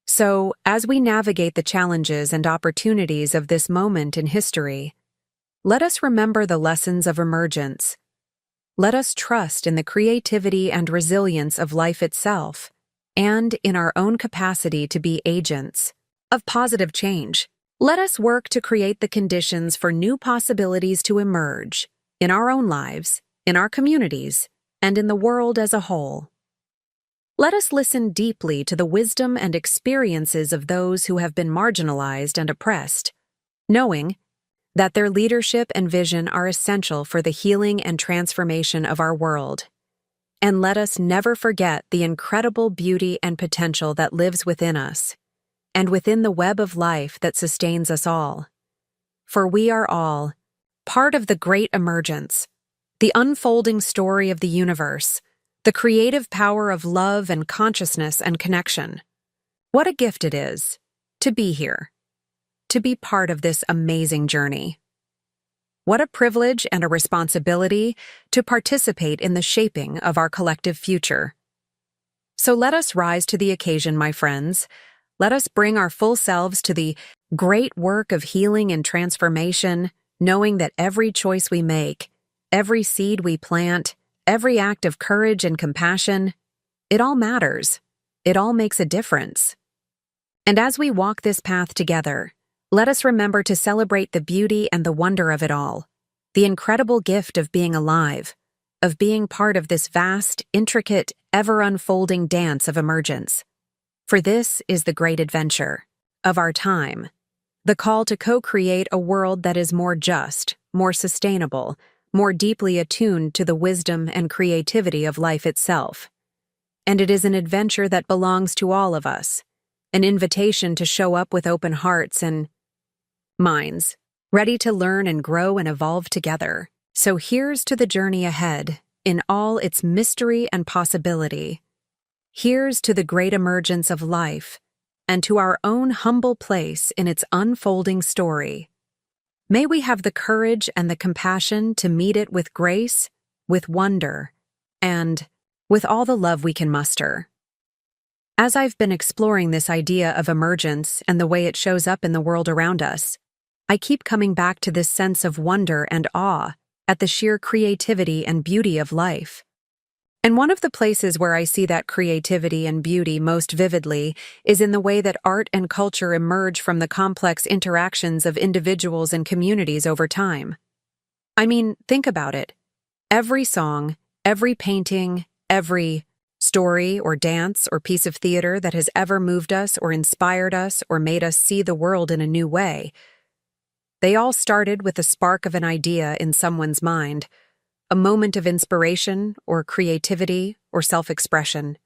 So, as we navigate the challenges and opportunities of this moment in history, let us remember the lessons of emergence. Let us trust in the creativity and resilience of life itself, and in our own capacity to be agents of positive change. Let us work to create the conditions for new possibilities to emerge in our own lives, in our communities, and in the world as a whole. Let us listen deeply to the wisdom and experiences of those who have been marginalized and oppressed, knowing that their leadership and vision are essential for the healing and transformation of our world. And let us never forget the incredible beauty and potential that lives within us, and within the web of life that sustains us all. For we are all part of the great emergence, the unfolding story of the universe, the creative power of love and consciousness and connection. What a gift it is to be here, to be part of this amazing journey. What a privilege and a responsibility to participate in the shaping of our collective future. So let us rise to the occasion, my friends. Let us bring our full selves to the great work of healing and transformation, knowing that every choice we make, every seed we plant, every act of courage and compassion, it all matters. It all makes a difference. And as we walk this path together, let us remember to celebrate the beauty and the wonder of it all, the incredible gift of being alive, of being part of this vast, intricate, ever-unfolding dance of emergence. For this is the great adventure of our time, The call to co-create a world that is more just, more sustainable, more deeply attuned to the wisdom and creativity of life itself. And it is an adventure that belongs to all of us, an invitation to show up with open hearts and minds, ready to learn and grow and evolve together. So here's to the journey ahead, in all its mystery and possibility. Here's to the great emergence of life, and to our own humble place in its unfolding story. May we have the courage and the compassion to meet it with grace, with wonder, and with all the love we can muster. As I've been exploring this idea of emergence and the way it shows up in the world around us, I keep coming back to this sense of wonder and awe at the sheer creativity and beauty of life. And one of the places where I see that creativity and beauty most vividly is in the way that art and culture emerge from the complex interactions of individuals and communities over time. I mean, think about it. Every song, every painting, every story or dance or piece of theater that has ever moved us or inspired us or made us see the world in a new way, they all started with a spark of an idea in someone's mind, a moment of inspiration or creativity or self-expression.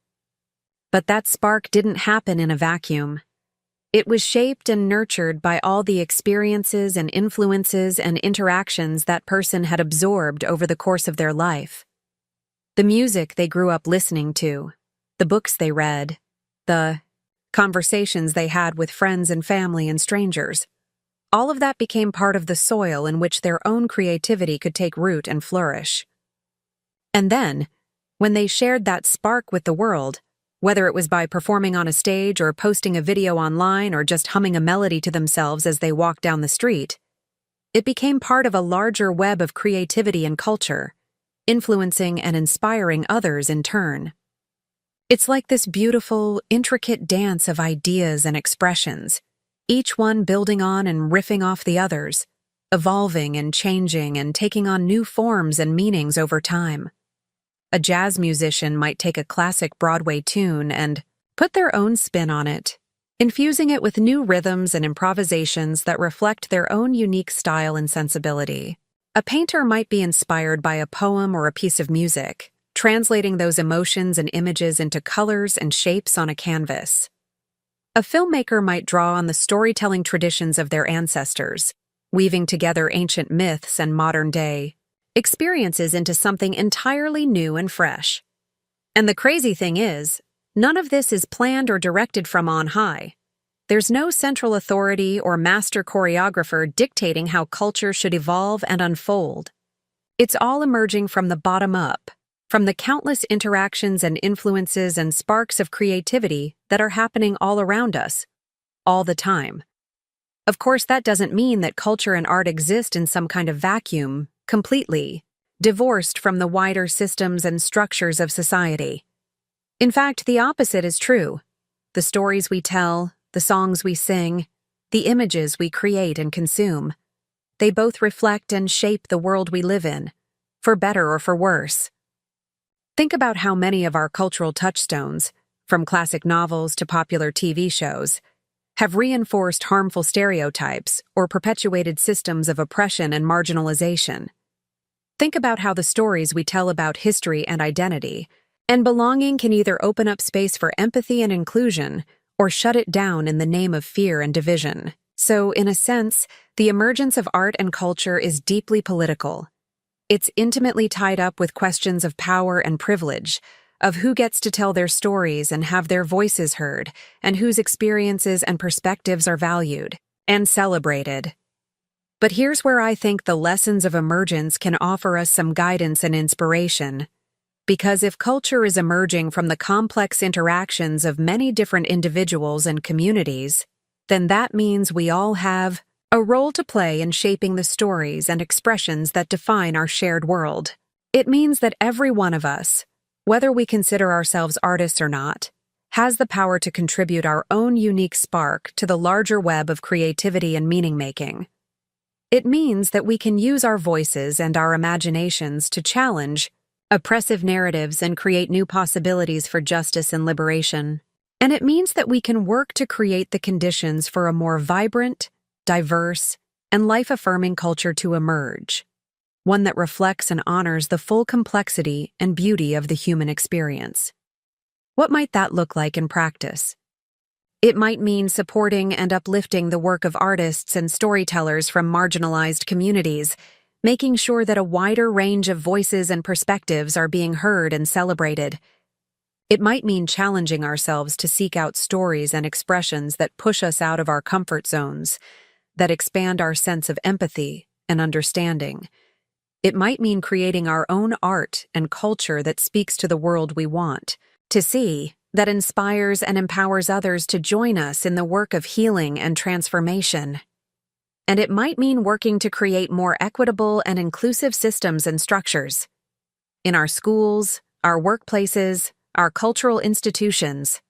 But that spark didn't happen in a vacuum. It was shaped and nurtured by all the experiences and influences and interactions that person had absorbed over the course of their life. The music they grew up listening to, the books they read, the conversations they had with friends and family and strangers. All of that became part of the soil in which their own creativity could take root and flourish. And then, when they shared that spark with the world, whether it was by performing on a stage or posting a video online or just humming a melody to themselves as they walked down the street, it became part of a larger web of creativity and culture, influencing and inspiring others in turn. It's like this beautiful, intricate dance of ideas and expressions, each one building on and riffing off the others, evolving and changing and taking on new forms and meanings over time. A jazz musician might take a classic Broadway tune and put their own spin on it, infusing it with new rhythms and improvisations that reflect their own unique style and sensibility. A painter might be inspired by a poem or a piece of music, translating those emotions and images into colors and shapes on a canvas. A filmmaker might draw on the storytelling traditions of their ancestors, weaving together ancient myths and modern-day experiences into something entirely new and fresh. And the crazy thing is, none of this is planned or directed from on high. There's no central authority or master choreographer dictating how culture should evolve and unfold. It's all emerging from the bottom up, from the countless interactions and influences and sparks of creativity that are happening all around us, all the time. Of course, that doesn't mean that culture and art exist in some kind of vacuum, completely divorced from the wider systems and structures of society. In fact, the opposite is true. The stories we tell, the songs we sing, the images we create and consume, they both reflect and shape the world we live in, for better or for worse. Think about how many of our cultural touchstones, from classic novels to popular TV shows, have reinforced harmful stereotypes or perpetuated systems of oppression and marginalization. Think about how the stories we tell about history and identity and belonging can either open up space for empathy and inclusion or shut it down in the name of fear and division. So, in a sense, the emergence of art and culture is deeply political. It's intimately tied up with questions of power and privilege, of who gets to tell their stories and have their voices heard, and whose experiences and perspectives are valued and celebrated. But here's where I think the lessons of emergence can offer us some guidance and inspiration. Because if culture is emerging from the complex interactions of many different individuals and communities, then that means we all have a role to play in shaping the stories and expressions that define our shared world. It means that every one of us, whether we consider ourselves artists or not, has the power to contribute our own unique spark to the larger web of creativity and meaning-making. It means that we can use our voices and our imaginations to challenge oppressive narratives and create new possibilities for justice and liberation. And it means that we can work to create the conditions for a more vibrant, diverse, and life-affirming culture to emerge, one that reflects and honors the full complexity and beauty of the human experience. What might that look like in practice? It might mean supporting and uplifting the work of artists and storytellers from marginalized communities, making sure that a wider range of voices and perspectives are being heard and celebrated. It might mean challenging ourselves to seek out stories and expressions that push us out of our comfort zones, that expand our sense of empathy and understanding. It might mean creating our own art and culture that speaks to the world we want to see, that inspires and empowers others to join us in the work of healing and transformation. And it might mean working to create more equitable and inclusive systems and structures in our schools, our workplaces, our cultural institutions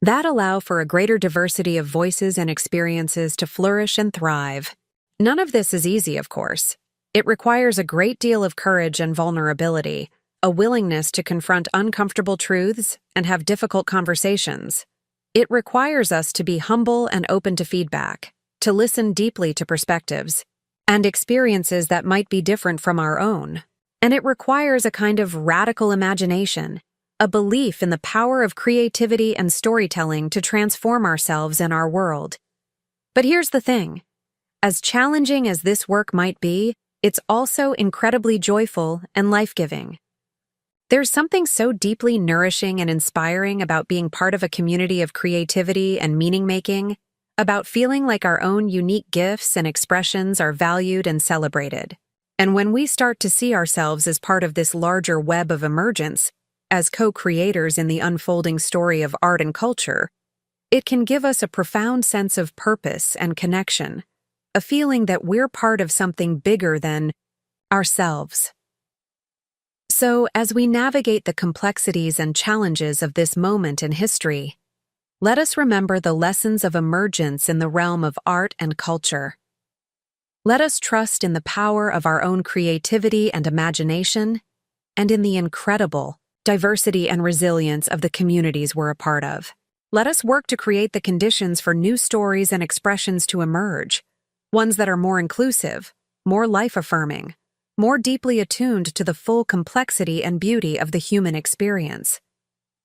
that allow for a greater diversity of voices and experiences to flourish and thrive. None of this is easy, of course. It requires a great deal of courage and vulnerability, a willingness to confront uncomfortable truths and have difficult conversations. It requires us to be humble and open to feedback, to listen deeply to perspectives and experiences that might be different from our own. And it requires a kind of radical imagination, a belief in the power of creativity and storytelling to transform ourselves and our world. But here's the thing. As challenging as this work might be, it's also incredibly joyful and life-giving. There's something so deeply nourishing and inspiring about being part of a community of creativity and meaning-making, about feeling like our own unique gifts and expressions are valued and celebrated. And when we start to see ourselves as part of this larger web of emergence, as co-creators in the unfolding story of art and culture, it can give us a profound sense of purpose and connection, a feeling that we're part of something bigger than ourselves. So, as we navigate the complexities and challenges of this moment in history, let us remember the lessons of emergence in the realm of art and culture. Let us trust in the power of our own creativity and imagination, and in the incredible diversity and resilience of the communities we're a part of. Let us work to create the conditions for new stories and expressions to emerge, ones that are more inclusive, more life-affirming, more deeply attuned to the full complexity and beauty of the human experience.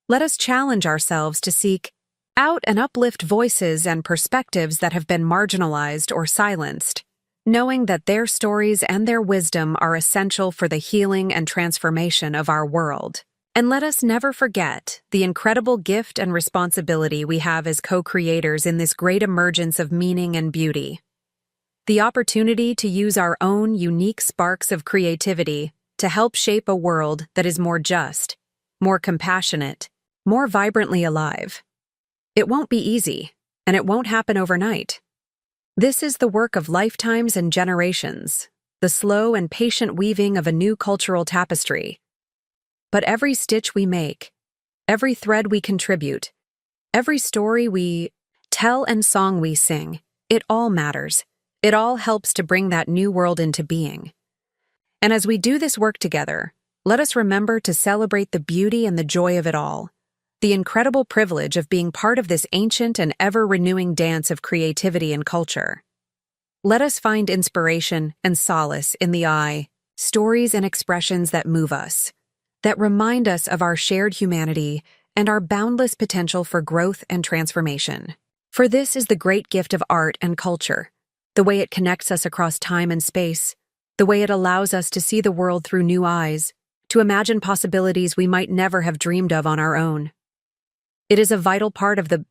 Let us challenge ourselves to seek out and uplift voices and perspectives that have been marginalized or silenced, knowing that their stories and their wisdom are essential for the healing and transformation of our world. And let us never forget the incredible gift and responsibility we have as co-creators in this great emergence of meaning and beauty. The opportunity to use our own unique sparks of creativity to help shape a world that is more just, more compassionate, more vibrantly alive. It won't be easy, and it won't happen overnight. This is the work of lifetimes and generations, the slow and patient weaving of a new cultural tapestry. But every stitch we make, every thread we contribute, every story we tell and song we sing, it all matters. It all helps to bring that new world into being. And as we do this work together, let us remember to celebrate the beauty and the joy of it all, the incredible privilege of being part of this ancient and ever-renewing dance of creativity and culture. Let us find inspiration and solace in the eye, stories and expressions that move us, that remind us of our shared humanity and our boundless potential for growth and transformation. For this is the great gift of art and culture, the way it connects us across time and space, the way it allows us to see the world through new eyes, to imagine possibilities we might never have dreamed of on our own. It is a vital part of the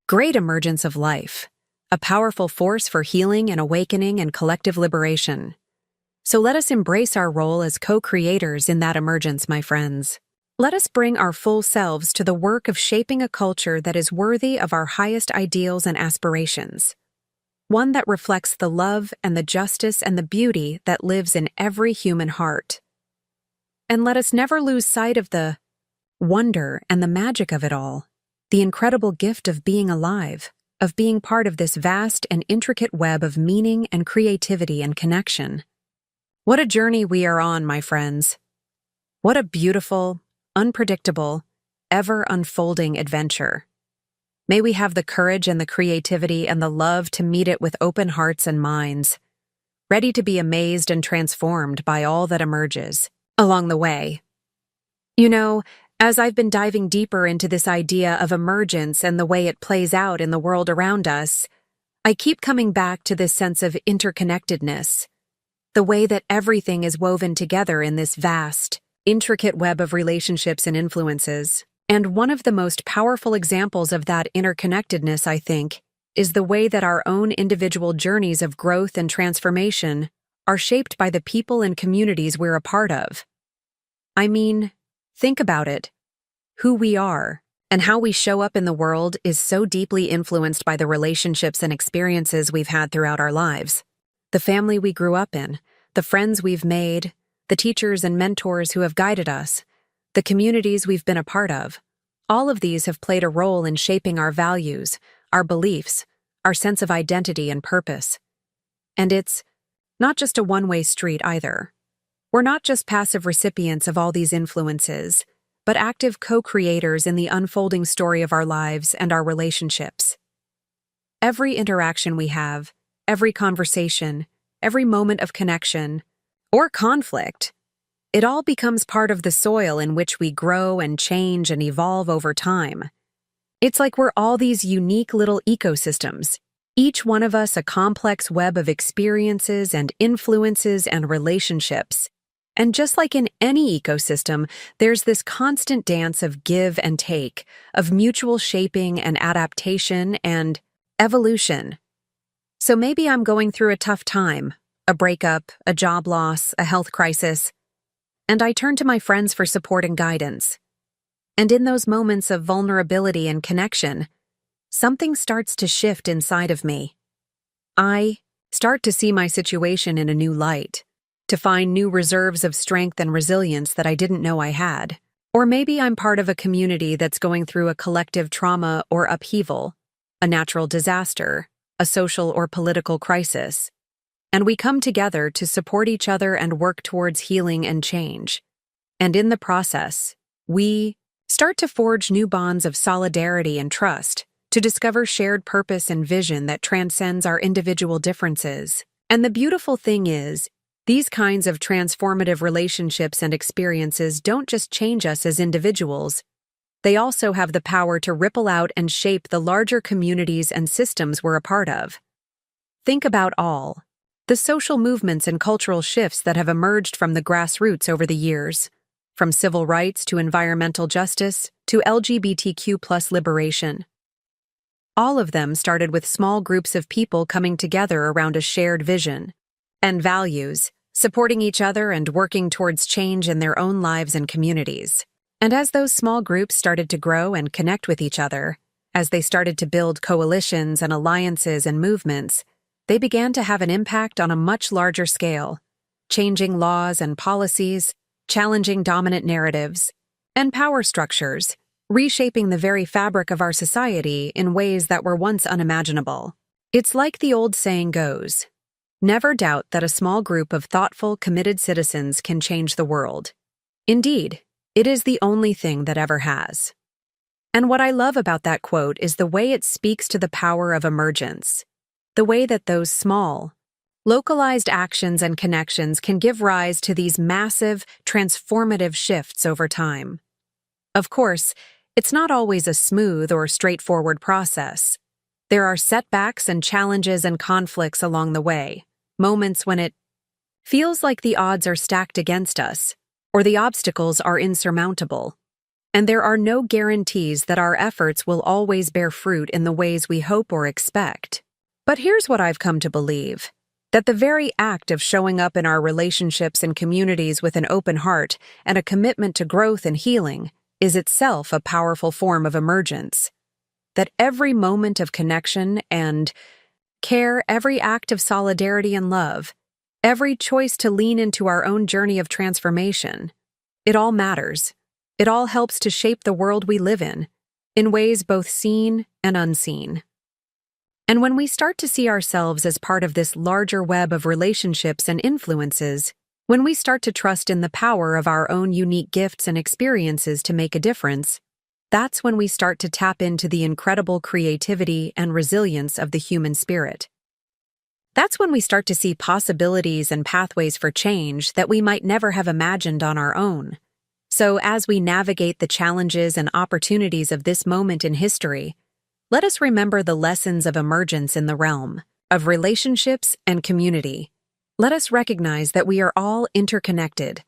great emergence of life, a powerful force for healing and awakening and collective liberation. So let us embrace our role as co-creators in that emergence, my friends. Let us bring our full selves to the work of shaping a culture that is worthy of our highest ideals and aspirations, one that reflects the love and the justice and the beauty that lives in every human heart. And let us never lose sight of the wonder and the magic of it all, the incredible gift of being alive, of being part of this vast and intricate web of meaning and creativity and connection. What a journey we are on, my friends. What a beautiful, unpredictable, ever-unfolding adventure. May we have the courage and the creativity and the love to meet it with open hearts and minds, ready to be amazed and transformed by all that emerges along the way. You know, as I've been diving deeper into this idea of emergence and the way it plays out in the world around us, I keep coming back to this sense of interconnectedness, the way that everything is woven together in this vast, intricate web of relationships and influences. And one of the most powerful examples of that interconnectedness, I think, is the way that our own individual journeys of growth and transformation are shaped by the people and communities we're a part of. I mean, think about it. Who we are and how we show up in the world is so deeply influenced by the relationships and experiences we've had throughout our lives. The family we grew up in, the friends we've made, the teachers and mentors who have guided us, the communities we've been a part of. All of these have played a role in shaping our values, our beliefs, our sense of identity and purpose. And it's not just a one-way street either. We're not just passive recipients of all these influences, but active co-creators in the unfolding story of our lives and our relationships. Every interaction we have, every conversation, every moment of connection, or conflict, it all becomes part of the soil in which we grow and change and evolve over time. It's like we're all these unique little ecosystems, each one of us a complex web of experiences and influences and relationships. And just like in any ecosystem, there's this constant dance of give and take, of mutual shaping and adaptation and evolution. So maybe I'm going through a tough time, a breakup, a job loss, a health crisis, and I turn to my friends for support and guidance. And in those moments of vulnerability and connection, something starts to shift inside of me. I start to see my situation in a new light, to find new reserves of strength and resilience that I didn't know I had. Or maybe I'm part of a community that's going through a collective trauma or upheaval, a natural disaster, a social or political crisis. And we come together to support each other and work towards healing and change. And in the process, we start to forge new bonds of solidarity and trust, to discover shared purpose and vision that transcends our individual differences. And the beautiful thing is, these kinds of transformative relationships and experiences don't just change us as individuals, they also have the power to ripple out and shape the larger communities and systems we're a part of. Think about all the social movements and cultural shifts that have emerged from the grassroots over the years, from civil rights to environmental justice to LGBTQ+ liberation. All of them started with small groups of people coming together around a shared vision and values, supporting each other and working towards change in their own lives and communities. And as those small groups started to grow and connect with each other, as they started to build coalitions and alliances and movements, they began to have an impact on a much larger scale, changing laws and policies, challenging dominant narratives and power structures, reshaping the very fabric of our society in ways that were once unimaginable. It's like the old saying goes, never doubt that a small group of thoughtful, committed citizens can change the world. Indeed, it is the only thing that ever has. And what I love about that quote is the way it speaks to the power of emergence, the way that those small, localized actions and connections can give rise to these massive, transformative shifts over time. Of course, it's not always a smooth or straightforward process. There are setbacks and challenges and conflicts along the way, moments when it feels like the odds are stacked against us, or the obstacles are insurmountable. And there are no guarantees that our efforts will always bear fruit in the ways we hope or expect. But here's what I've come to believe, that the very act of showing up in our relationships and communities with an open heart and a commitment to growth and healing is itself a powerful form of emergence. That every moment of connection and care, every act of solidarity and love, every choice to lean into our own journey of transformation, it all matters. It all helps to shape the world we live in ways both seen and unseen. And when we start to see ourselves as part of this larger web of relationships and influences, when we start to trust in the power of our own unique gifts and experiences to make a difference, That's when we start to tap into the incredible creativity and resilience of the human spirit. That's when we start to see possibilities and pathways for change that we might never have imagined on our own. So, as we navigate the challenges and opportunities of this moment in history, let us remember the lessons of emergence in the realm of relationships and community. Let us recognize that we are all interconnected,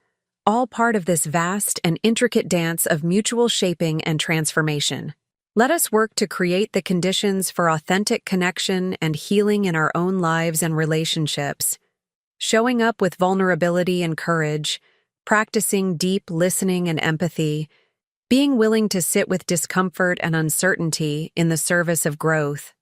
all part of this vast and intricate dance of mutual shaping and transformation. Let us work to create the conditions for authentic connection and healing in our own lives and relationships, showing up with vulnerability and courage, practicing deep listening and empathy, being willing to sit with discomfort and uncertainty in the service of growth.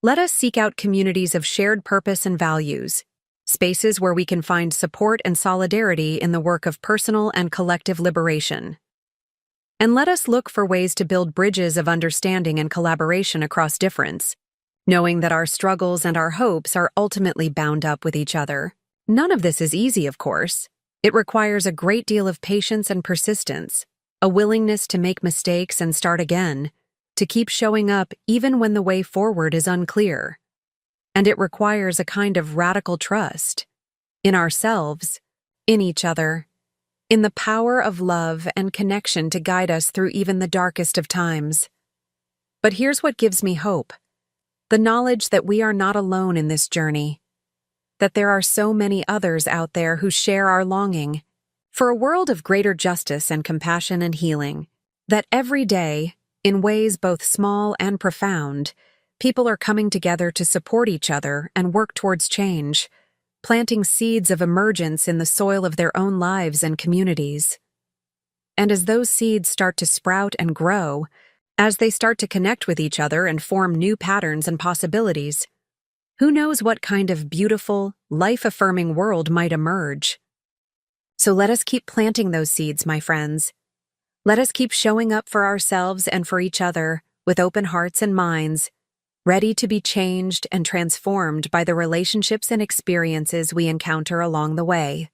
Let us seek out communities of shared purpose and values, spaces where we can find support and solidarity in the work of personal and collective liberation. And let us look for ways to build bridges of understanding and collaboration across difference, knowing that our struggles and our hopes are ultimately bound up with each other. None of this is easy, of course. It requires a great deal of patience and persistence, a willingness to make mistakes and start again, to keep showing up even when the way forward is unclear. And it requires a kind of radical trust in ourselves, in each other, in the power of love and connection to guide us through even the darkest of times. But here's what gives me hope: the knowledge that we are not alone in this journey, that there are so many others out there who share our longing for a world of greater justice and compassion and healing, that every day, in ways both small and profound, people are coming together to support each other and work towards change, planting seeds of emergence in the soil of their own lives and communities. And as those seeds start to sprout and grow, as they start to connect with each other and form new patterns and possibilities, who knows what kind of beautiful, life-affirming world might emerge? So let us keep planting those seeds, my friends. Let us keep showing up for ourselves and for each other with open hearts and minds, ready to be changed and transformed by the relationships and experiences we encounter along the way.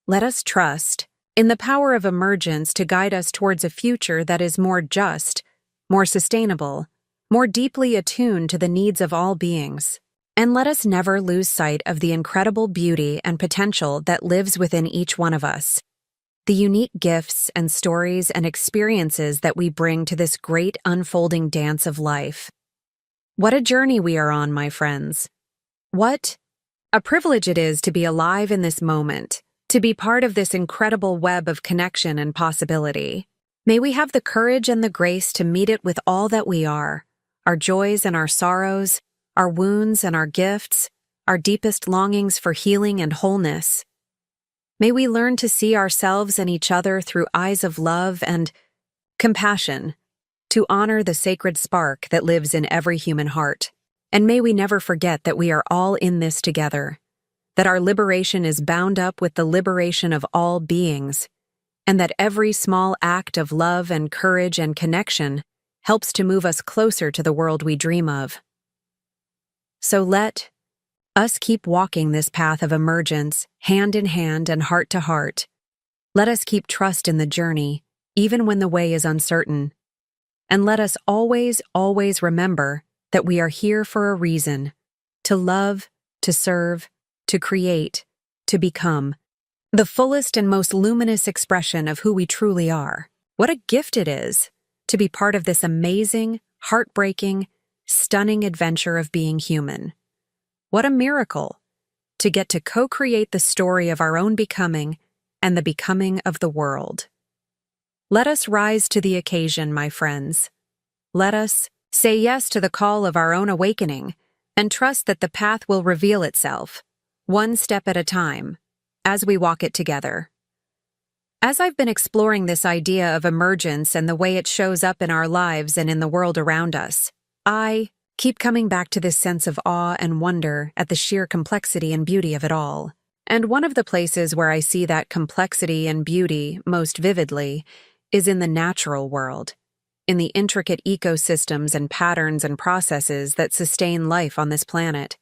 Let us trust in the power of emergence to guide us towards a future that is more just, more sustainable, more deeply attuned to the needs of all beings. And let us never lose sight of the incredible beauty and potential that lives within each one of us, the unique gifts and stories and experiences that we bring to this great unfolding dance of life. What a journey we are on, my friends. What a privilege it is to be alive in this moment, to be part of this incredible web of connection and possibility. May we have the courage and the grace to meet it with all that we are, our joys and our sorrows, our wounds and our gifts, our deepest longings for healing and wholeness. May we learn to see ourselves and each other through eyes of love and compassion, to honor the sacred spark that lives in every human heart. And may we never forget that we are all in this together, that our liberation is bound up with the liberation of all beings, and that every small act of love and courage and connection helps to move us closer to the world we dream of. So let us keep walking this path of emergence, hand in hand and heart to heart. Let us keep trust in the journey, even when the way is uncertain. And let us always, always remember that we are here for a reason: to love, to serve, to create, to become the fullest and most luminous expression of who we truly are. What a gift it is to be part of this amazing, heartbreaking, stunning adventure of being human. What a miracle to get to co-create the story of our own becoming and the becoming of the world. Let us rise to the occasion, my friends. Let us say yes to the call of our own awakening and trust that the path will reveal itself, one step at a time, as we walk it together. As I've been exploring this idea of emergence and the way it shows up in our lives and in the world around us, I keep coming back to this sense of awe and wonder at the sheer complexity and beauty of it all. And one of the places where I see that complexity and beauty most vividly is in the natural world, in the intricate ecosystems and patterns and processes that sustain life on this planet.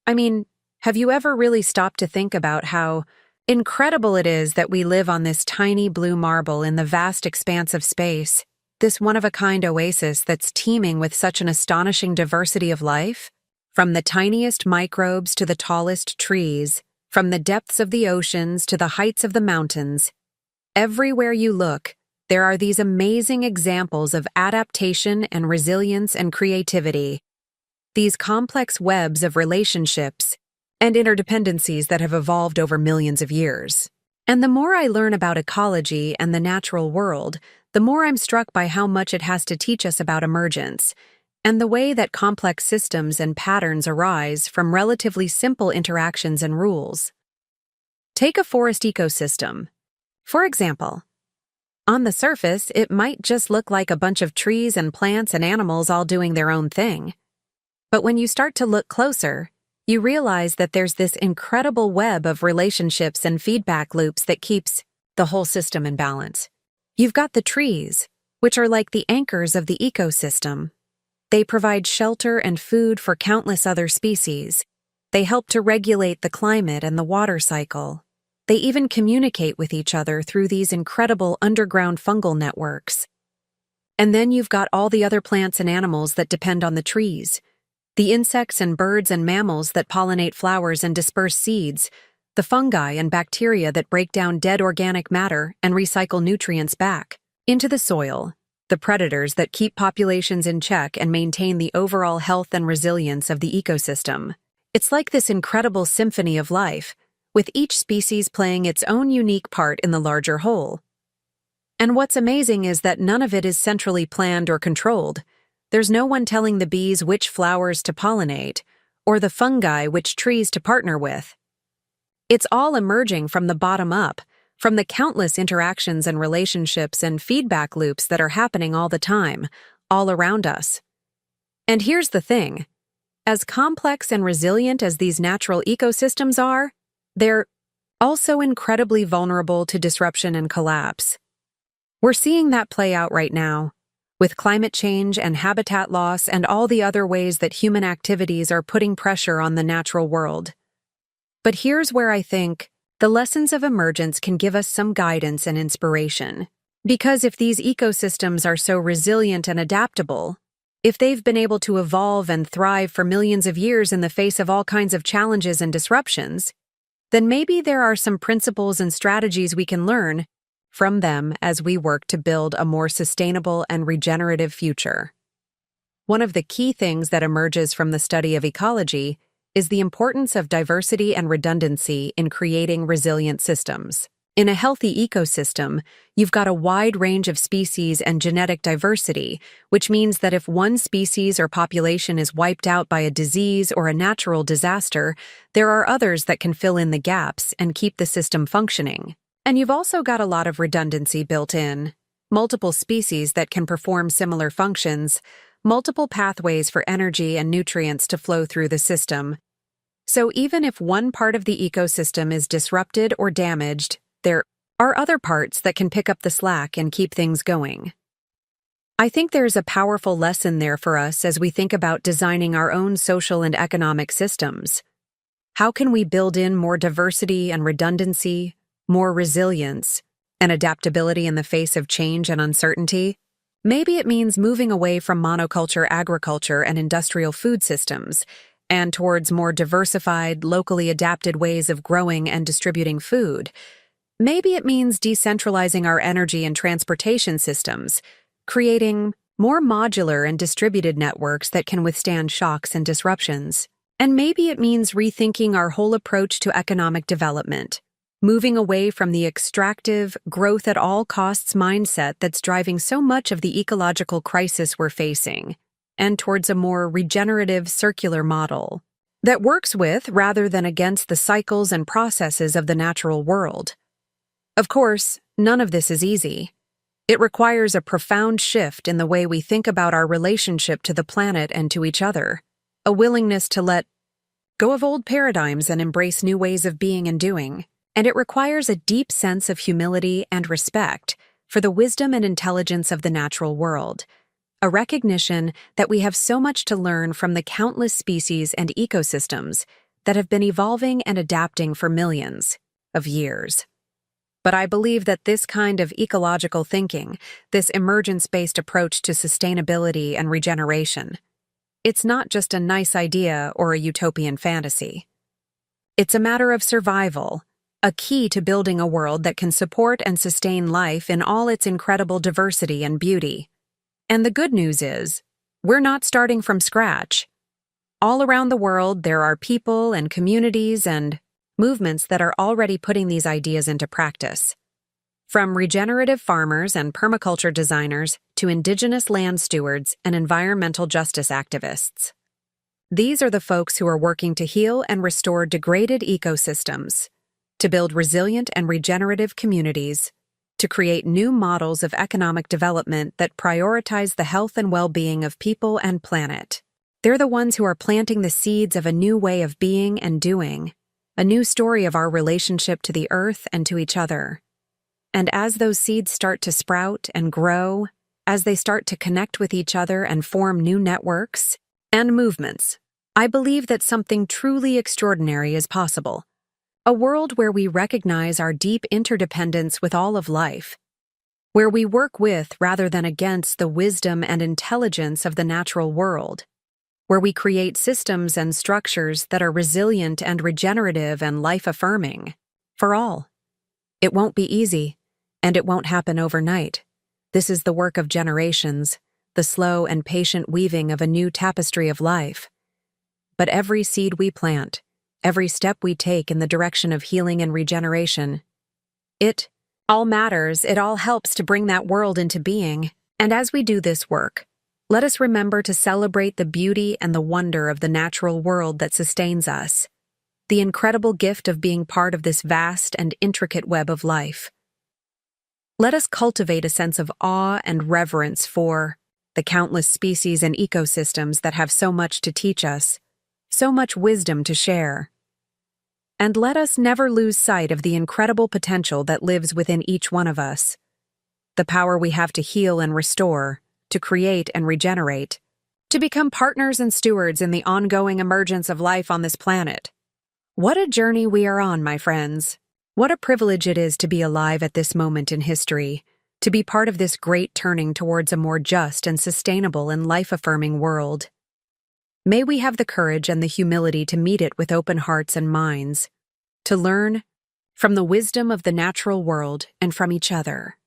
I mean, have you ever really stopped to think about how Incredible it is that we live on this tiny blue marble in the vast expanse of space, this one-of-a-kind oasis that's teeming with such an astonishing diversity of life. From the tiniest microbes to the tallest trees, from the depths of the oceans to the heights of the mountains, everywhere you look, there are these amazing examples of adaptation and resilience and creativity. These complex webs of relationships and interdependencies that have evolved over millions of years. And the more I learn about ecology and the natural world, the more I'm struck by how much it has to teach us about emergence, and the way that complex systems and patterns arise from relatively simple interactions and rules. Take a forest ecosystem. For example, on the surface, it might just look like a bunch of trees and plants and animals all doing their own thing. But when you start to look closer, you realize that there's this incredible web of relationships and feedback loops that keeps the whole system in balance. You've got the trees, which are like the anchors of the ecosystem. They provide shelter and food for countless other species. They help to regulate the climate and the water cycle. They even communicate with each other through these incredible underground fungal networks. And then you've got all the other plants and animals that depend on the trees. The insects and birds and mammals that pollinate flowers and disperse seeds, the fungi and bacteria that break down dead organic matter and recycle nutrients back into the soil, the predators that keep populations in check and maintain the overall health and resilience of the ecosystem. It's like this incredible symphony of life, with each species playing its own unique part in the larger whole. And what's amazing is that none of it is centrally planned or controlled. There's no one telling the bees which flowers to pollinate, or the fungi which trees to partner with. It's all emerging from the bottom up, from the countless interactions and relationships and feedback loops that are happening all the time, all around us. And here's the thing. As complex and resilient as these natural ecosystems are, they're also incredibly vulnerable to disruption and collapse. We're seeing that play out right now, with climate change and habitat loss and all the other ways that human activities are putting pressure on the natural world. But here's where I think the lessons of emergence can give us some guidance and inspiration. Because if these ecosystems are so resilient and adaptable, if they've been able to evolve and thrive for millions of years in the face of all kinds of challenges and disruptions, then maybe there are some principles and strategies we can learn from them as we work to build a more sustainable and regenerative future. One of the key things that emerges from the study of ecology is the importance of diversity and redundancy in creating resilient systems. In a healthy ecosystem, you've got a wide range of species and genetic diversity, which means that if one species or population is wiped out by a disease or a natural disaster, there are others that can fill in the gaps and keep the system functioning. And you've also got a lot of redundancy built in. Multiple species that can perform similar functions, multiple pathways for energy and nutrients to flow through the system. So even if one part of the ecosystem is disrupted or damaged, there are other parts that can pick up the slack and keep things going. I think there's a powerful lesson there for us as we think about designing our own social and economic systems. How can we build in more diversity and redundancy, more resilience, and adaptability in the face of change and uncertainty? Maybe it means moving away from monoculture agriculture and industrial food systems, and towards more diversified, locally adapted ways of growing and distributing food. Maybe it means decentralizing our energy and transportation systems, creating more modular and distributed networks that can withstand shocks and disruptions. And maybe it means rethinking our whole approach to economic development, moving away from the extractive, growth-at-all-costs mindset that's driving so much of the ecological crisis we're facing, and towards a more regenerative, circular model that works with rather than against the cycles and processes of the natural world. Of course, none of this is easy. It requires a profound shift in the way we think about our relationship to the planet and to each other, a willingness to let go of old paradigms and embrace new ways of being and doing. And it requires a deep sense of humility and respect for the wisdom and intelligence of the natural world, a recognition that we have so much to learn from the countless species and ecosystems that have been evolving and adapting for millions. of years. But I believe that this kind of ecological thinking, this emergence-based approach to sustainability and regeneration, it's not just a nice idea or a utopian fantasy. It's a matter of survival, a key to building a world that can support and sustain life in all its incredible diversity and beauty. And the good news is, we're not starting from scratch. All around the world, there are people and communities and movements that are already putting these ideas into practice. From regenerative farmers and permaculture designers to indigenous land stewards and environmental justice activists. These are the folks who are working to heal and restore degraded ecosystems, to build resilient and regenerative communities, to create new models of economic development that prioritize the health and well-being of people and planet. They're the ones who are planting the seeds of a new way of being and doing, a new story of our relationship to the earth and to each other. And as those seeds start to sprout and grow, as they start to connect with each other and form new networks and movements, I believe that something truly extraordinary is possible. A world where we recognize our deep interdependence with all of life, where we work with rather than against the wisdom and intelligence of the natural world, where we create systems and structures that are resilient and regenerative and life-affirming for all. It won't be easy, and it won't happen overnight. This is the work of generations, the slow and patient weaving of a new tapestry of life. But every seed we plant, every step we take in the direction of healing and regeneration, it all matters, it all helps to bring that world into being. And as we do this work, let us remember to celebrate the beauty and the wonder of the natural world that sustains us, the incredible gift of being part of this vast and intricate web of life. Let us cultivate a sense of awe and reverence for the countless species and ecosystems that have so much to teach us, so much wisdom to share. And let us never lose sight of the incredible potential that lives within each one of us, the power we have to heal and restore, to create and regenerate, to become partners and stewards in the ongoing emergence of life on this planet. What a journey we are on, my friends. What a privilege it is to be alive at this moment in history, to be part of this great turning towards a more just and sustainable and life-affirming world. May we have the courage and the humility to meet it with open hearts and minds, to learn from the wisdom of the natural world and from each other.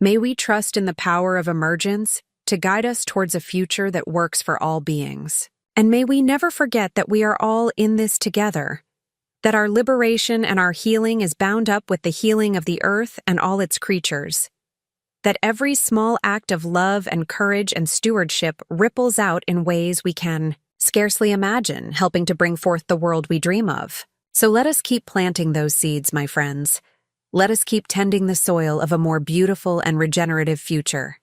May we trust in the power of emergence to guide us towards a future that works for all beings. And may we never forget that we are all in this together, that our liberation and our healing is bound up with the healing of the earth and all its creatures, that every small act of love and courage and stewardship ripples out in ways we can scarcely imagine, helping to bring forth the world we dream of. So let us keep planting those seeds, my friends. Let us keep tending the soil of a more beautiful and regenerative future.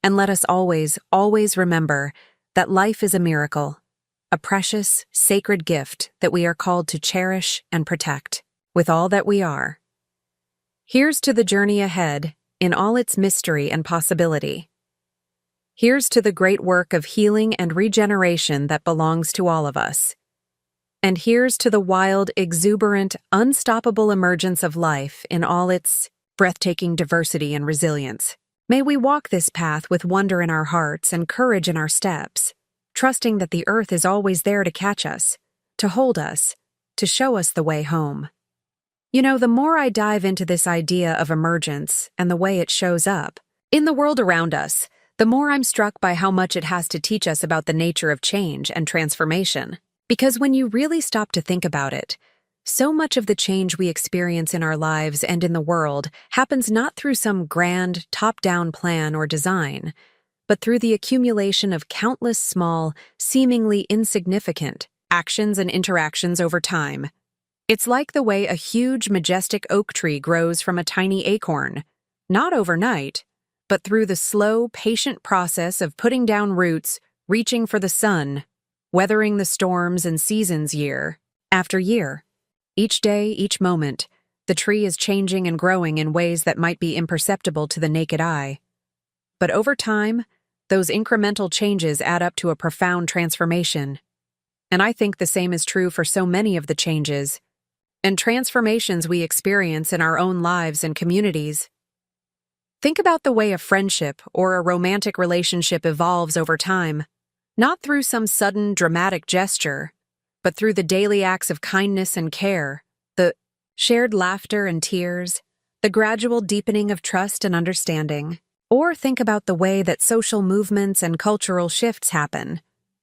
And let us always, always remember that life is a miracle, a precious, sacred gift that we are called to cherish and protect with all that we are. Here's to the journey ahead in all its mystery and possibility. Here's to the great work of healing and regeneration that belongs to all of us. And here's to the wild, exuberant, unstoppable emergence of life in all its breathtaking diversity and resilience. May we walk this path with wonder in our hearts and courage in our steps, trusting that the earth is always there to catch us, to hold us, to show us the way home. You know, the more I dive into this idea of emergence and the way it shows up in the world around us, the more I'm struck by how much it has to teach us about the nature of change and transformation. Because when you really stop to think about it, so much of the change we experience in our lives and in the world happens not through some grand, top-down plan or design, but through the accumulation of countless small, seemingly insignificant actions and interactions over time. It's like the way a huge, majestic oak tree grows from a tiny acorn, not overnight, but through the slow, patient process of putting down roots, reaching for the sun, weathering the storms and seasons year after year. Each day, each moment, the tree is changing and growing in ways that might be imperceptible to the naked eye. But over time, those incremental changes add up to a profound transformation. And I think the same is true for so many of the changes and transformations we experience in our own lives and communities. Think about the way a friendship or a romantic relationship evolves over time, not through some sudden dramatic gesture, but through the daily acts of kindness and care, the shared laughter and tears, the gradual deepening of trust and understanding. Or think about the way that social movements and cultural shifts happen,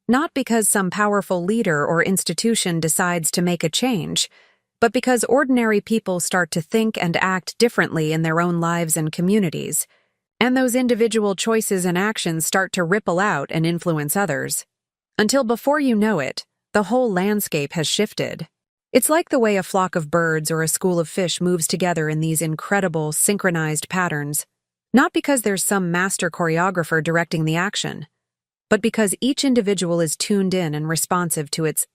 not because some powerful leader or institution decides to make a change, but because ordinary people start to think and act differently in their own lives and communities, and those individual choices and actions start to ripple out and influence others. Until before you know it, the whole landscape has shifted. It's like the way a flock of birds or a school of fish moves together in these incredible, synchronized patterns, not because there's some master choreographer directing the action, but because each individual is tuned in and responsive to its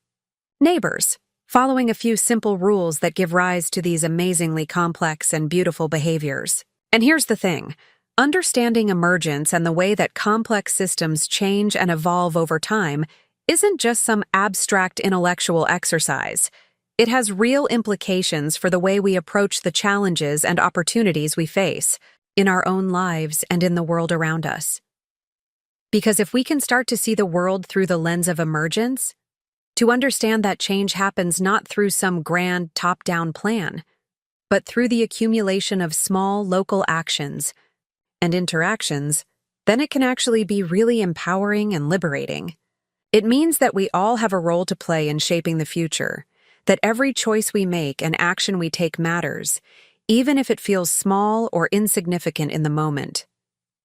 neighbors, following a few simple rules that give rise to these amazingly complex and beautiful behaviors. And here's the thing. Understanding emergence and the way that complex systems change and evolve over time isn't just some abstract intellectual exercise. It has real implications for the way we approach the challenges and opportunities we face in our own lives and in the world around us. Because if we can start to see the world through the lens of emergence, to understand that change happens not through some grand top-down plan, but through the accumulation of small local actions and interactions, then it can actually be really empowering and liberating. It means that we all have a role to play in shaping the future, that every choice we make and action we take matters, even if it feels small or insignificant in the moment.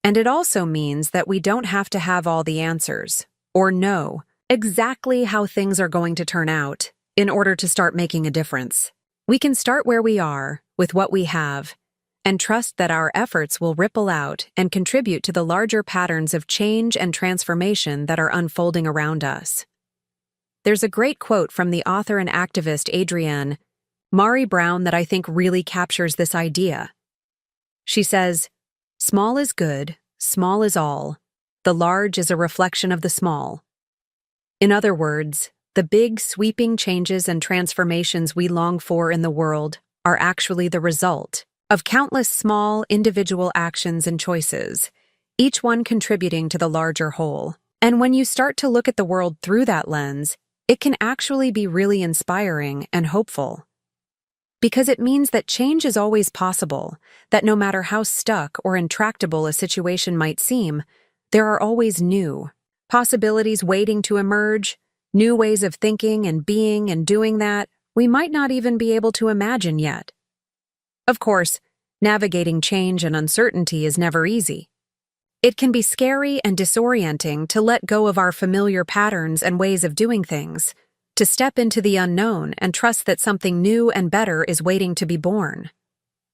And it also means that we don't have to have all the answers, or know exactly how things are going to turn out in order to start making a difference. We can start where we are, with what we have, and trust that our efforts will ripple out and contribute to the larger patterns of change and transformation that are unfolding around us. There's a great quote from the author and activist Adrienne Mari Brown that I think really captures this idea. She says, "Small is good, small is all. The large is a reflection of the small." In other words, the big, sweeping changes and transformations we long for in the world are actually the result of countless small, individual actions and choices, each one contributing to the larger whole. And when you start to look at the world through that lens, it can actually be really inspiring and hopeful. Because it means that change is always possible, that no matter how stuck or intractable a situation might seem, there are always new possibilities waiting to emerge, new ways of thinking and being and doing that we might not even be able to imagine yet. Of course, navigating change and uncertainty is never easy. It can be scary and disorienting to let go of our familiar patterns and ways of doing things, to step into the unknown and trust that something new and better is waiting to be born.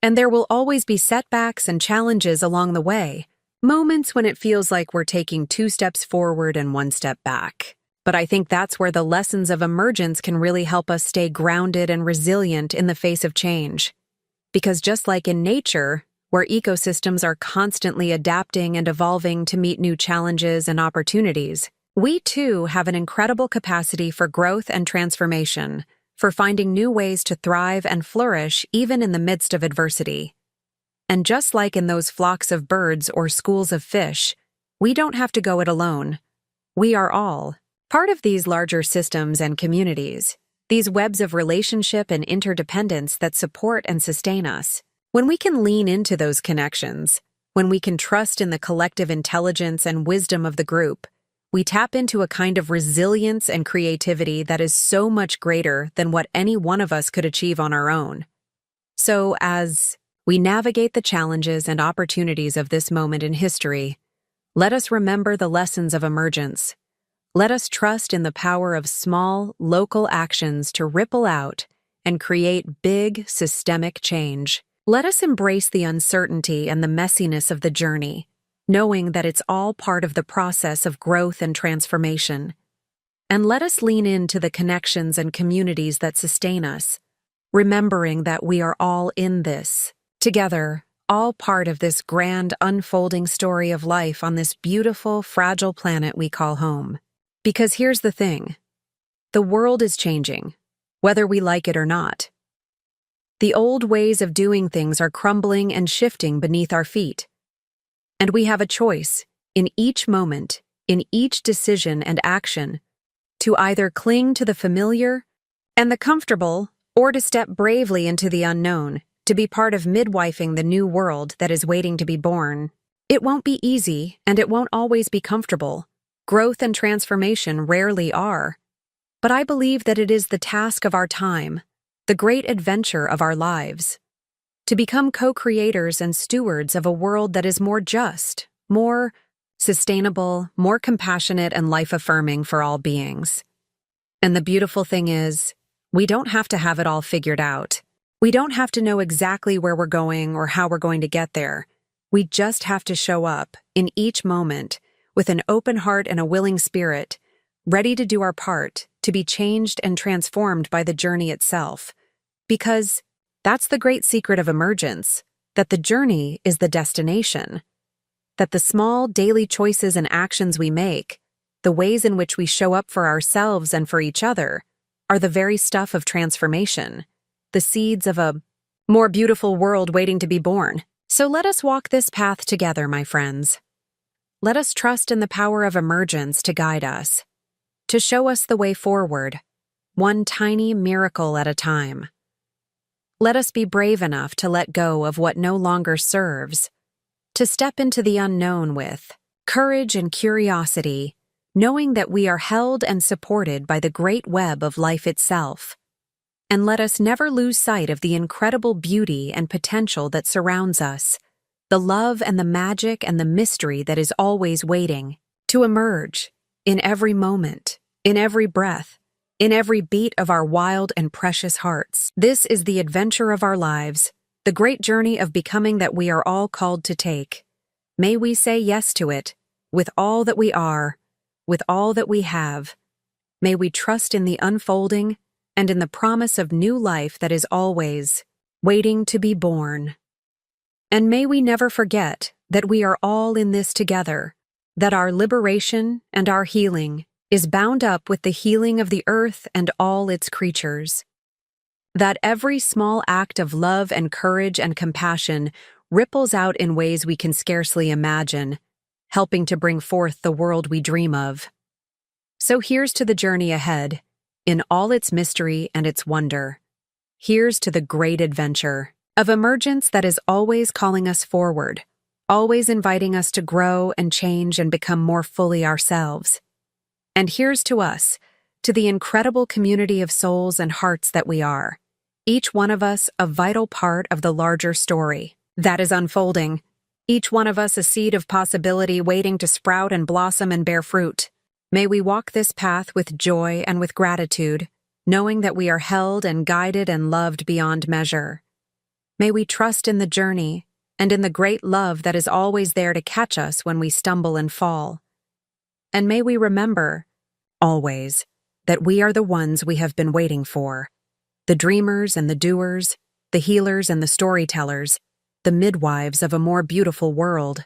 And there will always be setbacks and challenges along the way, moments when it feels like we're taking 2 steps forward and 1 step back. But I think that's where the lessons of emergence can really help us stay grounded and resilient in the face of change. Because just like in nature, where ecosystems are constantly adapting and evolving to meet new challenges and opportunities, we too have an incredible capacity for growth and transformation, for finding new ways to thrive and flourish even in the midst of adversity. And just like in those flocks of birds or schools of fish, we don't have to go it alone. We are all part of these larger systems and communities, these webs of relationship and interdependence that support and sustain us. When we can lean into those connections, when we can trust in the collective intelligence and wisdom of the group, we tap into a kind of resilience and creativity that is so much greater than what any one of us could achieve on our own. So, as we navigate the challenges and opportunities of this moment in history, let us remember the lessons of emergence. Let us trust in the power of small, local actions to ripple out and create big, systemic change. Let us embrace the uncertainty and the messiness of the journey, knowing that it's all part of the process of growth and transformation. And let us lean into the connections and communities that sustain us, remembering that we are all in this, together, all part of this grand unfolding story of life on this beautiful, fragile planet we call home. Because here's the thing, the world is changing, whether we like it or not. The old ways of doing things are crumbling and shifting beneath our feet. And we have a choice, in each moment, in each decision and action, to either cling to the familiar and the comfortable, or to step bravely into the unknown, to be part of midwifing the new world that is waiting to be born. It won't be easy, and it won't always be comfortable. Growth and transformation rarely are. But I believe that it is the task of our time, the great adventure of our lives, to become co-creators and stewards of a world that is more just, more sustainable, more compassionate, and life-affirming for all beings. And the beautiful thing is, we don't have to have it all figured out. We don't have to know exactly where we're going or how we're going to get there. We just have to show up, in each moment, with an open heart and a willing spirit, ready to do our part, to be changed and transformed by the journey itself. Because that's the great secret of emergence, that the journey is the destination. That the small daily choices and actions we make, the ways in which we show up for ourselves and for each other, are the very stuff of transformation, the seeds of a more beautiful world waiting to be born. So let us walk this path together, my friends. Let us trust in the power of emergence to guide us, to show us the way forward, one tiny miracle at a time. Let us be brave enough to let go of what no longer serves, to step into the unknown with courage and curiosity, knowing that we are held and supported by the great web of life itself. And let us never lose sight of the incredible beauty and potential that surrounds us, the love and the magic and the mystery that is always waiting to emerge in every moment, in every breath, in every beat of our wild and precious hearts. This is the adventure of our lives, the great journey of becoming that we are all called to take. May we say yes to it, with all that we are, with all that we have. May we trust in the unfolding and in the promise of new life that is always waiting to be born. And may we never forget that we are all in this together, that our liberation and our healing is bound up with the healing of the earth and all its creatures. That every small act of love and courage and compassion ripples out in ways we can scarcely imagine, helping to bring forth the world we dream of. So here's to the journey ahead, in all its mystery and its wonder. Here's to the great adventure of emergence that is always calling us forward, always inviting us to grow and change and become more fully ourselves. And here's to us, to the incredible community of souls and hearts that we are, each one of us a vital part of the larger story that is unfolding, each one of us a seed of possibility waiting to sprout and blossom and bear fruit. May we walk this path with joy and with gratitude, knowing that we are held and guided and loved beyond measure. May we trust in the journey and in the great love that is always there to catch us when we stumble and fall. And may we remember, always, that we are the ones we have been waiting for, the dreamers and the doers, the healers and the storytellers, the midwives of a more beautiful world.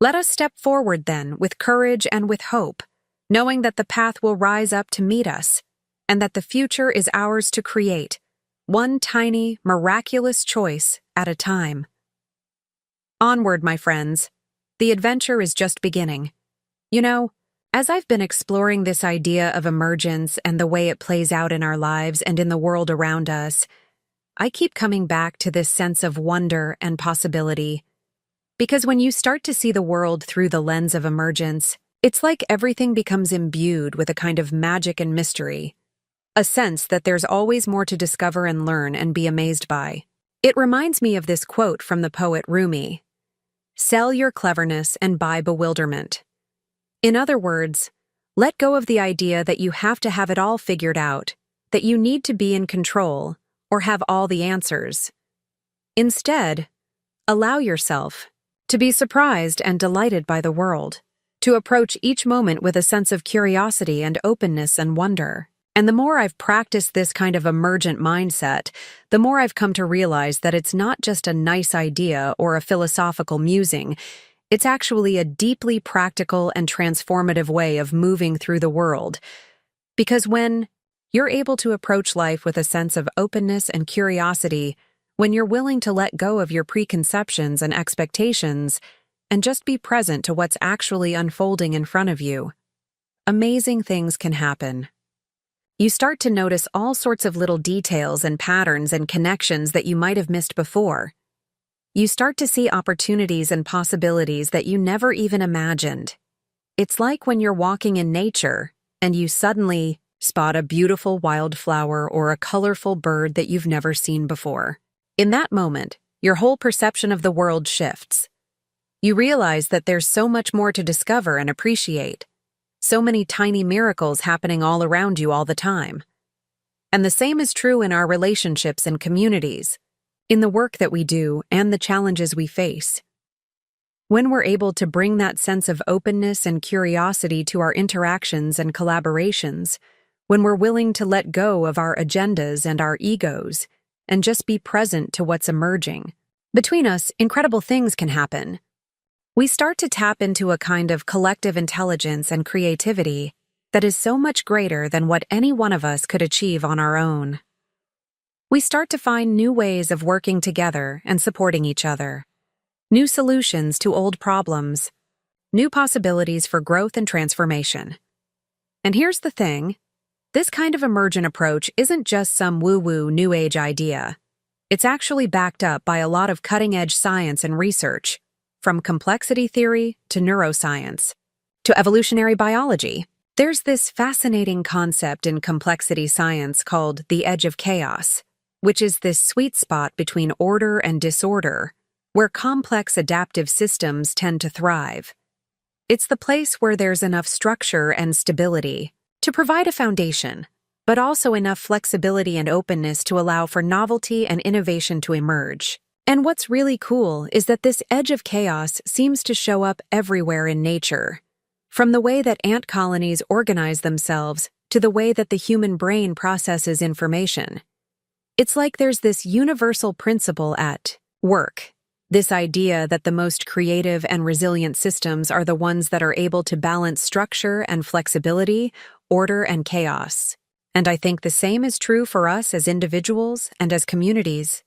Let us step forward then with courage and with hope, knowing that the path will rise up to meet us, and that the future is ours to create, one tiny, miraculous choice at a time. Onward, my friends. The adventure is just beginning. You know, as I've been exploring this idea of emergence and the way it plays out in our lives and in the world around us, I keep coming back to this sense of wonder and possibility. Because when you start to see the world through the lens of emergence, it's like everything becomes imbued with a kind of magic and mystery, a sense that there's always more to discover and learn and be amazed by. It reminds me of this quote from the poet Rumi: "Sell your cleverness and buy bewilderment." In other words, let go of the idea that you have to have it all figured out, that you need to be in control or have all the answers. Instead, allow yourself to be surprised and delighted by the world, to approach each moment with a sense of curiosity and openness and wonder. And the more I've practiced this kind of emergent mindset, the more I've come to realize that it's not just a nice idea or a philosophical musing. It's actually a deeply practical and transformative way of moving through the world. Because when You're able to approach life with a sense of openness and curiosity when you're willing to let go of your preconceptions and expectations and just be present to what's actually unfolding in front of you. Amazing things can happen. You start to notice all sorts of little details and patterns and connections that you might have missed before. You start to see opportunities and possibilities that you never even imagined. It's like when you're walking in nature and you suddenly spot a beautiful wildflower or a colorful bird that you've never seen before. In that moment, your whole perception of the world shifts. You realize that there's so much more to discover and appreciate. So many tiny miracles happening all around you all the time. And the same is true in our relationships and communities, in the work that we do and the challenges we face. When we're able to bring that sense of openness and curiosity to our interactions and collaborations, when we're willing to let go of our agendas and our egos, and just be present to what's emerging, between us, incredible things can happen. We start to tap into a kind of collective intelligence and creativity that is so much greater than what any one of us could achieve on our own. We start to find new ways of working together and supporting each other, new solutions to old problems, new possibilities for growth and transformation. And here's the thing, this kind of emergent approach isn't just some woo-woo New Age idea. It's actually backed up by a lot of cutting-edge science and research, from complexity theory to neuroscience, to evolutionary biology. There's this fascinating concept in complexity science called the edge of chaos, which is this sweet spot between order and disorder, where complex adaptive systems tend to thrive. It's the place where there's enough structure and stability to provide a foundation, but also enough flexibility and openness to allow for novelty and innovation to emerge. And what's really cool is that this edge of chaos seems to show up everywhere in nature. From the way that ant colonies organize themselves to the way that the human brain processes information. It's like there's this universal principle at work, this idea that the most creative and resilient systems are the ones that are able to balance structure and flexibility, order and chaos. And I think the same is true for us as individuals and as communities.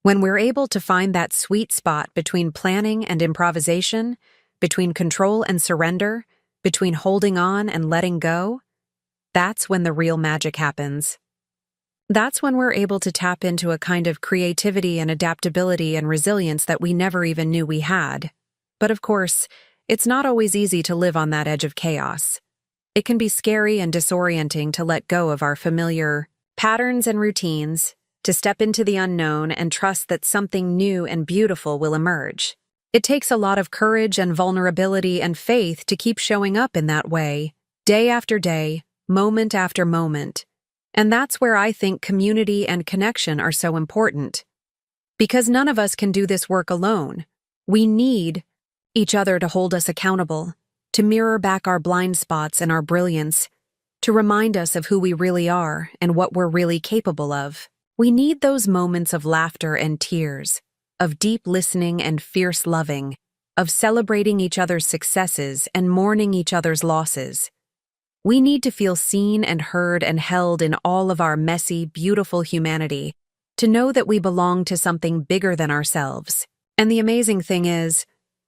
When we're able to find that sweet spot between planning and improvisation, between control and surrender, between holding on and letting go, that's when the real magic happens. That's when we're able to tap into a kind of creativity and adaptability and resilience that we never even knew we had. But of course, it's not always easy to live on that edge of chaos. It can be scary and disorienting to let go of our familiar patterns and routines, to step into the unknown and trust that something new and beautiful will emerge. It takes a lot of courage and vulnerability and faith to keep showing up in that way, day after day, moment after moment. And that's where I think community and connection are so important. Because none of us can do this work alone. We need each other to hold us accountable, to mirror back our blind spots and our brilliance, to remind us of who we really are and what we're really capable of. We need those moments of laughter and tears, of deep listening and fierce loving, of celebrating each other's successes and mourning each other's losses. We need to feel seen and heard and held in all of our messy, beautiful humanity, to know that we belong to something bigger than ourselves. And the amazing thing is,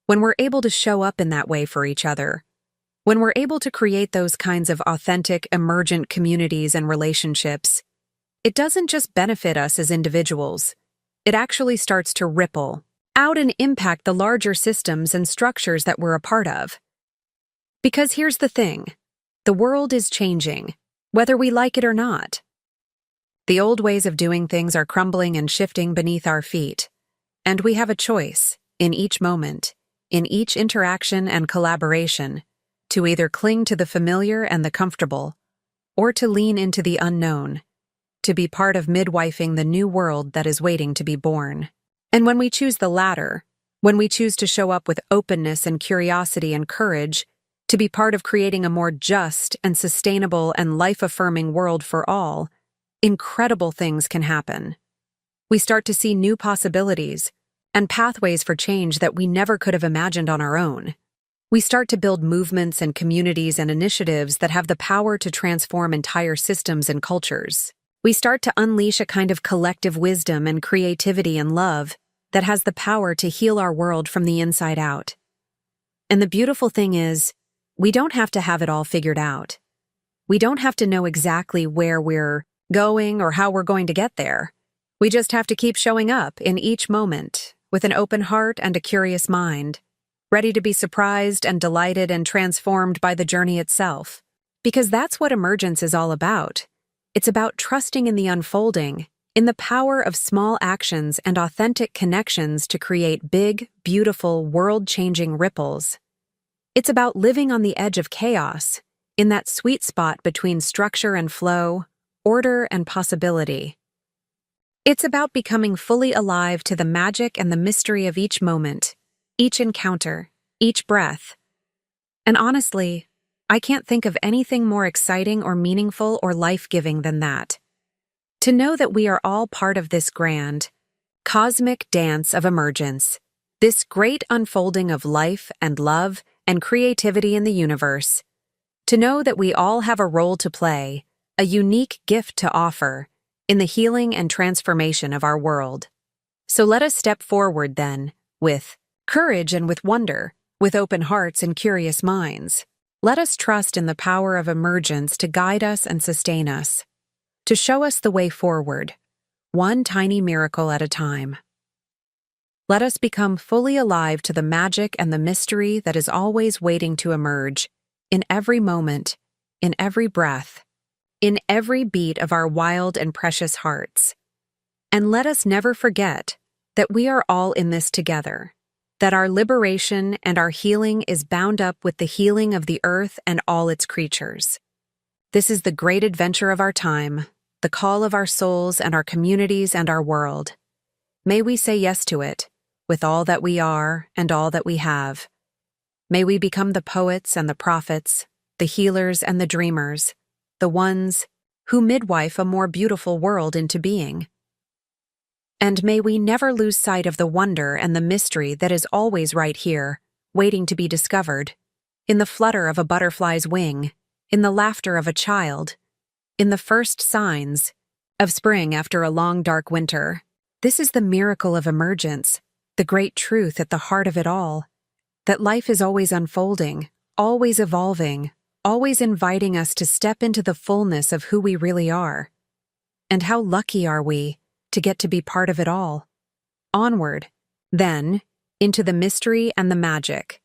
when we're able to show up in that way for each other, when we're able to create those kinds of authentic, emergent communities and relationships, it doesn't just benefit us as individuals. It actually starts to ripple out and impact the larger systems and structures that we're a part of. Because here's the thing, the world is changing, whether we like it or not. The old ways of doing things are crumbling and shifting beneath our feet, and we have a choice, in each moment, in each interaction and collaboration, to either cling to the familiar and the comfortable, or to lean into the unknown, to be part of midwifing the new world that is waiting to be born. And when we choose the latter, when we choose to show up with openness and curiosity and courage, to be part of creating a more just and sustainable and life-affirming world for all, incredible things can happen. We start to see new possibilities and pathways for change that we never could have imagined on our own. We start to build movements and communities and initiatives that have the power to transform entire systems and cultures. We start to unleash a kind of collective wisdom and creativity and love that has the power to heal our world from the inside out. And the beautiful thing is, we don't have to have it all figured out. We don't have to know exactly where we're going or how we're going to get there. We just have to keep showing up in each moment with an open heart and a curious mind, ready to be surprised and delighted and transformed by the journey itself. Because that's what emergence is all about. It's about trusting in the unfolding, in the power of small actions and authentic connections to create big, beautiful, world-changing ripples. It's about living on the edge of chaos, in that sweet spot between structure and flow, order and possibility. It's about becoming fully alive to the magic and the mystery of each moment, each encounter, each breath. And honestly, I can't think of anything more exciting or meaningful or life-giving than that. To know that we are all part of this grand, cosmic dance of emergence, this great unfolding of life and love and creativity in the universe. To know that we all have a role to play, a unique gift to offer, in the healing and transformation of our world. So let us step forward then, with courage and with wonder, with open hearts and curious minds. Let us trust in the power of emergence to guide us and sustain us, to show us the way forward, one tiny miracle at a time. Let us become fully alive to the magic and the mystery that is always waiting to emerge, in every moment, in every breath, in every beat of our wild and precious hearts. And let us never forget that we are all in this together, that our liberation and our healing is bound up with the healing of the earth and all its creatures. This is the great adventure of our time, the call of our souls and our communities and our world. May we say yes to it, with all that we are and all that we have. May we become the poets and the prophets, the healers and the dreamers, the ones who midwife a more beautiful world into being. And may we never lose sight of the wonder and the mystery that is always right here, waiting to be discovered, in the flutter of a butterfly's wing, in the laughter of a child, in the first signs of spring after a long dark winter. This is the miracle of emergence, the great truth at the heart of it all, that life is always unfolding, always evolving, always inviting us to step into the fullness of who we really are. And how lucky are we to get to be part of it all. Onward, then, into the mystery and the magic.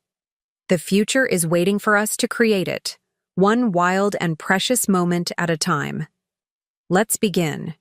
The future is waiting for us to create it, one wild and precious moment at a time. Let's begin.